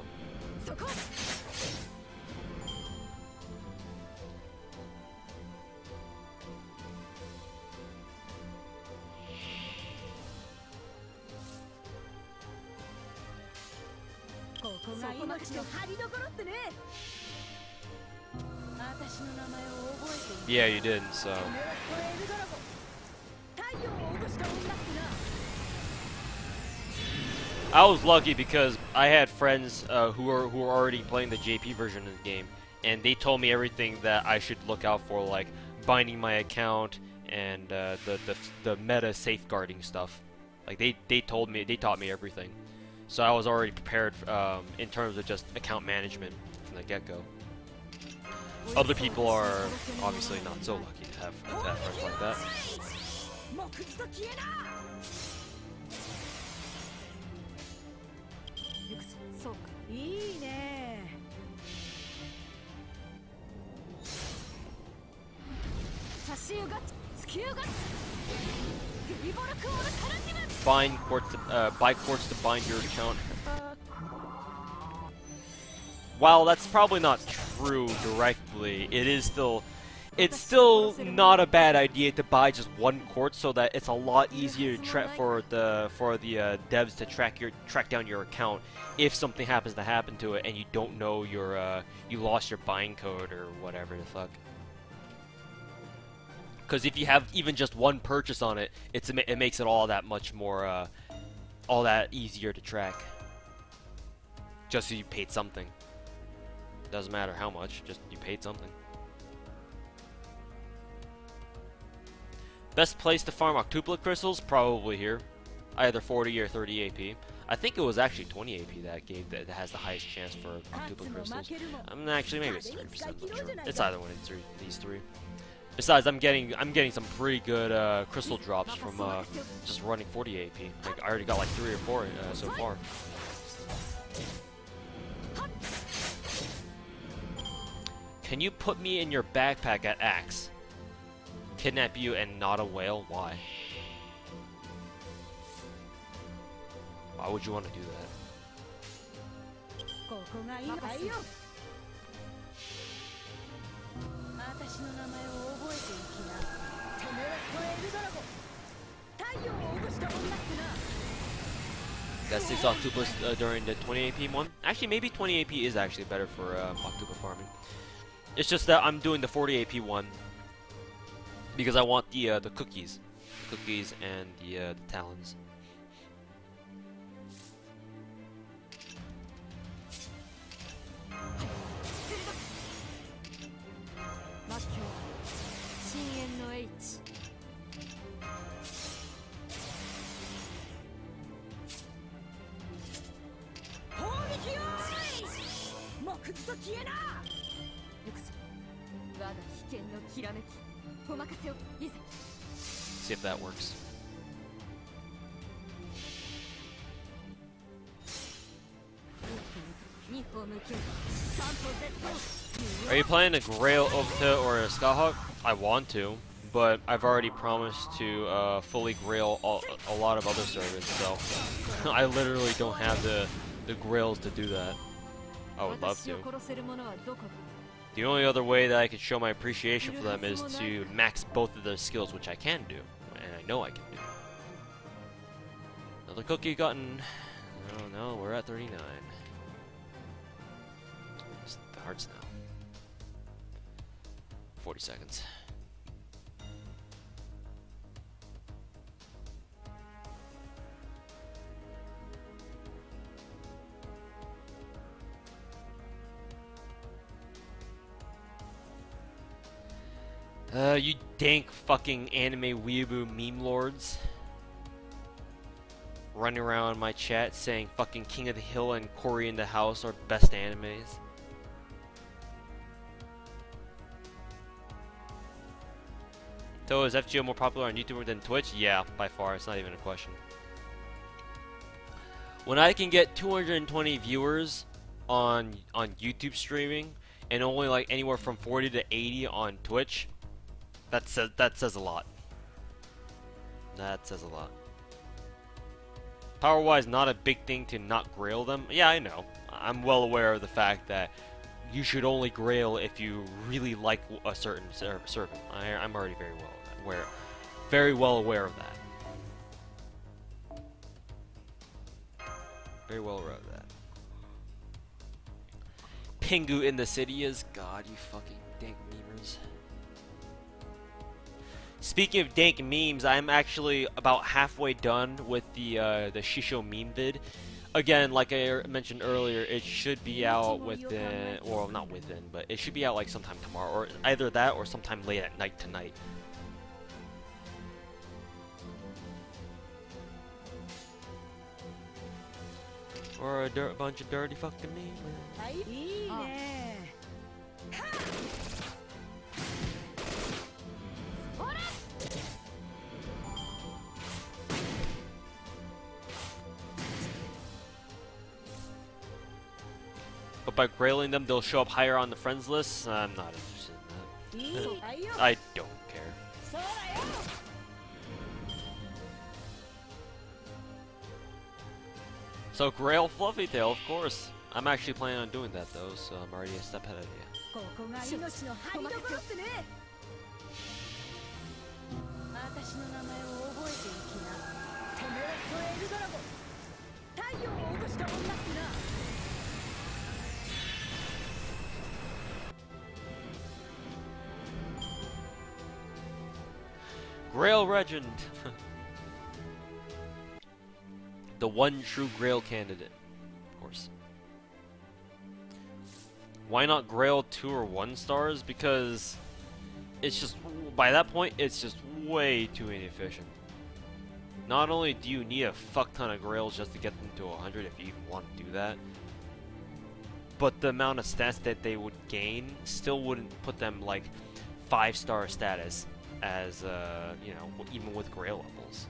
Yeah, you didn't, so. I was lucky because I had friends who were already playing the JP version of the game, and they told me everything that I should look out for, like binding my account and the meta safeguarding stuff. Like they taught me everything, so I was already prepared in terms of just account management from the get-go. Other people are obviously not so lucky to have friends like that. いいね。差し湯がつき湯がビボルクオルカラティブ Bind quartz buy quartz to bind your account. While that's probably not true directly, it's still not a bad idea to buy just one quartz so that it's a lot easier to track for the devs to track down your account if something happens to happen to it and you don't know you lost your buying code or whatever the fuck. Because if you have even just one purchase on it, it makes it all that much more all that easier to track. Just so you paid something. Doesn't matter how much, just you paid something. Best place to farm octuplet crystals? Probably here. Either 40 or 30 AP. I think it was actually 20 AP that has the highest chance for octuplet crystals. Actually, maybe it's 30%. I'm not sure. It's either one of these three. Besides, I'm getting some pretty good crystal drops from just running 40 AP. Like, I already got like 3 or 4 so far. Can you put me in your backpack at Axe? Kidnap you and not a whale? Why? Why would you want to do that? That 6 octopus during the 20 AP one? Actually, maybe 20 AP is actually better for octopus farming. It's just that I'm doing the 40 AP one because I want the cookies, and the talons. See if that works. Are you playing a Grail Okta or a Skyhawk? I want to, but I've already promised to fully Grail a lot of other servers, so I literally don't have the Grails to do that. I would love to. The only other way that I could show my appreciation for them is to max both of their skills, which I can do, and I know I can do. Another cookie gotten. Oh no, we're at 39. It's the hearts now. 40 seconds. You dank fucking anime weeaboo meme lords. Running around my chat saying fucking King of the Hill and Cory in the House are best animes. So is FGO more popular on YouTube than Twitch? Yeah, by far. It's not even a question. When I can get 220 viewers on YouTube streaming and only like anywhere from 40 to 80 on Twitch, that says a lot. That says a lot. Power-wise, not a big thing to not grail them. Yeah, I know. I'm well aware of the fact that you should only grail if you really like a certain servant. I'm already very well aware of that. Very well aware of that. Pingu in the city is. God, you fucking dank memers. Speaking of dank memes, I'm actually about halfway done with the Shishou meme vid. Again, like I mentioned earlier, it should be out within, well, not within, but it should be out like sometime tomorrow, or either that or sometime late at night tonight. Or a bunch of dirty fucking memes. But by grailing them, they'll show up higher on the friends list. I'm not interested in that. I don't care. So grail Fluffy Tail, of course. I'm actually planning on doing that though, so I'm already a step ahead of you. Grail Legend! The one true Grail candidate, of course. Why not Grail 2 or 1 stars? Because it's just, by that point, it's just way too inefficient. Not only do you need a fuck ton of Grails just to get them to 100 if you even want to do that, but the amount of stats that they would gain still wouldn't put them like 5-star status as, you know, even with Grail levels.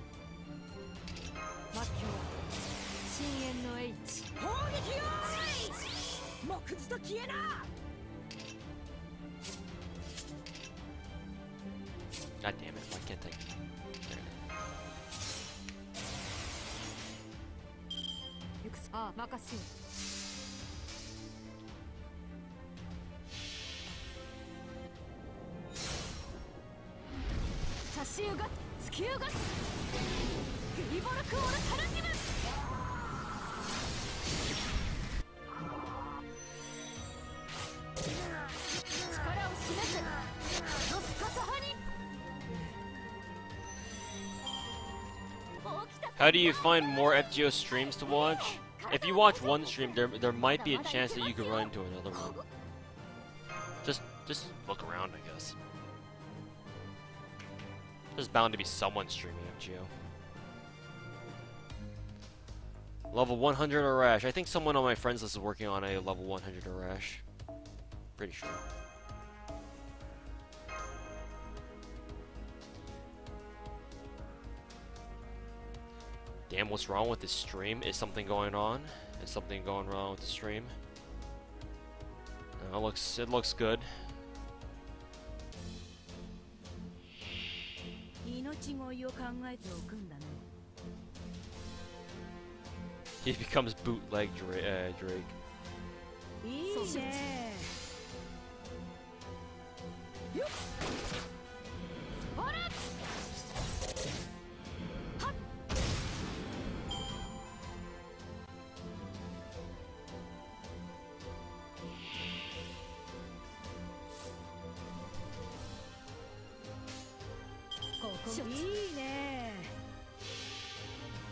God damn it, why can't I? How do you find more FGO streams to watch? If you watch one stream, there might be a chance that you could run into another one. Just look around, I guess. There's bound to be someone streaming FGO. Level 100 Arash. I think someone on my friends list is working on a level 100 Arash. Pretty sure. Damn, what's wrong with this stream? Is something going on? Is something going wrong with the stream? No, it looks good. He becomes bootleg Drake.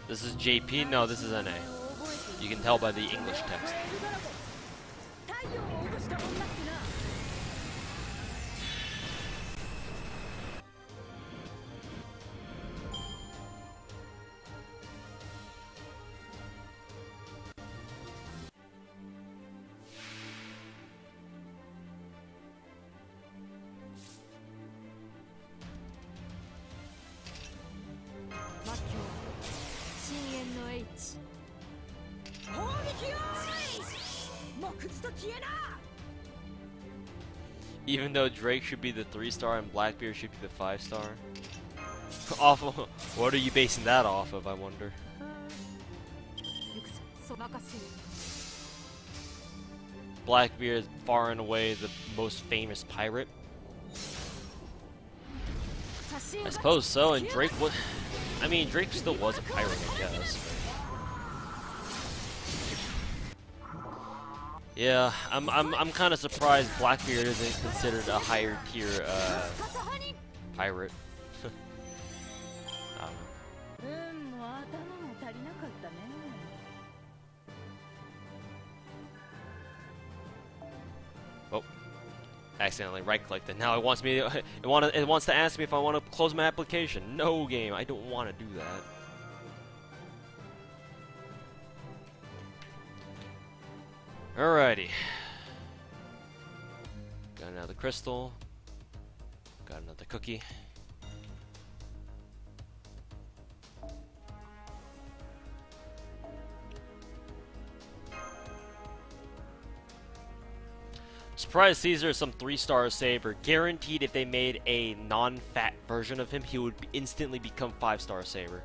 This is JP? No, this is NA. You can tell by the English text. Even though Drake should be the 3-star and Blackbeard should be the 5-star. Awful. What are you basing that off of, I wonder? Blackbeard is far and away the most famous pirate. I suppose so, and Drake was... I mean, Drake still was a pirate, I guess. Yeah, I'm kind of surprised Blackbeard isn't considered a higher tier pirate. I don't know. も頭も足りなかったね。Oh, accidentally right-clicked it. Now it wants me. It wants to ask me if I want to close my application. No, game. I don't want to do that. Alrighty. Got another crystal. Got another cookie. Surprise Caesar is some 3-star saber. Guaranteed if they made a non-fat version of him, he would instantly become 5-star saber.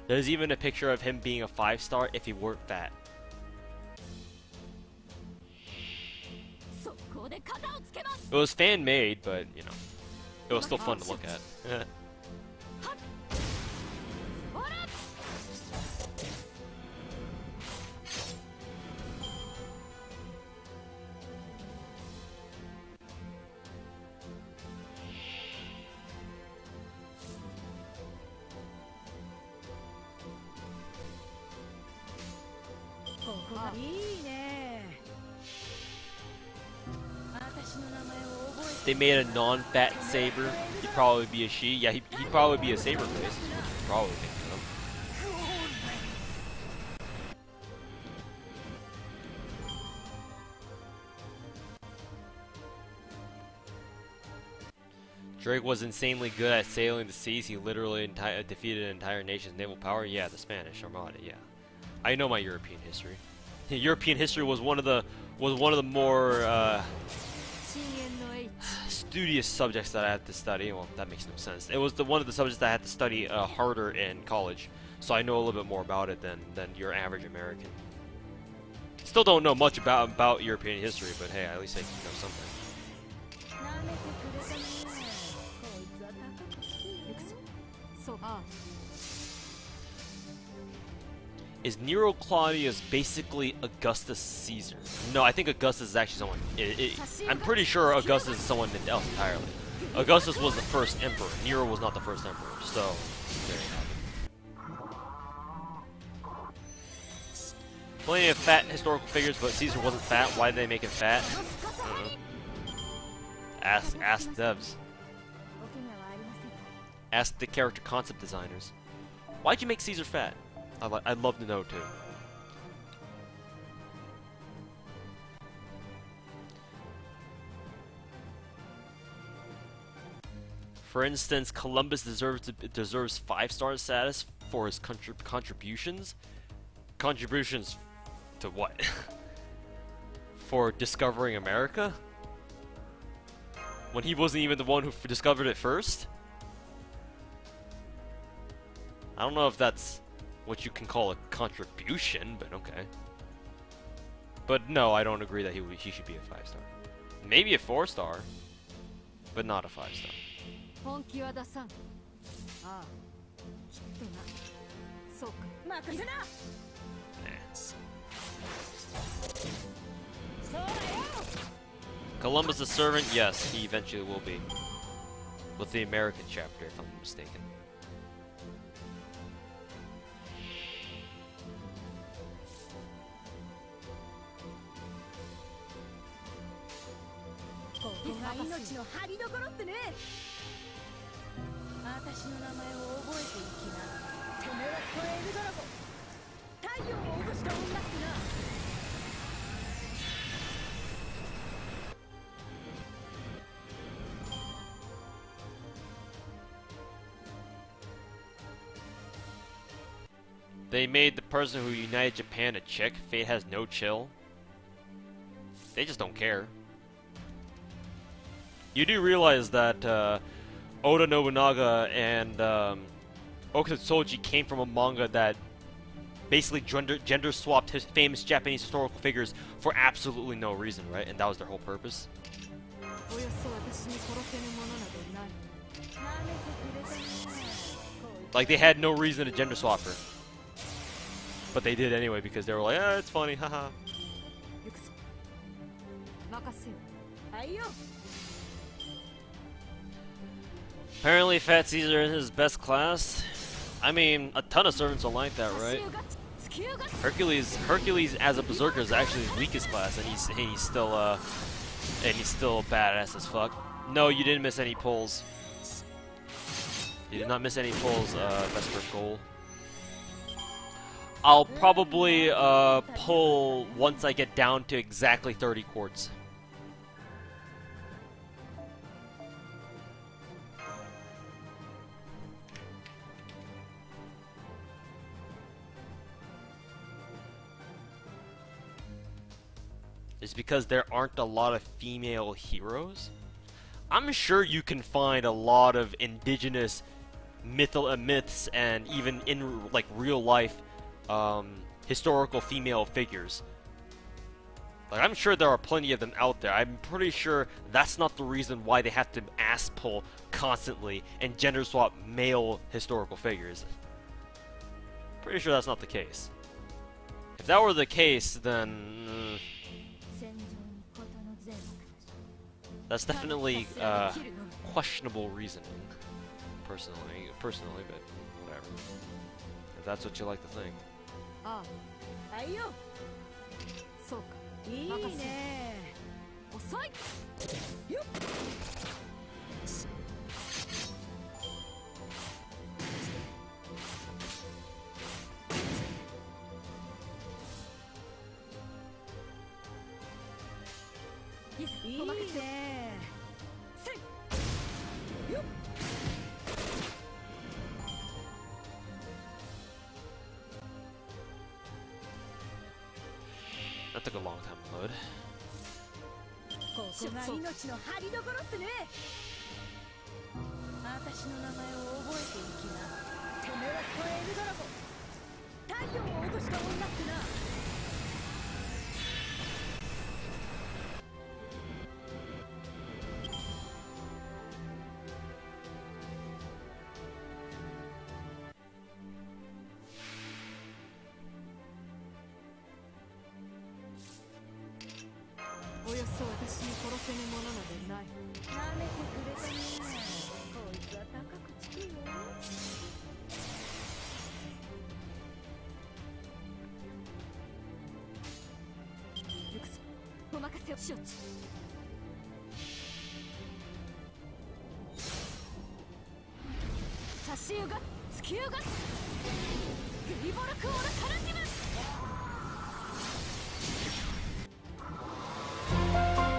There's even a picture of him being a 5-star if he weren't fat. It was fan-made, but, you know, it was still fun to look at. They made a non-fat saber. He'd probably be a she. Yeah, he'd probably be a saber face. Is what you're probably thinking of. Drake was insanely good at sailing the seas. He literally defeated an entire nation's naval power. Yeah, the Spanish Armada. Yeah, I know my European history. European history was one of the more studious subjects that I had to study. Well, that makes no sense. It was one of the subjects that I had to study harder in college, so I know a little bit more about it than your average American. Still don't know much about European history, but hey, at least I know something. Is Nero Claudius basically Augustus Caesar? No, I think Augustus is actually someone. I'm pretty sure Augustus is someone else entirely. Augustus was the first emperor. Nero was not the first emperor. So, there you have it. Plenty of fat historical figures, but Caesar wasn't fat. Why did they make him fat? I don't know. Ask devs. Ask the character concept designers. Why'd you make Caesar fat? I'd love to know too. For instance, Columbus deserves 5-star status for his contributions. Contributions to what? For discovering America? When he wasn't even the one who discovered it first? I don't know if that's what you can call a contribution, but okay. But no, I don't agree that he should be a 5-star. Maybe a 4-star, but not a 5-star. Columbus the servant? Yes, he eventually will be. With the American chapter, if I'm mistaken. They made the person who united Japan a chick. Fate has no chill. They just don't care. You do realize that Oda Nobunaga and Okatsuji came from a manga that basically gender swapped his famous Japanese historical figures for absolutely no reason, right? And that was their whole purpose. Like, they had no reason to gender swap her. But they did anyway because they were like, ah, it's funny, haha. Apparently, Fat Caesar is his best class. I mean, a ton of servants are like that, right? Hercules as a berserker is actually his weakest class, and he's still badass as fuck. No, you didn't miss any pulls. You did not miss any pulls, Vesper Goal. I'll probably pull once I get down to exactly 30 quartz. It's because there aren't a lot of female heroes. I'm sure you can find a lot of indigenous myths and even in like real life historical female figures. Like, I'm sure there are plenty of them out there. I'm pretty sure that's not the reason why they have to ass pull constantly and gender swap male historical figures. Pretty sure that's not the case. If that were the case, then that's definitely questionable reasoning. Personally, but whatever. If that's what you like to think. That took a long time to load.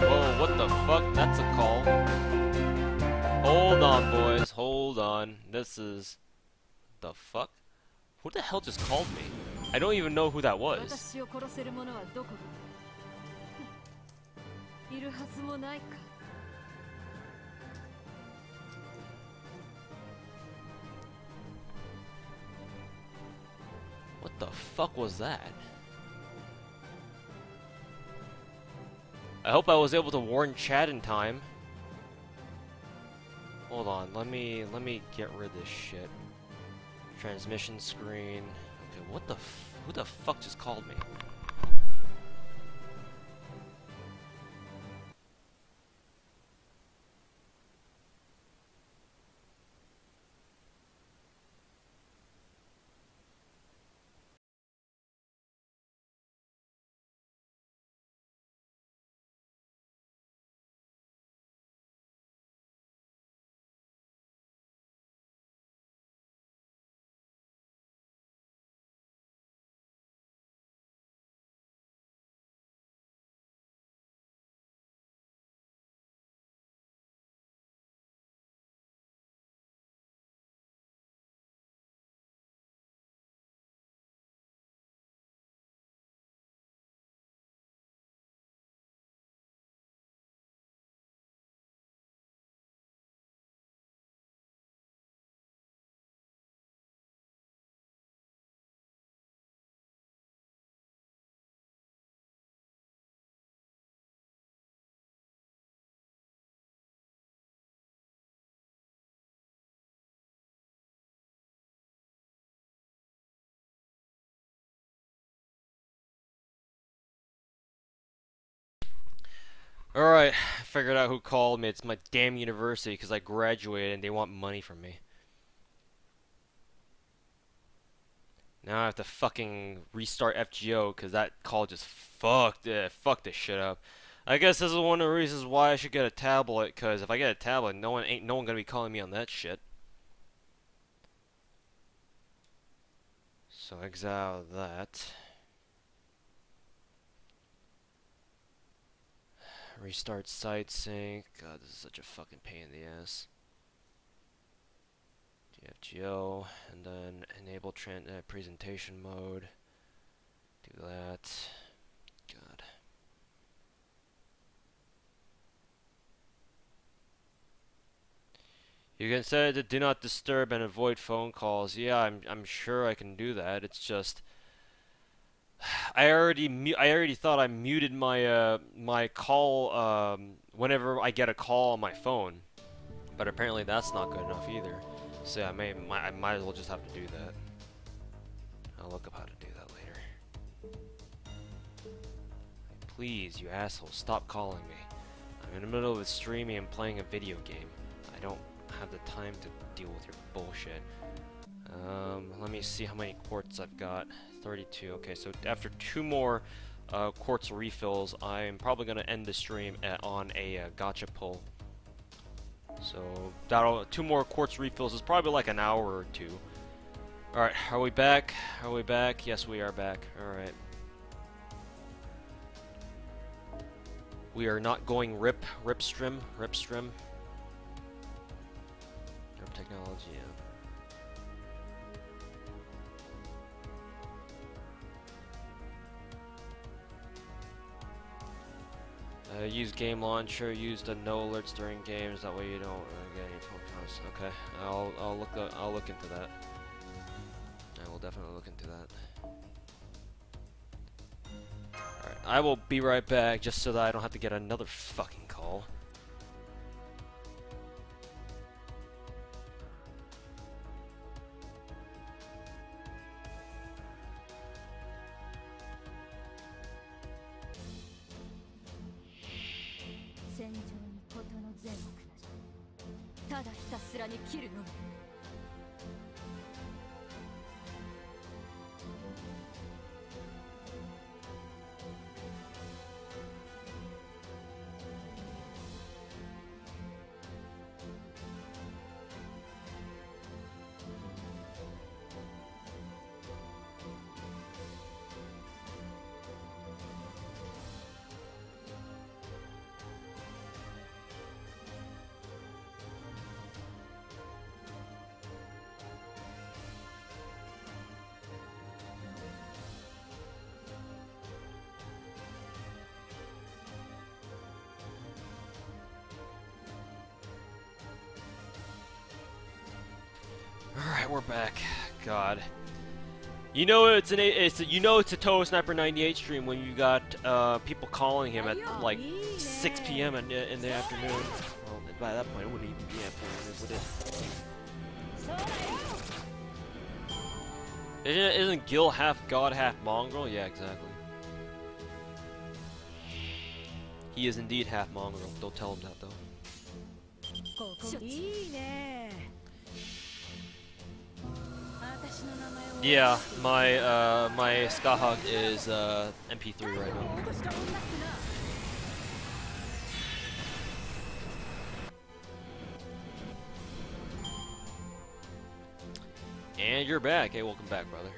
Whoa, what the fuck? That's a call. Hold on, boys. Hold on. This is... the fuck? Who the hell just called me? I don't even know who that was. What the fuck was that? I hope I was able to warn Chad in time. Hold on, let me get rid of this shit. Transmission screen. Okay, who the fuck just called me? Alright, I figured out who called me. It's my damn university because I graduated and they want money from me. Now I have to fucking restart FGO because that call just fucked this shit up. I guess this is one of the reasons why I should get a tablet, because if I get a tablet, no one gonna be calling me on that shit. So exile that. Restart site sync. God, this is such a fucking pain in the ass. DFGO, and then enable presentation mode. Do that. God. You can set it to do not disturb and avoid phone calls. Yeah, I'm sure I can do that. It's just I already thought I muted my my call whenever I get a call on my phone, but apparently that's not good enough either. So yeah, I might as well just have to do that. I'll look up how to do that later. Please, you asshole, stop calling me. I'm in the middle of a streaming and playing a video game. I don't have the time to deal with your bullshit. Let me see how many quartz I've got. 32. Okay, so after 2 more quartz refills, I'm probably gonna end the stream on a gacha pull. So that'll 2 more quartz refills is probably like an hour or 2. All right, are we back? Are we back? Yes, we are back. All right. We are not going ripstream. Rip technology. Yeah. Use game launcher. Use the no alerts during games. That way you don't get any phone calls. Okay, I'll look into that. I will definitely look into that. Alright, I will be right back just so that I don't have to get another fucking call. Alright, we're back. God. You know it's a Toho Sniper 98 stream when you got people calling him at like 6 p.m. in the afternoon. Well, by that point it wouldn't even be afternoon, would it? Isn't Gil half god, half mongrel? Yeah, exactly. He is indeed half mongrel. Don't tell him that though. Yeah, my Skahawk is MP3 right now. And you're back. Hey, welcome back, brother.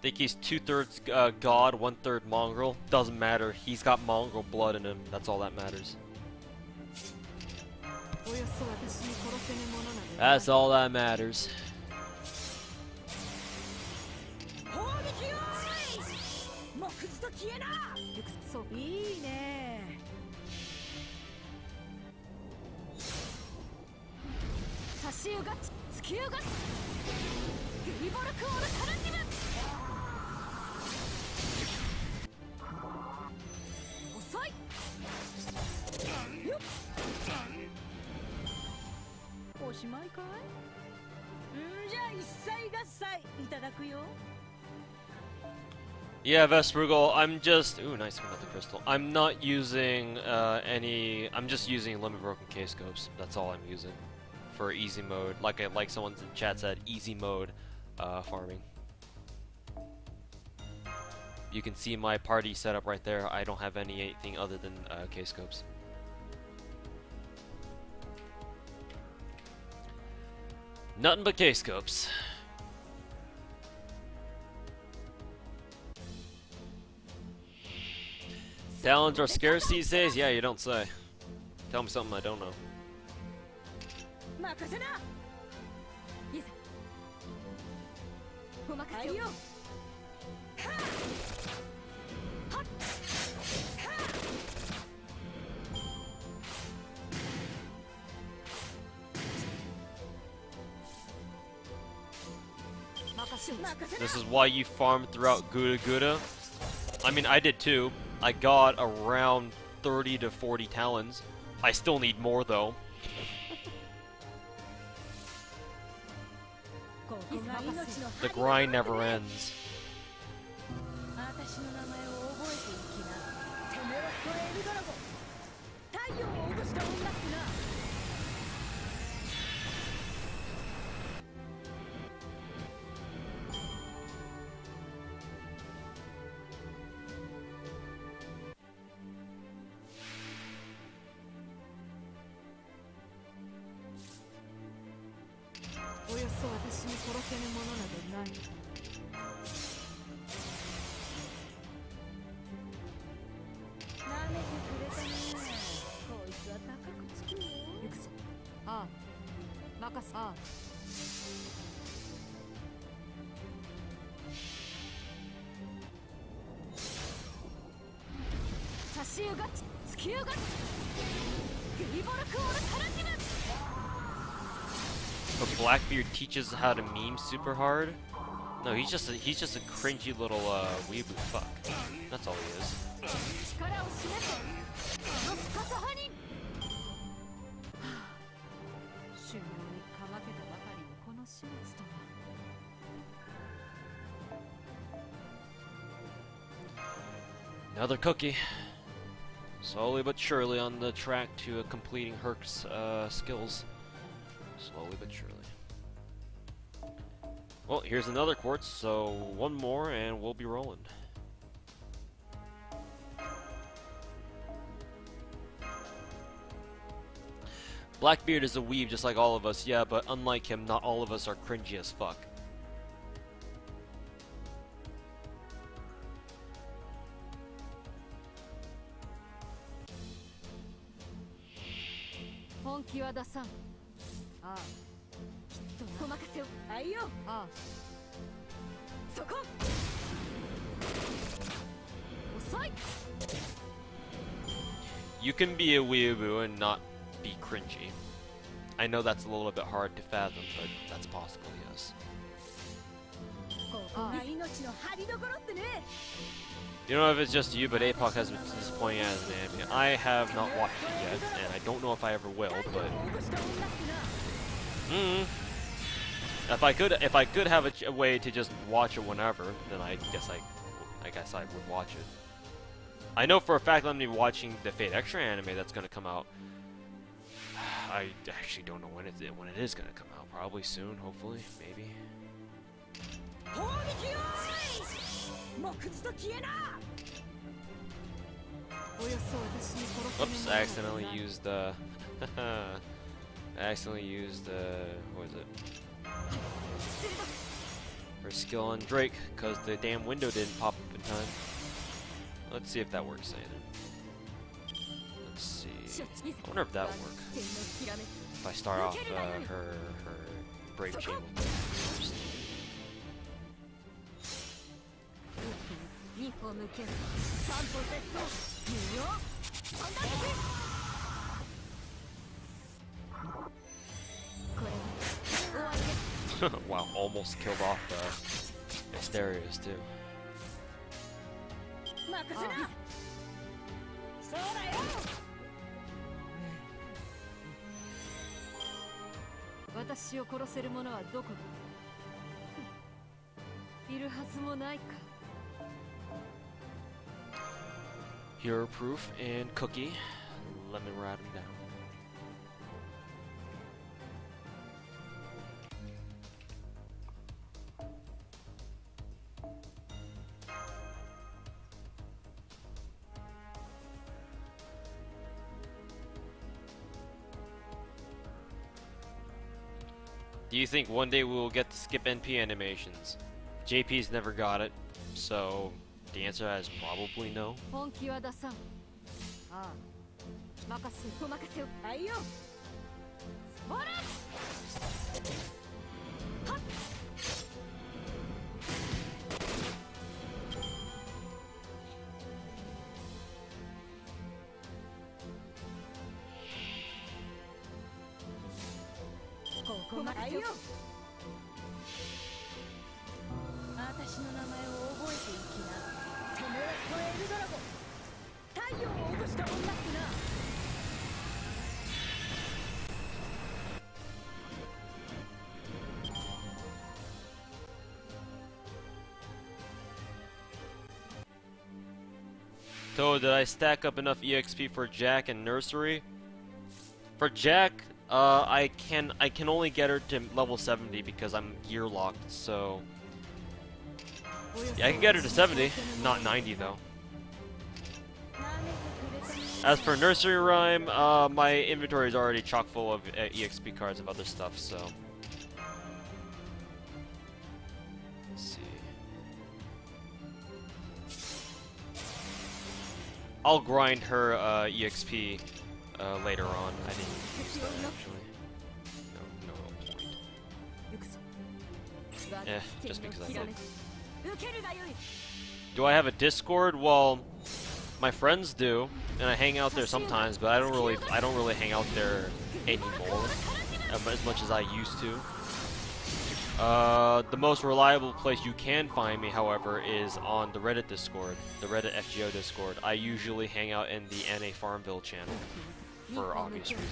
Think he's 2/3 god, 1/3 mongrel. Doesn't matter. He's got mongrel blood in him. That's all that matters. That's all that matters. Yeah, Vespergal, I'm just... Ooh, nice another crystal. I'm not using any... I'm just using limit broken K-scopes. That's all I'm using for easy mode. Like someone in chat said, easy mode farming. You can see my party setup right there. I don't have anything other than K-scopes. Nothing but K-scopes. Talons are scarce these days? Yeah, you don't say. Tell me something I don't know. This is why you farm throughout Gura Gura. I mean, I did too. I got around 30 to 40 talons. I still need more though. The grind never ends. But Blackbeard teaches how to meme super hard? No, he's just a cringy little weeaboo fuck. That's all he is. Another cookie. Slowly but surely on the track to completing Herc's skills. Slowly but surely. Well, here's another quartz, so one more and we'll be rolling. Blackbeard is a weeb just like all of us, yeah, but unlike him, not all of us are cringy as fuck. You can be a weeaboo and not be cringy. I know that's a little bit hard to fathom, but that's possible, yes. You don't know if it's just you, but APOC has been disappointing as an anime. I have not watched it yet, and I don't know if I ever will, but... If I could have a way to just watch it whenever, then I guess I would watch it. I know for a fact I'm going to be watching the Fate Extra anime that's going to come out. I actually don't know when it is going to come out. Probably soon, hopefully, maybe. Oops, I accidentally used what was it? Her skill on Drake, because the damn window didn't pop up in time. Let's see if that works either. Let's see. I wonder if that would work. If I start off her Brave Chain with it first. Wow, almost killed off Asterios too. Hero Proof and Cookie. Let me write them down. Do you think one day we will get to skip NP animations? JP's never got it, so the answer is probably no. 本気は出さん。ああ。任せ、お任せを。はいよ。ほら。はっ。ここまでよ。私の名前を覚えていきな。てめえはエルドラゴン。太陽を落とした女ってな。So, did I stack up enough EXP for Jack and Nursery? For Jack, I can only get her to level 70 because I'm gear locked. So, yeah, I can get her to 70, not 90 though. As for Nursery Rhyme, my inventory is already chock full of EXP cards of other stuff. So, let's see. I'll grind her EXP later on. I didn't use that actually. No point. Just because I thought. Do I have a Discord? Well, my friends do, and I hang out there sometimes, but I don't really hang out there anymore as much as I used to. The most reliable place you can find me, however, is on the Reddit Discord, the Reddit FGO Discord. I usually hang out in the NA Farmville channel, for obvious reasons.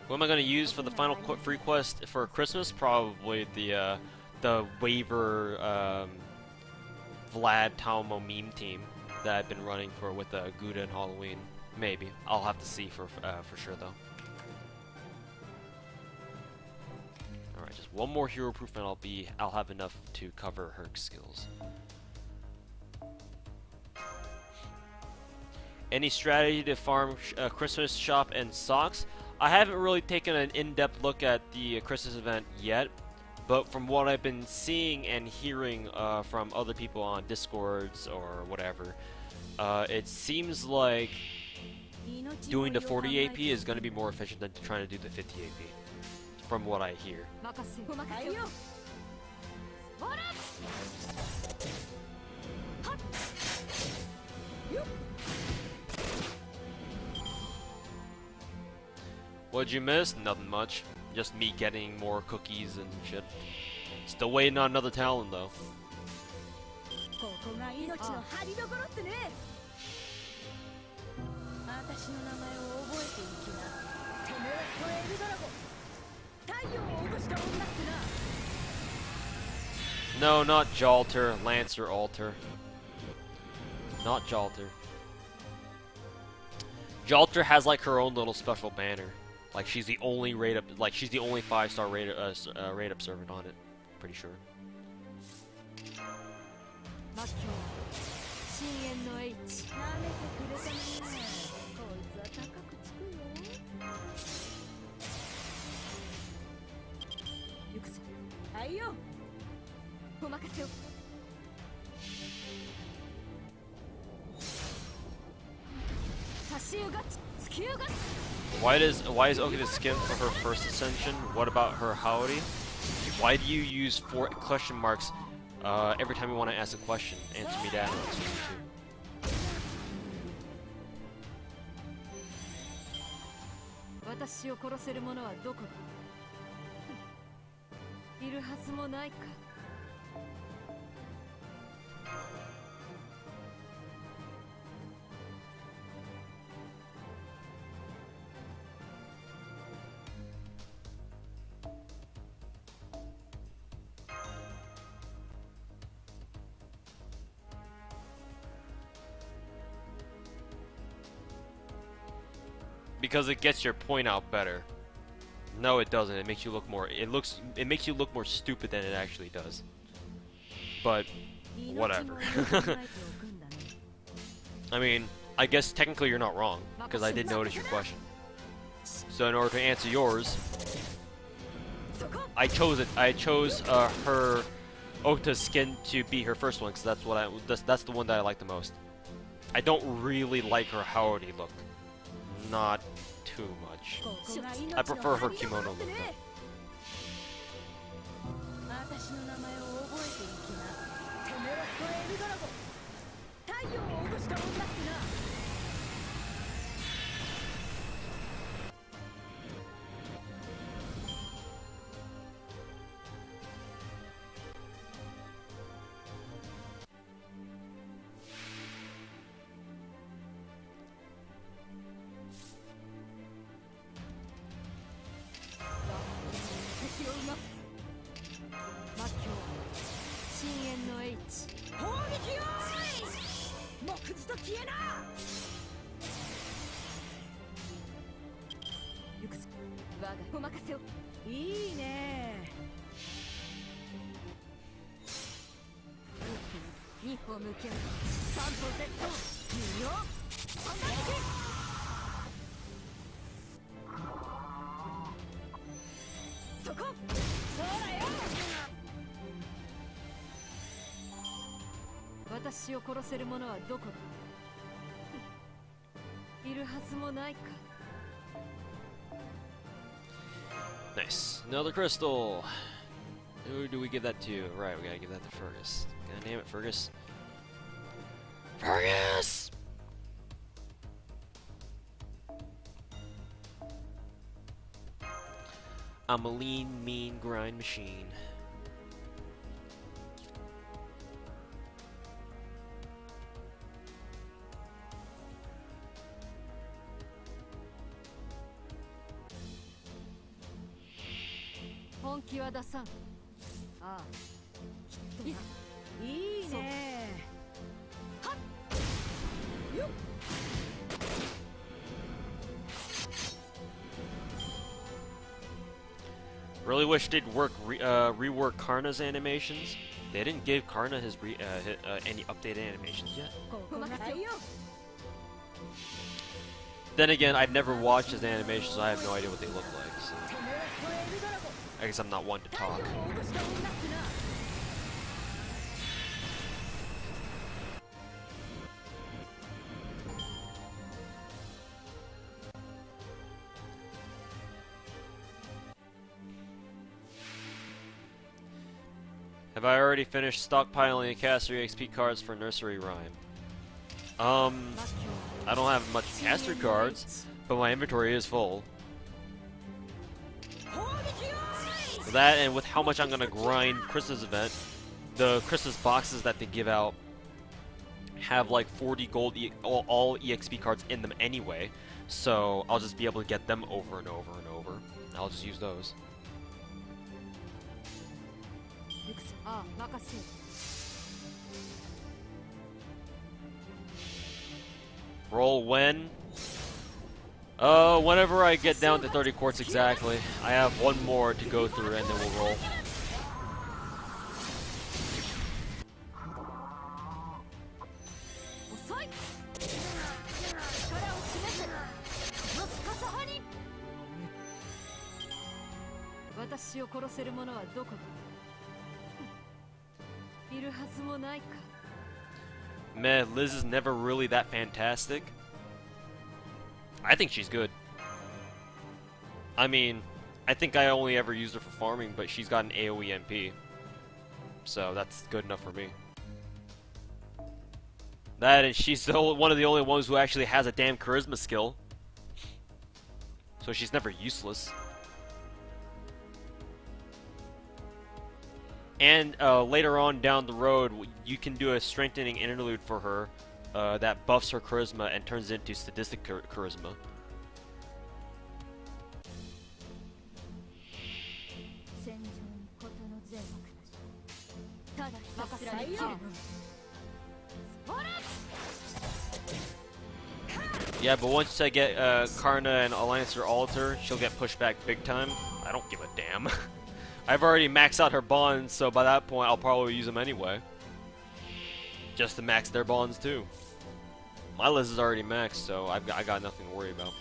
What am I going to use for the final free quest for Christmas? Probably the waiver Vlad Talmo meme team that I've been running for with Gouda and Halloween. Maybe. I'll have to see for sure though. Alright, just one more hero proof and I'll have enough to cover her skills. Any strategy to farm Christmas shop and socks? I haven't really taken an in-depth look at the Christmas event yet, but from what I've been seeing and hearing from other people on Discords or whatever, it seems like doing the 40 AP is going to be more efficient than trying to do the 50 AP, from what I hear. What'd you miss? Nothing much. Just me getting more cookies and shit. Still waiting on another talent though. No, not Jalter, Lancer Alter. Not Jalter. Jalter has like her own little special banner. Like she's the only rate up, like she's the only 5-star rate up servant on it. Pretty sure. Why is Okina's skin for her first ascension? What about her howdy? Why do you use 4 question marks every time you want to ask a question? Answer me that. Answer me too. 私を殺せる者はどこだいるはずもないか Alright, because it gets your point out better. No, it doesn't. It makes you look more. It makes you look more stupid than it actually does. But whatever. I mean, I guess technically you're not wrong because I did notice your question. So in order to answer yours, I chose it. I chose her Ota's skin to be her first one because that's the one that I like the most. I don't really like her Howdy look. Not too much. I prefer her kimono look though. Nice. Another crystal. Who do we give that to? Right, we gotta give that to Fergus. God damn it, Fergus. Fergus! I'm a lean, mean grind machine. Really wish they'd rework Karna's animations. They didn't give Karna his any updated animations yet. Then again, I've never watched his animations, so I have no idea what they look like. So I guess I'm not one to talk. Have I already finished stockpiling caster XP cards for Nursery Rhyme? I don't have much caster cards, but my inventory is full. With that, and with how much I'm gonna grind Chris's event, the Chris's boxes that they give out have like 40 gold all EXP cards in them anyway, so I'll just be able to get them over and over and over. I'll just use those. Roll when? Whenever I get down to 30 quartz exactly. I have one more to go through and then we'll roll. Man, Liz is never really that fantastic. I think she's good. I mean, I think I only ever used her for farming, but she's got an AoE MP. So that's good enough for me. That, and she's one of the only ones who actually has a damn charisma skill. So she's never useless. And later on down the road, you can do a strengthening interlude for her that buffs her charisma and turns it into sadistic charisma. Yeah, but once I get Karna and Alliance or Alter, she'll get pushed back big time. I don't give a damn. I've already maxed out her bonds, so by that point I'll probably use them anyway. Just to max their bonds too. My list is already maxed, so I got nothing to worry about.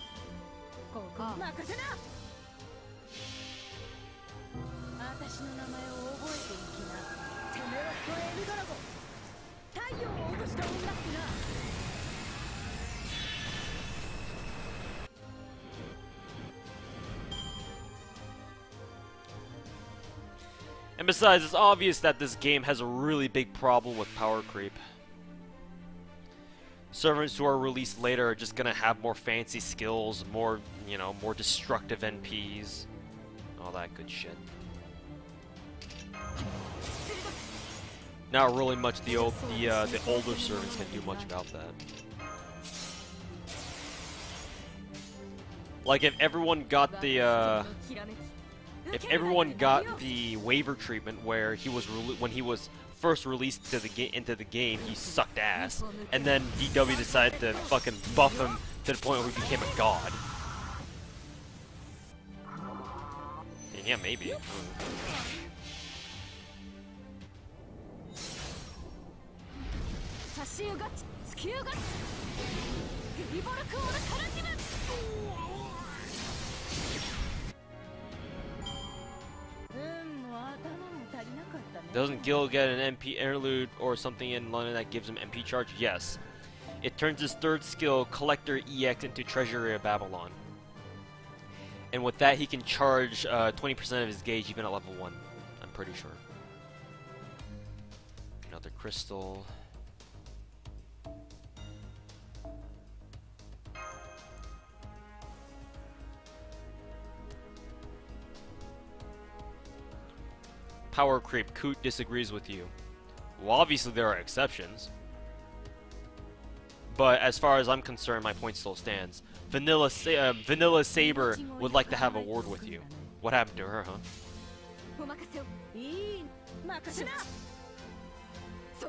And besides, it's obvious that this game has a really big problem with power creep. Servants who are released later are just gonna have more fancy skills, more, you know, more destructive NPs, all that good shit. Not really much the older servants can do much about that. Like if everyone got the waiver treatment where he was when he was first released to the into the game, he sucked ass, and then DW decided to fucking buff him to the point where he became a god. Yeah, maybe. Doesn't Gil get an MP interlude or something in London that gives him MP charge? Yes. It turns his third skill, Collector EX, into Treasury of Babylon. And with that, he can charge 20% of his gauge even at level 1. I'm pretty sure. Another crystal. Power creep. Coot disagrees with you. Well, obviously there are exceptions. But as far as I'm concerned, my point still stands. Vanilla Saber would like to have a word with you. What happened to her, huh?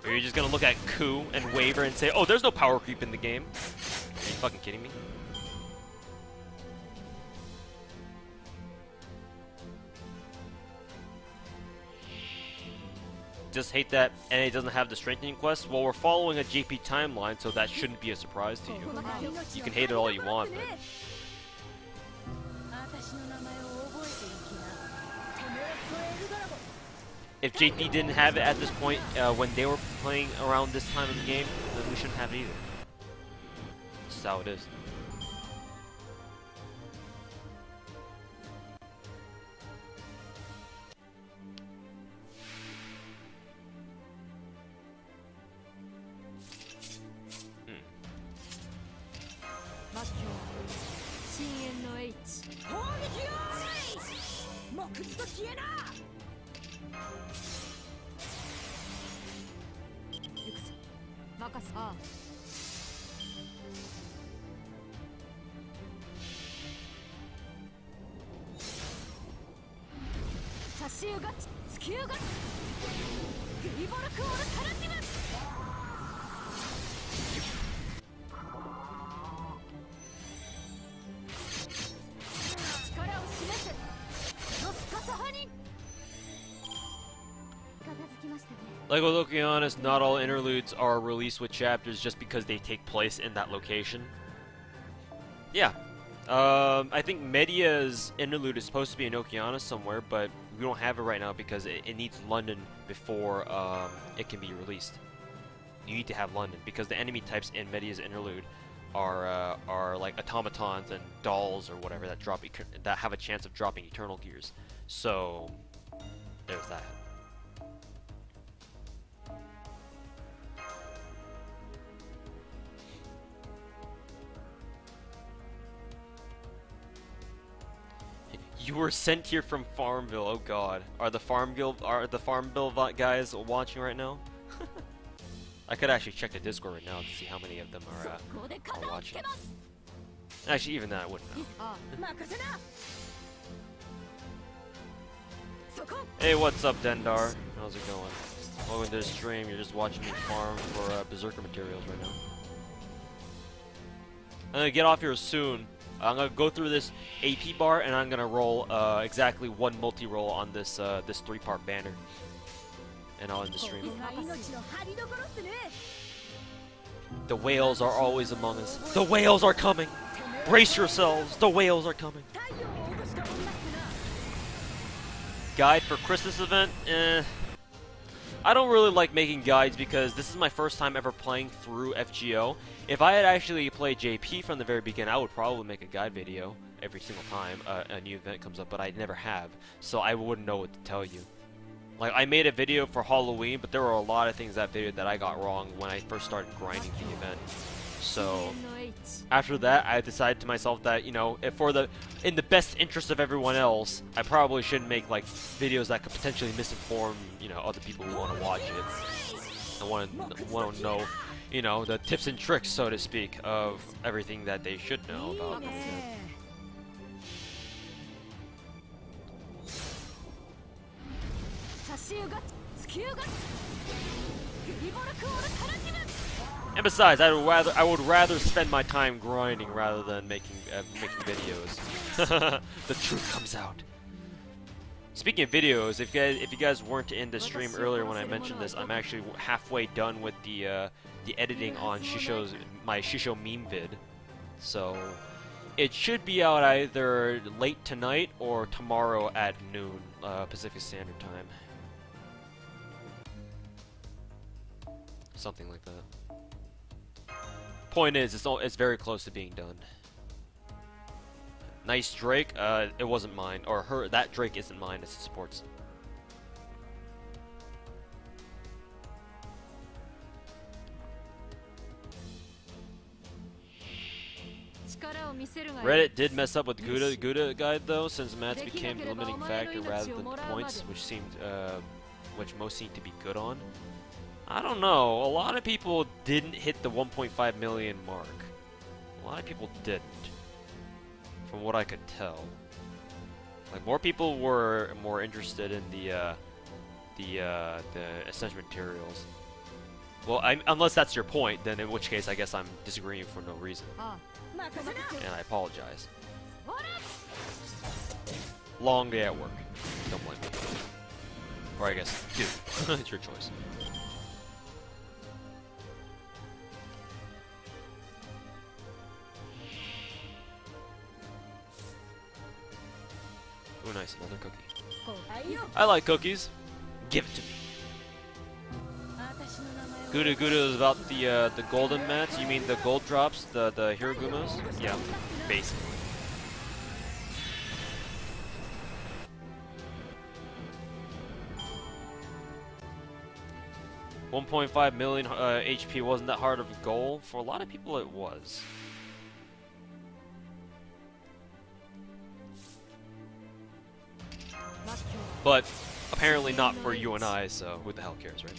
Are you just gonna look at Ku and Waver and say, oh, there's no power creep in the game? Are you fucking kidding me? Just hate that NA doesn't have the strengthening quest. Well, we're following a JP timeline, so that shouldn't be a surprise to you. You can hate it all you want, but... If JP didn't have it at this point, when they were playing around this time of the game, then we shouldn't have it either. This is how it is. Like, well, looking honest, not all interludes are released with chapters just because they take place in that location. Yeah. I think Media's interlude is supposed to be in Okeanos somewhere, but we don't have it right now because it needs London before it can be released. You need to have London because the enemy types in Media's interlude are like automatons and dolls or whatever that have a chance of dropping eternal gears. So there's that. You were sent here from Farmville. Oh God, are the Farmville guys watching right now? I could actually check the Discord right now to see how many of them are watching. Actually, even that I wouldn't know. Hey, what's up, Dendar? How's it going? Welcome to the stream. You're just watching me farm for Berserker materials right now. I'm gonna get off here soon. I'm gonna go through this AP bar, and I'm gonna roll exactly one multi-roll on this this 3-part banner, and I'll end the stream. The whales are always among us. The whales are coming. Brace yourselves. The whales are coming. Guide for Christmas event? I don't really like making guides because this is my first time ever playing through FGO. If I had actually played JP from the very beginning, I would probably make a guide video every single time a new event comes up, but I never have, so I wouldn't know what to tell you. Like, I made a video for Halloween, but there were a lot of things in that video that I got wrong when I first started grinding the event. So, after that, I decided to myself that, you know, in the best interest of everyone else, I probably shouldn't make, like, videos that could potentially misinform, you know, other people who want to watch it. I want to know, you know, the tips and tricks, so to speak, of everything that they should know about the event. And besides, I would rather spend my time grinding rather than making videos. The truth comes out. Speaking of videos, if you guys weren't in the stream earlier when I mentioned this, I'm actually halfway done with the editing on my Shishou meme vid. So it should be out either late tonight or tomorrow at noon Pacific Standard Time. Something like that. Point is, it's very close to being done. Nice Drake. It wasn't mine, or that Drake isn't mine. It's supports. Reddit did mess up with the Gouda guide though, since mats became the limiting factor rather than points, which most seem to be good on. I don't know. A lot of people didn't hit the 1.5 million mark. A lot of people didn't, from what I could tell. Like, more people were more interested in the essential materials. Well, unless that's your point, then in which case I guess I'm disagreeing for no reason. And I apologize. Long day at work. Don't blame me. Or I guess, do. It's your choice. Oh, nice, another cookie. I like cookies. Give it to me. Gouda is about the golden mats. You mean the gold drops, the Hirogumas? Yeah, basically. $1.5 million HP wasn't that hard of a goal. For a lot of people, it was. But apparently not for you and I, so who the hell cares, right?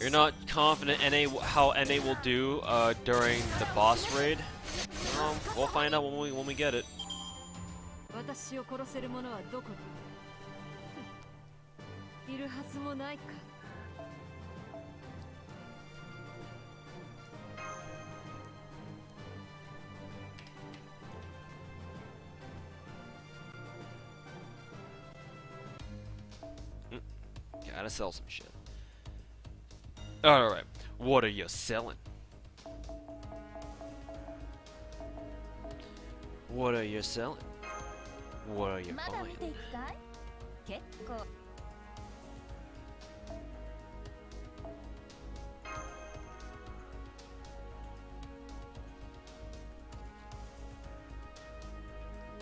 You're not confident how NA will do during the boss raid? We'll find out when we get it. Gotta sell some shit. Alright, what are you selling? What are you selling? What are you buying?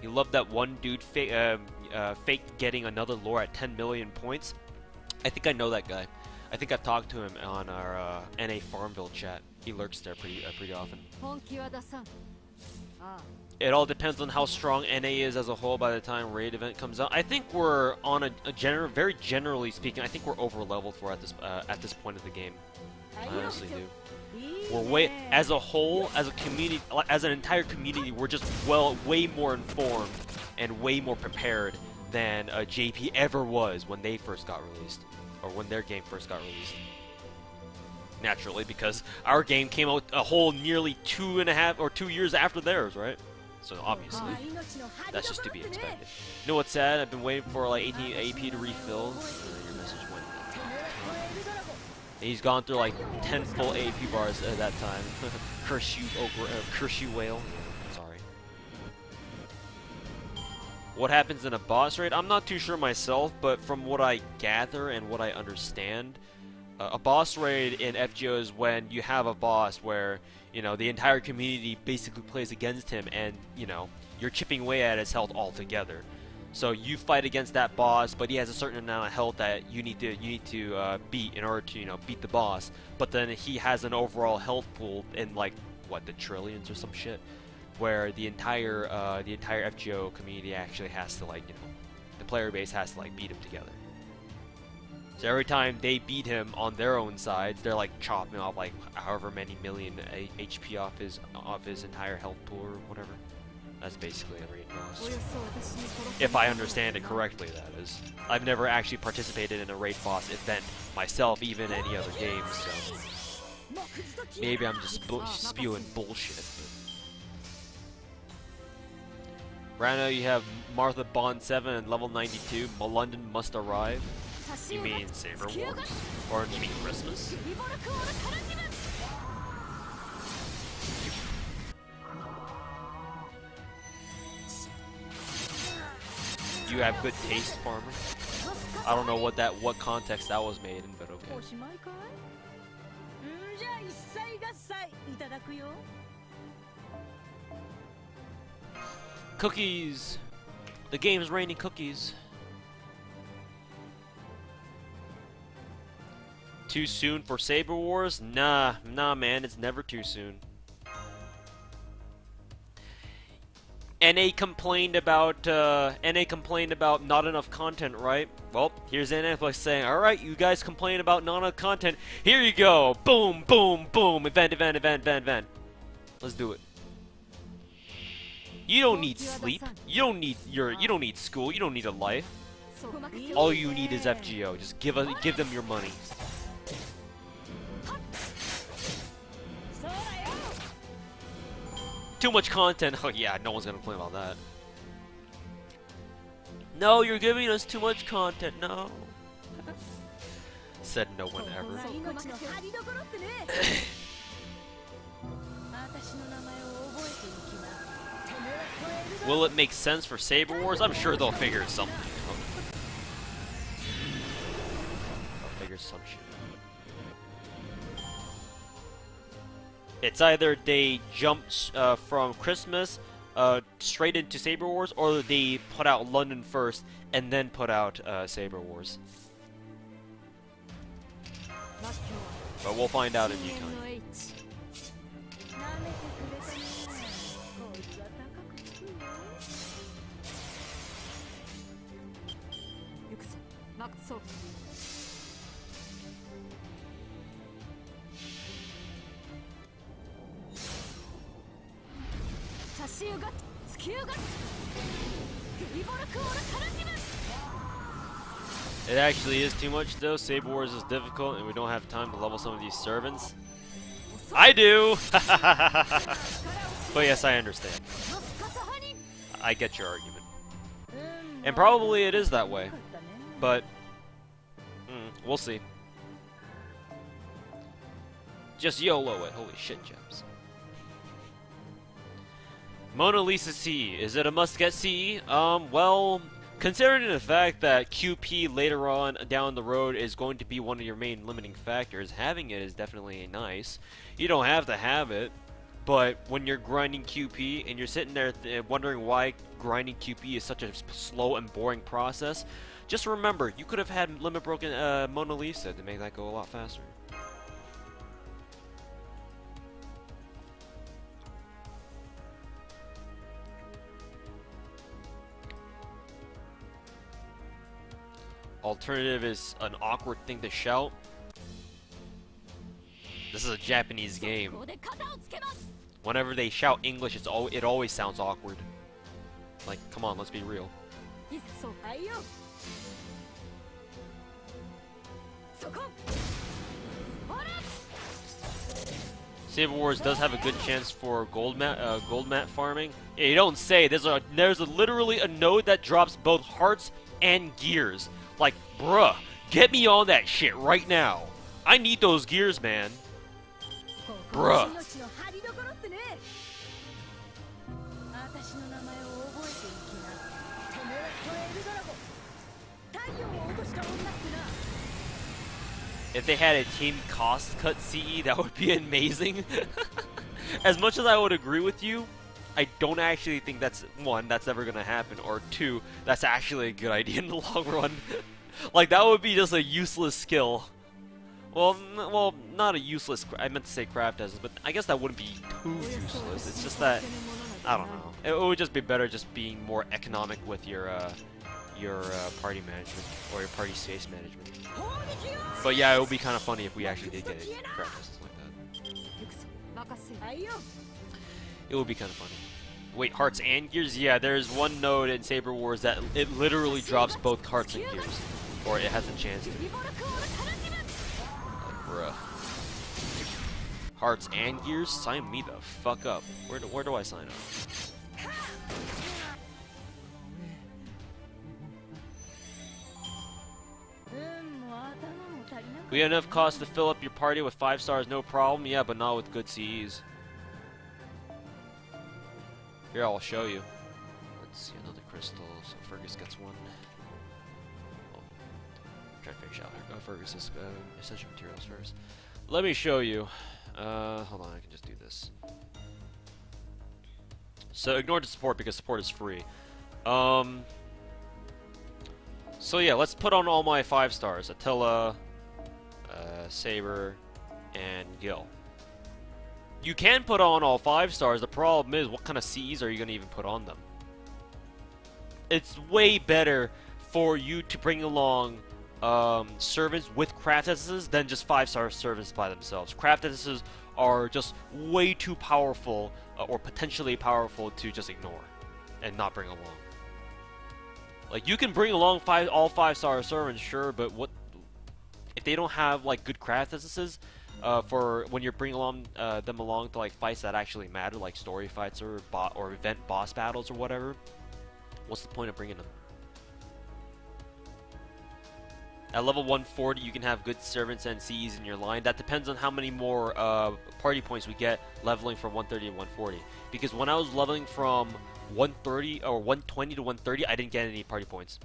You love that one dude faked getting another lore at 10 million points? I think I know that guy. I think I've talked to him on our NA Farmville chat. He lurks there pretty often. It all depends on how strong NA is as a whole by the time raid event comes out. I think we're on very generally speaking, I think we're over leveled for at this point of the game. I honestly do. We're as a whole, as a community, as an entire community, we're just way more informed and way more prepared than JP ever was when they first got released, or when their game first got released. Naturally, because our game came out a whole nearly 2.5 or 2 years after theirs, right? So obviously, that's just to be expected. You know what's sad? I've been waiting for like 18 AP to refill. Your message went. And he's gone through like 10 full AP bars at that time. Curse you, whale. Sorry. What happens in a boss raid? I'm not too sure myself, but from what I gather and what I understand, a boss raid in FGO is when you have a boss where, you know, the entire community basically plays against him, and, you know, you're chipping away at his health altogether. So you fight against that boss, but he has a certain amount of health that you need to beat in order to, you know, beat the boss. But then he has an overall health pool in like what, the trillions or some shit, where the entire FGO community actually has to, like, you know, the player base has to like beat him together. So every time they beat him on their own sides, they're like chopping off like however many million HP off his entire health pool or whatever. That's basically a raid boss. If I understand it correctly, that is. I've never actually participated in a raid boss event myself, even any other games, so maybe I'm just spewing bullshit. Right now you have Martha Bond 7 and level 92. London must arrive. You mean Saber Wars? Or you mean Christmas? You have good taste, farmer. I don't know what context that was made in, but okay. Cookies! The game's raining cookies. Too soon for Saber Wars? Nah, man, it's never too soon. NA complained about not enough content, right? Well, here's Netflix saying, all right, you guys complain about not enough content. Here you go. Boom, boom, boom. Event. Let's do it. You don't need sleep. You don't need school. You don't need a life. All you need is FGO. Just give them your money. Too much content. Oh yeah, no one's gonna complain about that. No, you're giving us too much content. No. Said no one ever. Will it make sense for Saber Wars? I'm sure they'll figure something out. They'll figure some shit out. It's either they jump from Christmas straight into Saber Wars, or they put out London first and then put out Saber Wars. But we'll find out in due time. It actually is too much though. Saber Wars is difficult and we don't have time to level some of these servants. I do! But yes, I understand. I get your argument. And probably it is that way. But we'll see. Just YOLO it. Holy shit, gems. Mona Lisa C. Is it a must-get C? Well, considering the fact that QP later on down the road is going to be one of your main limiting factors, having it is definitely nice. You don't have to have it, but when you're grinding QP and you're sitting there wondering why grinding QP is such a slow and boring process, just remember, you could have had limit broken Mona Lisa to make that go a lot faster. Alternative is an awkward thing to shout. This is a Japanese game. Whenever they shout English, it always sounds awkward. Like, come on, let's be real. Saber Wars does have a good chance for gold mat farming. Yeah, you don't say. There's literally a node that drops both hearts and gears. Like, bruh, get me on that shit right now. I need those gears, man. Bruh. If they had a team cost cut CE, that would be amazing. As much as I would agree with you, I don't actually think that's, one, that's ever gonna happen, or two, that's actually a good idea in the long run. Like, that would be just a useless skill. Well, not a useless, I meant to say craft as, but I guess that wouldn't be too useless. It's just that, I don't know. It would just be better just being more economic with your party management, or your party space management. But yeah, it would be kind of funny if we actually did get a craft system like that. It would be kind of funny. Wait, hearts and gears? Yeah, there's one node in Saber Wars that it literally drops both hearts and gears. Or it has a chance to. Like, bruh. Hearts and gears? Sign me the fuck up. Where do I sign up? We have enough cost to fill up your party with 5 stars, no problem. Yeah, but not with good CEs. Here, I'll show you. Let's see, another crystal, so Fergus gets one. Oh, try to finish out Fergus's essential materials first. Let me show you. Hold on, I can just do this. So ignore the support because support is free. So yeah, let's put on all my 5 stars. Attila, Saber, and Gil. You can put on all 5 stars. The problem is, what kind of CEs are you going to even put on them? It's way better for you to bring along servants with craft essences than just 5-star servants by themselves. Craft essences are just way too powerful, or potentially powerful, to just ignore and not bring along. Like, you can bring along all 5-star servants, sure, but what if they don't have like good craft essences for when you're bringing them along to like fights that actually matter, like story fights or event boss battles or whatever? What's the point of bringing them? At level 140, you can have good servants and CEs in your line. That depends on how many more party points we get leveling from 130 to 140. Because when I was leveling from 130 or 120 to 130, I didn't get any party points.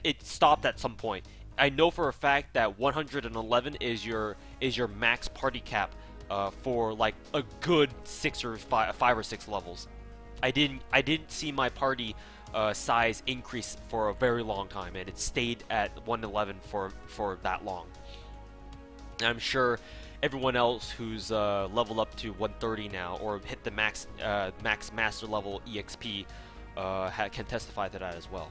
It stopped at some point. I know for a fact that 111 is your max party cap for like a good 5 or 6 levels. I didn't see my party size increase for a very long time, and it stayed at 111 for that long. And I'm sure everyone else who's leveled up to 130 now, or hit the max master level EXP, can testify to that as well.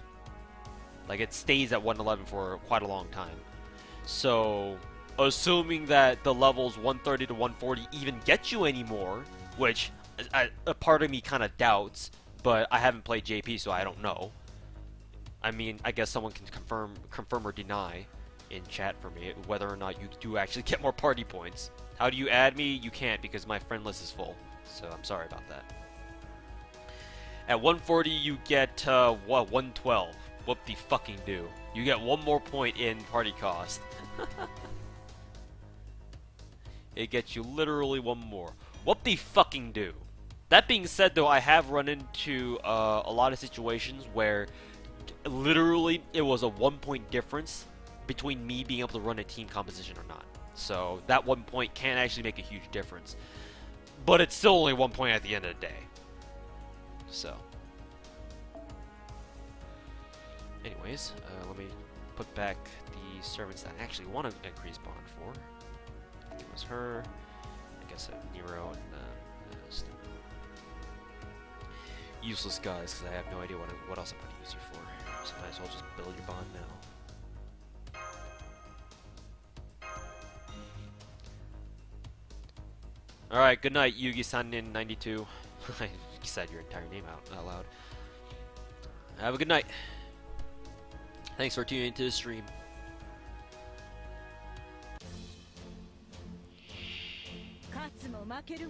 Like, it stays at 111 for quite a long time. So, assuming that the levels 130 to 140 even get you anymore, which a part of me kind of doubts, but I haven't played JP, so I don't know. I mean, I guess someone can confirm or deny in chat for me whether or not you do actually get more party points. How do you add me? You can't, because my friend list is full. So I'm sorry about that. At 140, you get what, 112. What the fucking do? You get 1 more point in party cost. It gets you literally 1 more. What the fucking do? That being said, though, I have run into a lot of situations where literally it was a 1 point difference between me being able to run a team composition or not. So that 1 point can actually make a huge difference. But it's still only 1 point at the end of the day. So. Anyways, let me put back the servants that I actually want to increase bond for. I think it was her. I guess Nero and stupid. Useless guys, because I have no idea what else I'm going to use you for. So might as well just build your bond now. Alright, good night, Yugi-san 92. You said your entire name out loud. Have a good night. Thanks for tuning into the stream.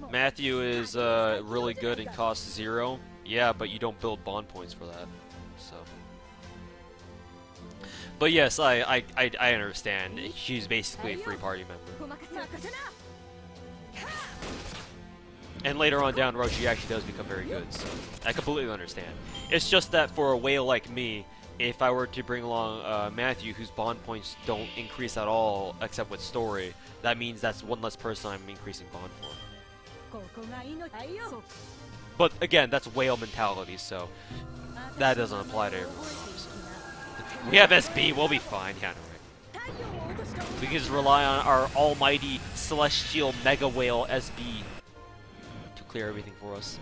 Matthew is really good and costs 0. Yeah, but you don't build bond points for that. So. But yes, I understand. She's basically a free party member. And later on down the road, she actually does become very good, so I completely understand. It's just that for a whale like me, if I were to bring along Matthew, whose bond points don't increase at all, except with story, that means that's one less person I'm increasing bond for. But again, that's whale mentality, so that doesn't apply to everyone. So. We have SB, we'll be fine. Yeah, no, right. We can just rely on our almighty celestial mega whale SB to clear everything for us.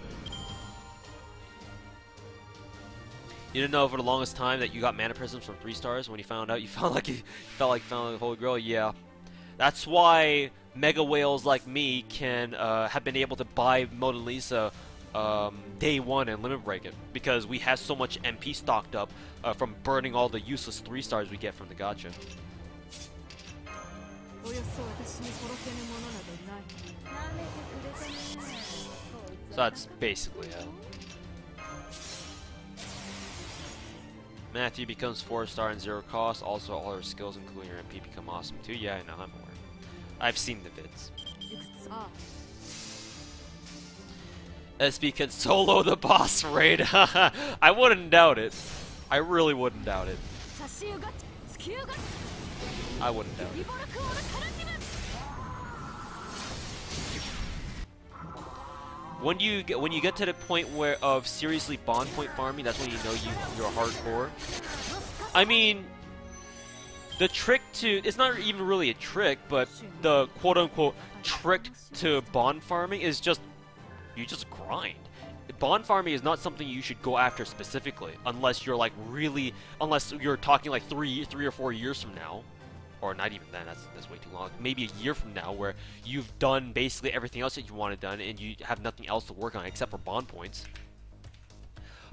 You didn't know for the longest time that you got mana prisms from 3 stars. When you found out, you felt like you found the Holy Grail. Yeah, that's why mega whales like me can have been able to buy Mona Lisa day 1 and limit break it, because we have so much MP stocked up from burning all the useless 3 stars we get from the gacha. So that's basically it. Matthew becomes 4-star and 0 cost. Also, all her skills, including her MP, become awesome too. Yeah, I know, I'm aware. I've seen the vids. SB can solo the boss raid. I wouldn't doubt it. I really wouldn't doubt it. I wouldn't doubt it. When you get to the point where of seriously bond point farming, that's when you know you're hardcore. I mean, the trick to, it's not even really a trick, but the quote unquote trick to bond farming is just you just grind. Bond farming is not something you should go after specifically, unless you're like really, unless you're talking like 3 or 4 years from now. Or not even then, that's way too long. Maybe a year from now, where you've done basically everything else that you wanted done, and you have nothing else to work on except for bond points.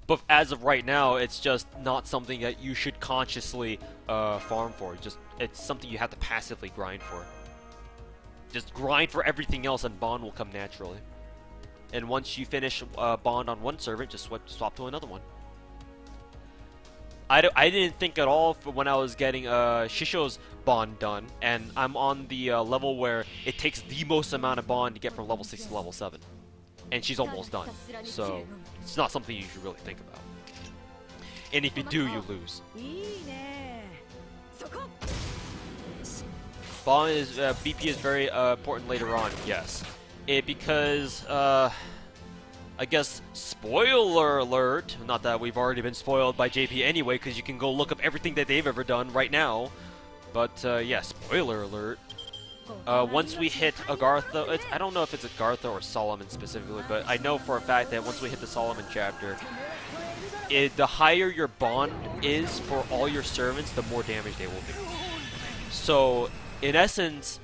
But as of right now, it's just not something that you should consciously farm for. It's something you have to passively grind for. Just grind for everything else, and bond will come naturally. And once you finish bond on one servant, just swap to another one. I didn't think at all for when I was getting Shishou's bond done, and I'm on the level where it takes the most amount of bond to get from level 6 to level 7. And she's almost done, so it's not something you should really think about. And if you do, you lose. Bond is, BP is very important later on, yes. Because, I guess, spoiler alert, not that we've already been spoiled by JP anyway, because you can go look up everything that they've ever done right now. But, yeah, spoiler alert. Once we hit Agartha, I don't know if it's Agartha or Solomon specifically, but I know for a fact that once we hit the Solomon chapter, the higher your bond is for all your servants, the more damage they will do. So, in essence,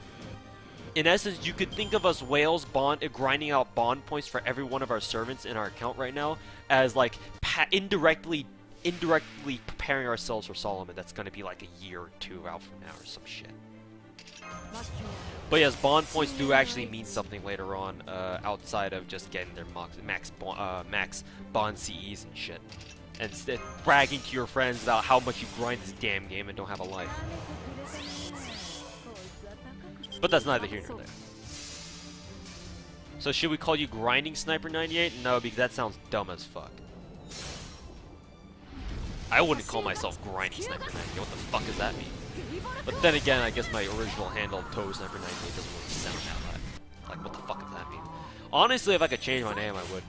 you could think of us whales grinding out bond points for every one of our servants in our account right now as like indirectly preparing ourselves for Solomon. That's going to be like a year or 2 out from now or some shit. But yes, bond points do actually mean something later on, outside of just getting their max bond CEs and shit. And bragging to your friends about how much you grind this damn game and don't have a life. But that's neither here nor there. So should we call you Grinding Sniper 98? No, because that sounds dumb as fuck. I wouldn't call myself Grinding Sniper 98. What the fuck does that mean? But then again, I guess my original handle of Toe Sniper 98 doesn't really sound that bad. Like, what the fuck does that mean? Honestly, if I could change my name, I would.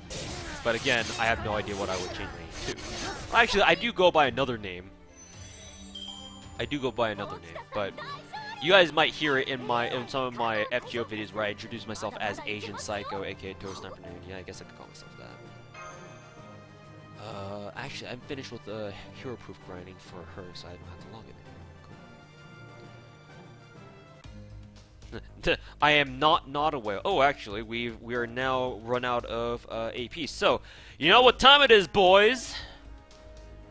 But again, I have no idea what I would change my name to. Actually, I do go by another name. But you guys might hear it in some of my FGO videos where I introduce myself as Asian Psycho, aka Toe Sniper 98. Yeah, I guess I could call myself that. Actually, I'm finished with hero proof grinding for her, so I don't have to log it. I am not a whale. Oh, actually, we are now run out of AP. So, you know what time it is, boys?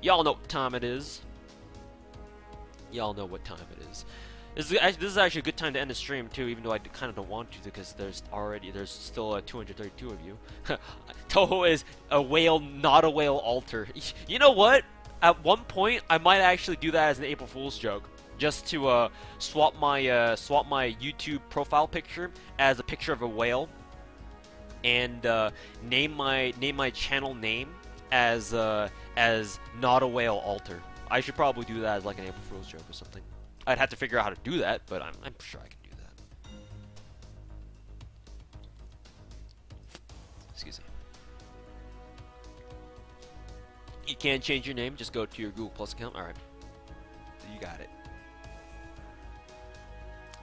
Y'all know what time it is. Y'all know what time it is. This is actually a good time to end the stream too, even though I kind of don't want to because there's still 232 of you. Toho is a whale, not a whale alter. You know what? At one point, I might actually do that as an April Fool's joke, just to swap my YouTube profile picture as a picture of a whale, and name my channel name as not a whale alter. I should probably do that as like an April Fool's joke or something. I'd have to figure out how to do that, but I'm sure I can do that. Excuse me. You can't change your name, just go to your Google Plus account. Alright. You got it.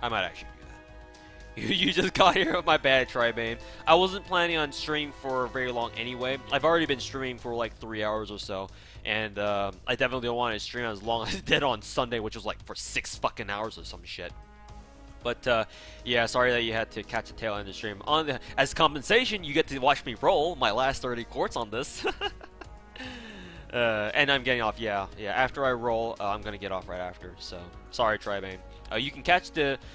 I might actually do that. You just got here with my bad, Tribane. I wasn't planning on streaming for very long anyway. I've already been streaming for like 3 hours or so. And I definitely don't want to stream as long as I did on Sunday, which was like for 6 fucking hours or some shit. But yeah, sorry that you had to catch the tail end of the stream. As compensation, you get to watch me roll my last 30 quartz on this. And I'm getting off, yeah. After I roll, I'm gonna get off right after. So sorry, Tribane. You can catch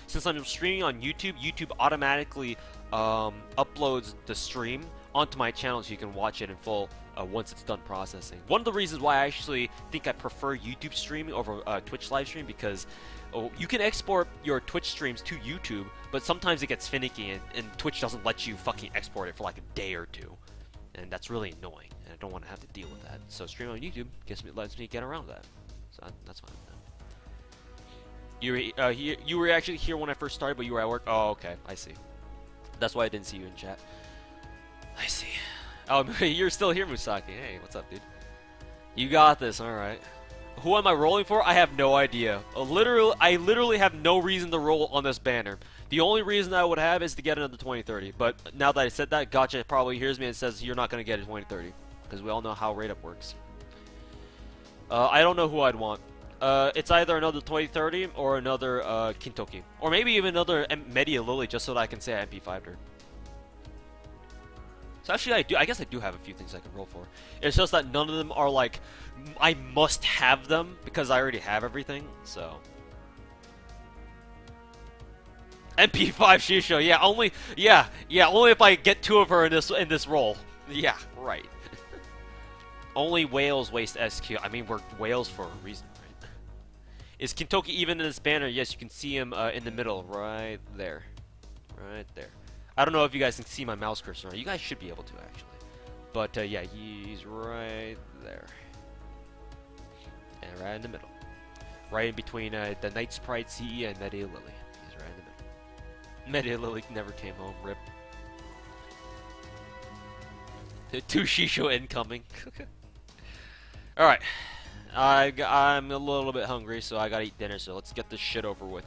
since I'm streaming on YouTube. YouTube automatically uploads the stream onto my channel, so you can watch it in full once it's done processing. One of the reasons why I actually think I prefer YouTube streaming over Twitch live stream, because you can export your Twitch streams to YouTube, but sometimes it gets finicky and Twitch doesn't let you fucking export it for like a day or two, and that's really annoying, and I don't want to have to deal with that. So streaming on YouTube lets me get around that, so that's fine. You were actually here when I first started, but you were at work. Oh, okay, I see. That's why I didn't see you in chat. I see. Oh, you're still here, Musaki. Hey, what's up, dude? You got this, alright. Who am I rolling for? I have no idea. I literally have no reason to roll on this banner. The only reason I would have is to get another 2030. But now that I said that, Gacha probably hears me and says you're not going to get a 2030. Because we all know how rate up works. I don't know who I'd want. It's either another 2030 or another Kintoki. Or maybe even another Media Lily, just so that I can say I MP5'd her. So actually, I guess I do have a few things I can roll for. It's just that none of them are like, I must have them, because I already have everything, so. MP5 Shishou, yeah, only if I get 2 of her in this roll. Yeah, right. Only whales waste SQ. I mean, we're whales for a reason, right? Is Kintoki even in this banner? Yes, you can see him in the middle, right there. Right there. I don't know if you guys can see my mouse cursor. You guys should be able to, actually. But, yeah, he's right there. And right in the middle. Right in between the Knight's Pride CE and Media Lily. He's right in the middle. Media Lily never came home. RIP. 2 Shishou incoming. Alright. I'm a little bit hungry, so I gotta eat dinner, so let's get this shit over with.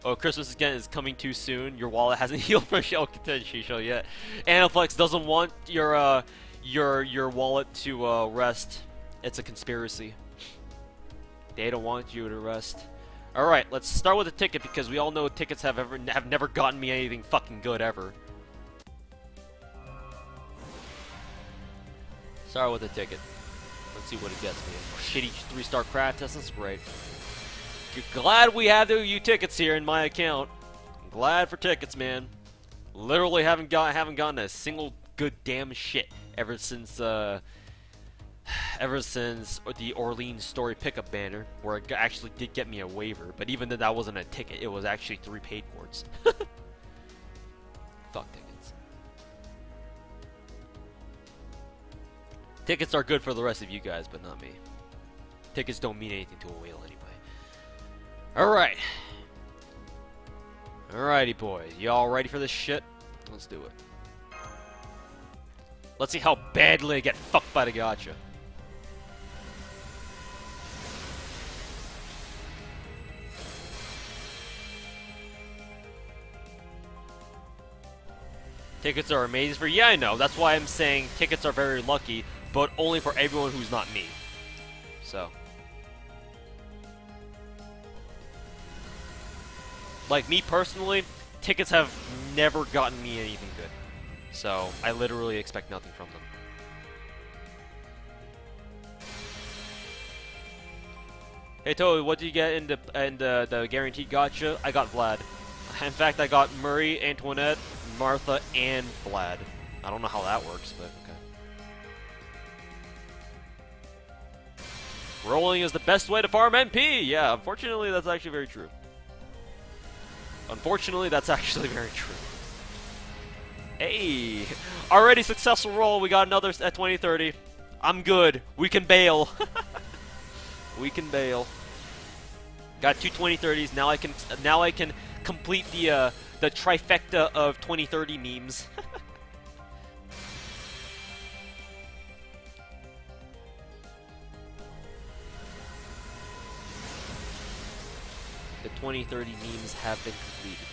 Oh, Christmas again is coming too soon. Your wallet hasn't healed from Shell Content Shishou yet. Anaplex doesn't want your wallet to rest. It's a conspiracy. They don't want you to rest. All right, let's start with a ticket, because we all know tickets have never gotten me anything fucking good ever. Start with a ticket. Let's see what it gets me. Shitty 3-star craft test. That's great. Glad we have the tickets here in my account. I'm glad for tickets, man. Literally haven't gotten a single good damn shit ever since the Orleans story pickup banner, where it actually did get me a waiver. But even then, that wasn't a ticket. It was actually 3 paid quartz. Fuck tickets. Tickets are good for the rest of you guys, but not me. Tickets don't mean anything to a whale anyway. Alright. Alrighty, boys. Y'all ready for this shit? Let's do it. Let's see how badly I get fucked by the gacha. Tickets are amazing for... Yeah, I know. That's why I'm saying tickets are very lucky, but only for everyone who's not me. So... Like, me personally, tickets have never gotten me anything good. So, I literally expect nothing from them. Hey Toad, what did you get in the guaranteed gacha? I got Vlad. In fact, I got Murray, Antoinette, Martha, and Vlad. I don't know how that works, but okay. Rolling is the best way to farm MP! Yeah, unfortunately, that's actually very true. Unfortunately, that's actually very true. Hey! Already successful roll, we got another at 2030. I'm good. We can bail. We can bail. Got two 2030s. Now I can complete the trifecta of 2030 memes. The 2030 memes have been completed.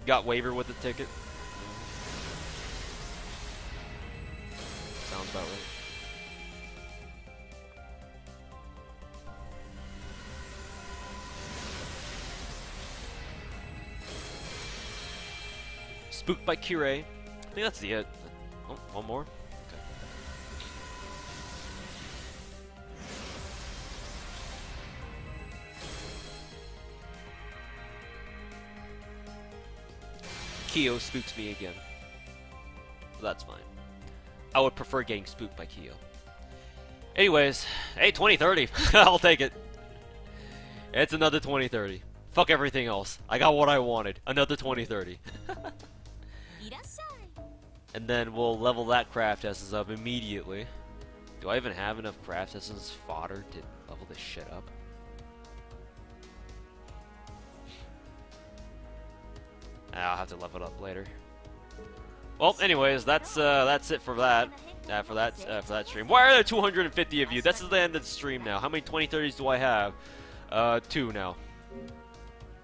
Got waiver with the ticket. Sounds about right. Spooked by Kirei. I think that's the it. Oh, one more? Okay. Kyo spooks me again. Well, that's fine. I would prefer getting spooked by Kyo. Anyways, hey, 2030. I'll take it. It's another 2030. Fuck everything else. I got what I wanted. Another 2030. And then we'll level that craft essence up immediately. Do I even have enough craft essence fodder to level this shit up? I'll have to level it up later. Well, anyways, that's it for that. For that stream. Why are there 250 of you? This is the end of the stream now. How many 2030s do I have? 2 now.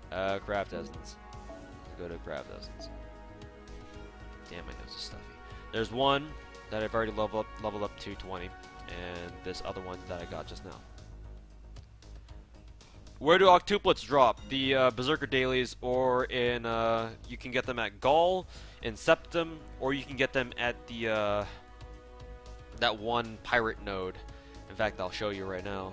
Craft essence. Let's go to craft essence. Damn, my nose is stuffy. There's one that I've already leveled up to 20, and this other one that I got just now. Where do octuplets drop? The Berserker Dailies, or in you can get them at Gaul, in Septum, or you can get them at the that one pirate node. In fact, I'll show you right now.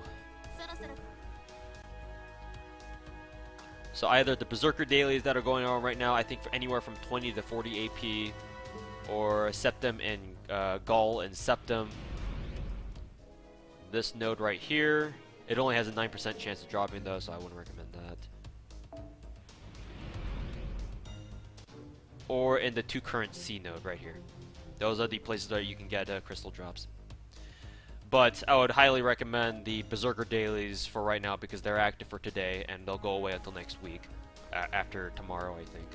So either the Berserker Dailies that are going on right now, I think for anywhere from 20 to 40 AP, or Septum and Gaul and Septum. This node right here, it only has a 9% chance of dropping though, so I wouldn't recommend that. Or in the 2 current C node right here. Those are the places that you can get crystal drops. But I would highly recommend the Berserker Dailies for right now because they're active for today and they'll go away until next week. After tomorrow, I think.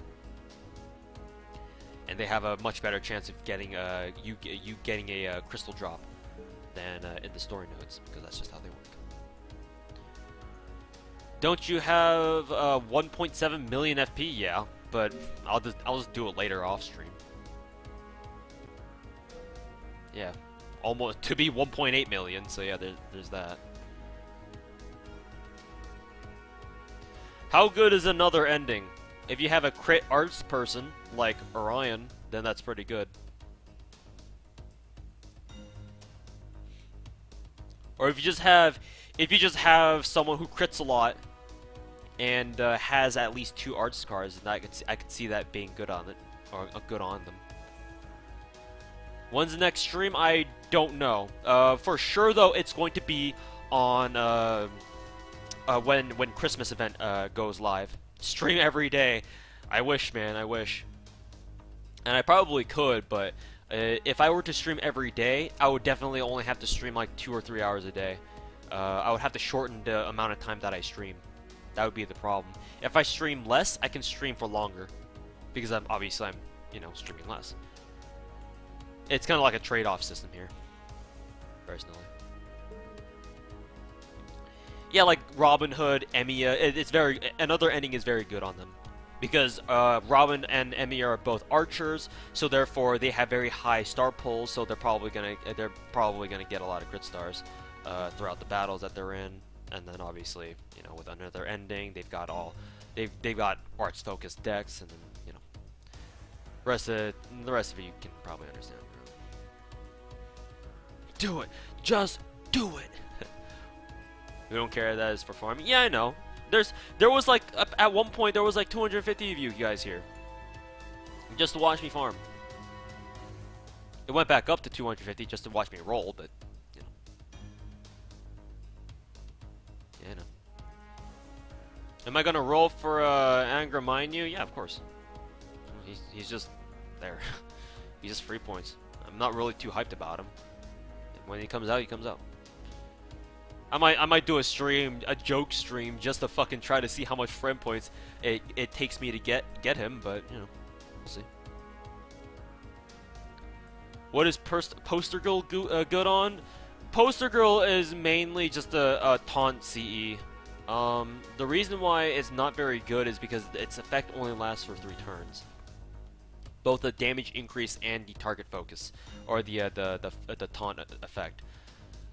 And they have a much better chance of getting you getting a crystal drop than in the story nodes, because that's just how they work. Don't you have 1.7 million FP? Yeah, but I'll just do it later off stream. Yeah, almost to be 1.8 million. So yeah, there's that. How good is another ending? If you have a crit arts person like Orion, then that's pretty good. Or if you just have someone who crits a lot and has at least 2 arts cards, then I could see that being good on it, or good on them. When's the next stream? I don't know. For sure though, it's going to be on when Christmas event goes live. Stream every day. I wish, man, I wish. And I probably could, but if I were to stream every day, I would definitely only have to stream like 2 or 3 hours a day. I would have to shorten the amount of time that I stream. That would be the problem. If I stream less, I can stream for longer, because I'm you know, streaming less. It's kind of like a trade-off system here, personally. Yeah, like Robin Hood, Emiya, another ending is very good on them. Because Robin and Emiya are both archers, so therefore they have very high star pulls, so they're probably gonna get a lot of crit stars throughout the battles that they're in. And then obviously, you know, with another ending, they've got arts focused decks, and then, you know, the rest of it you can probably understand. Do it, just do it. We don't care if that is for farming. Yeah, I know. There was like at one point there was like 250 of you guys here just to watch me farm. It went back up to 250 just to watch me roll, but you know. Yeah, I know. Am I gonna roll for Angraminyu? Yeah, of course. He's just there. He's just free points. I'm not really too hyped about him. When he comes out, he comes out. I might do a stream, a joke stream, just to fucking try to see how much friend points it takes me to get him, but you know, we'll see. What is Poster Girl good on? Poster Girl is mainly just a taunt CE. The reason why it's not very good is because its effect only lasts for 3 turns. Both the damage increase and the target focus, or the taunt effect.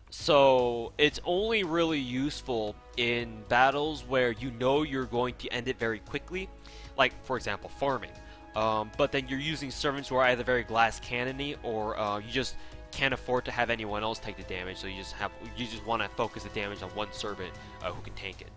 So it's only really useful in battles where you know you're going to end it very quickly, like for example farming. But then you're using servants who are either very glass cannony, or you just can't afford to have anyone else take the damage, so you just want to focus the damage on one servant who can tank it.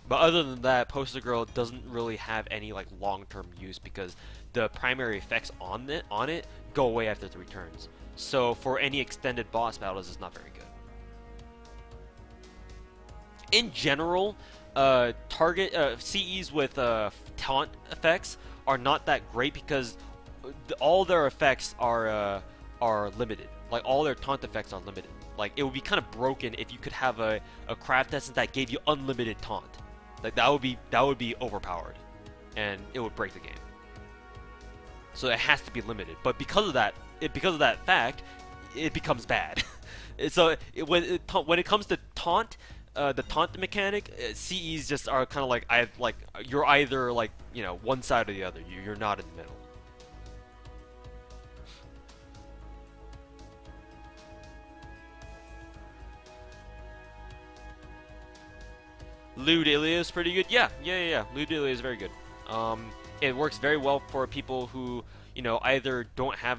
But other than that, Poster Girl doesn't really have any like long-term use because the primary effects on it go away after 3 turns. So for any extended boss battles, it's not very good. In general, CEs with taunt effects are not that great because all their effects are limited. Like all their taunt effects are limited. Like it would be kind of broken if you could have a craft essence that gave you unlimited taunt. Like that would be overpowered, and it would break the game. So it has to be limited. But because of that fact, it becomes bad. So when it comes to taunt, the taunt mechanic, CEs just are kind of like you're either like, you know, one side or the other. You're not in the middle. Lewd Ilya is pretty good. Yeah. Lewd Ilya is very good. It works very well for people who, you know, either don't have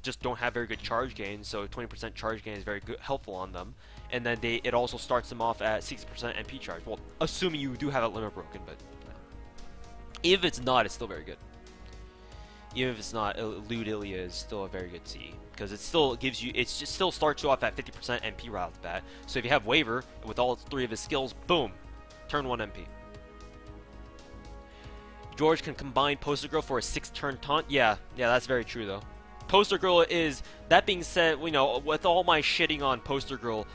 just don't have very good charge gain, so 20% charge gain is very good, helpful on them. And then it also starts them off at 60% MP charge. Well, assuming you do have a limit broken, but if it's not, it's still very good. Even if it's not, Lewd Ilya is still a very good CE because it still gives you, still starts you off at 50% MP right off the bat. So if you have Waver with all 3 of his skills, boom, turn 1 MP. George can combine Poster Girl for a 6-turn taunt. Yeah, that's very true though. Poster Girl is, that being said, you know, with all my shitting on Poster Girl,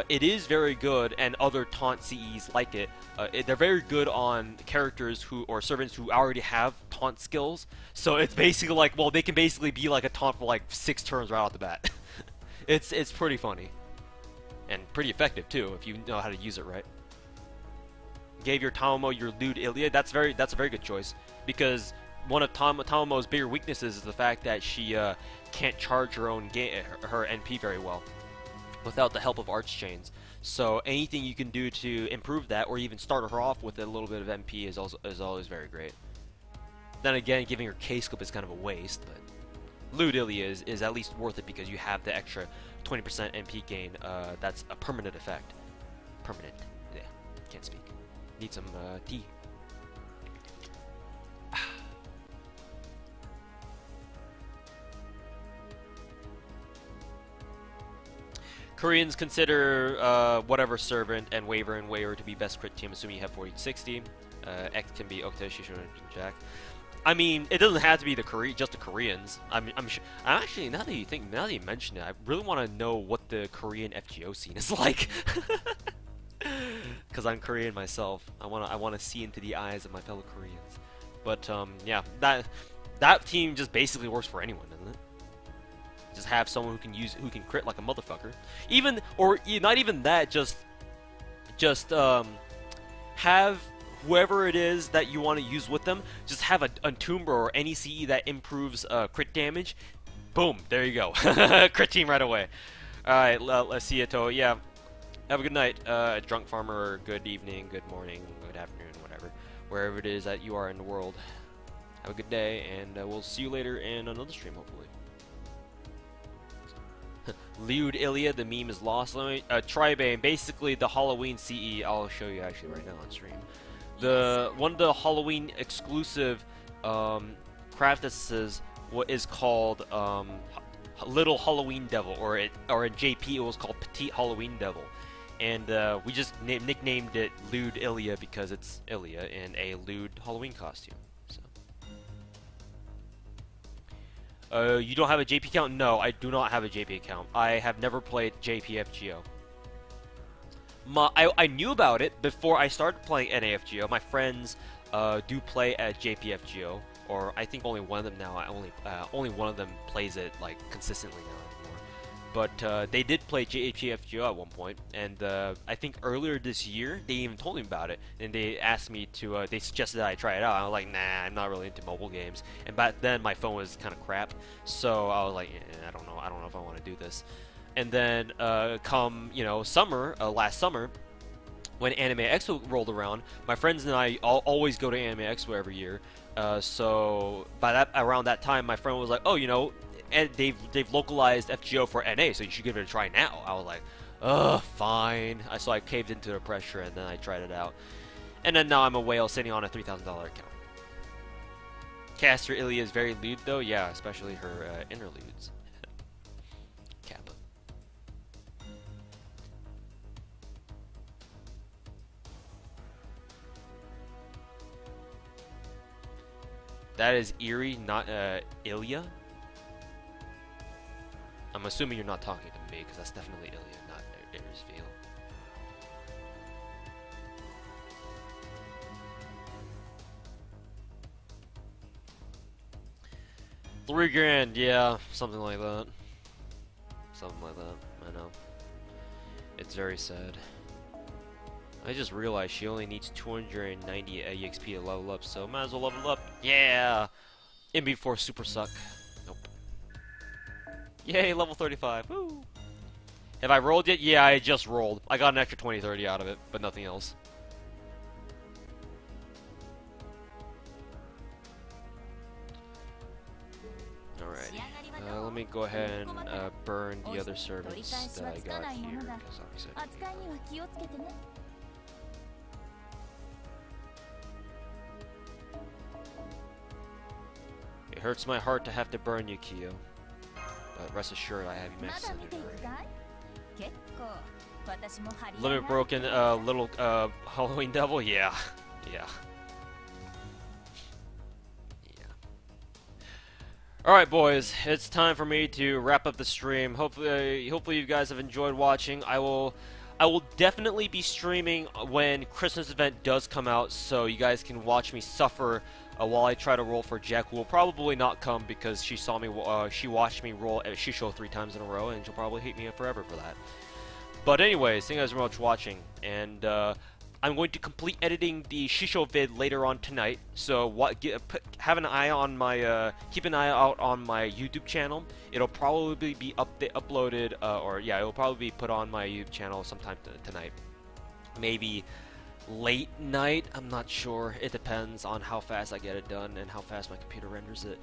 it is very good, and other taunt CEs like it. They're very good on characters or servants who already have taunt skills. So it's basically like, well, they can basically be like a taunt for like 6 turns right off the bat. It's pretty funny, and pretty effective too if you know how to use it right. Gave your Tamomo your Lewd Ilya. That's a very good choice because one of Tamomo's bigger weaknesses is the fact that she can't charge her own her NP very well without the help of Arch Chains. So anything you can do to improve that, or even start her off with a little bit of MP, is always very great. Then again, giving her K-Scope is kind of a waste, but Lewd Ilya is at least worth it because you have the extra 20% MP gain. That's a permanent effect. Permanent. Yeah, can't speak. Need some tea. Koreans consider whatever servant and Waver to be best crit team, assuming you have 40-60. X can be Octa, Shishou, and Jack. I mean, it doesn't have to be just the Koreans. I'm sure. Actually, now that you mention it, I really want to know what the Korean FGO scene is like. Because I'm Korean myself. I want to see into the eyes of my fellow Koreans. But yeah, that team just basically works for anyone, doesn't it? Just have someone who can crit like a motherfucker. Not even that. Just have whoever it is that you want to use with them. Just have a Entombra or any CE that improves crit damage. Boom, there you go. Crit team right away. All right, let's see it. Yeah, Have a good night, drunk farmer. Good evening, good morning, good afternoon, whatever, wherever it is that you are in the world. Have a good day, and we'll see you later in another stream, hopefully. Lewd Ilya, the meme is lost. Let me Tribane, basically the Halloween CE. I'll show you actually right now on stream. One of the Halloween exclusive craft instances is called Little Halloween Devil, or in JP it was called Petite Halloween Devil, and we just nicknamed it Lewd Ilya because it's Ilya in a lewd Halloween costume. You don't have a JP account? No, I do not have a JP account. I have never played JPFGO. I knew about it before I started playing NAFGO. My friends do play at JPFGO, or I think only one of them now. Only one of them plays it like consistently now anymore. But they did play JPFGO at one point, and I think earlier this year they even told me about it, and they asked me to. They suggested that I try it out. I was like, nah, I'm not really into mobile games. And back then my phone was kind of crap, so I was like, I don't know if I want to do this. And then come summer, last summer, when Anime Expo rolled around, my friends and I always go to Anime Expo every year. So around that time, my friend was like, oh, and they've localized FGO for NA, so you should give it a try now. I was like, ugh, fine. So I caved into the pressure, and then I tried it out. And then now I'm a whale sitting on a $3,000 account. Caster Ilya is very lewd, though. Yeah, especially her interludes. Kappa. That is Eerie, not Ilya. I'm assuming you're not talking to me, because that's definitely Ilya, not Erisville. $3,000, yeah, something like that. Something like that, I know. It's very sad. I just realized she only needs 290 EXP to level up, so might as well level up. Yeah! In before Super Suck. Nope. Yay, level 35. Woo! Have I rolled yet? Yeah, I just rolled. I got an extra 20-30 out of it, but nothing else. Alrighty. Let me go ahead and burn the other servants that I got here, because obviously it hurts my heart to have to burn you, Kyo. But rest assured, I have you maxed already. Limit broken, little Halloween Devil? Yeah. Yeah. Alright, boys, it's time for me to wrap up the stream. Hopefully you guys have enjoyed watching. I will definitely be streaming when Christmas event does come out, so you guys can watch me suffer while I try to roll for Jack, who will probably not come because she watched me roll at Shishou 3 times in a row, and she'll probably hate me forever for that. But anyways, thank you guys very much for watching, and I'm going to complete editing the Shishou vid later on tonight. So have an eye on my keep an eye out on my YouTube channel. It'll probably be uploaded, it'll probably be put on my YouTube channel sometime tonight. Maybe late night. I'm not sure. It depends on how fast I get it done and how fast my computer renders it.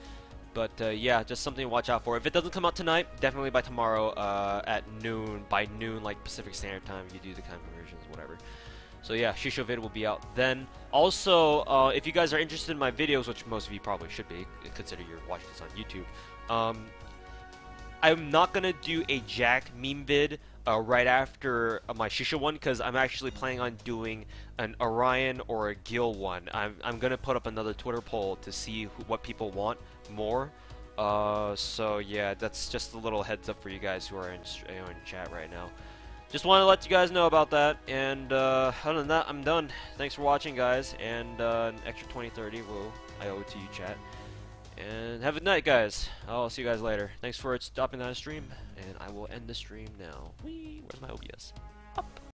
But yeah, just something to watch out for. If it doesn't come out tonight, definitely by tomorrow at noon. By noon, like Pacific Standard Time, if you do the kind of conversions, whatever. So yeah, Shishou vid will be out then. Also, if you guys are interested in my videos, which most of you probably should be, consider you're watching this on YouTube, I'm not gonna do a Jack meme vid right after my Shishou one, because I'm actually planning on doing an Orion or a Gil one. I'm gonna put up another Twitter poll to see what people want more. So yeah, that's just a little heads up for you guys who are in chat right now. Just want to let you guys know about that, and other than that, I'm done. Thanks for watching, guys, and an extra 20-30 I owe to you, chat. And have a good night, guys. I'll see you guys later. Thanks for stopping on the stream, and I will end the stream now. Whee! Where's my OBS? Up!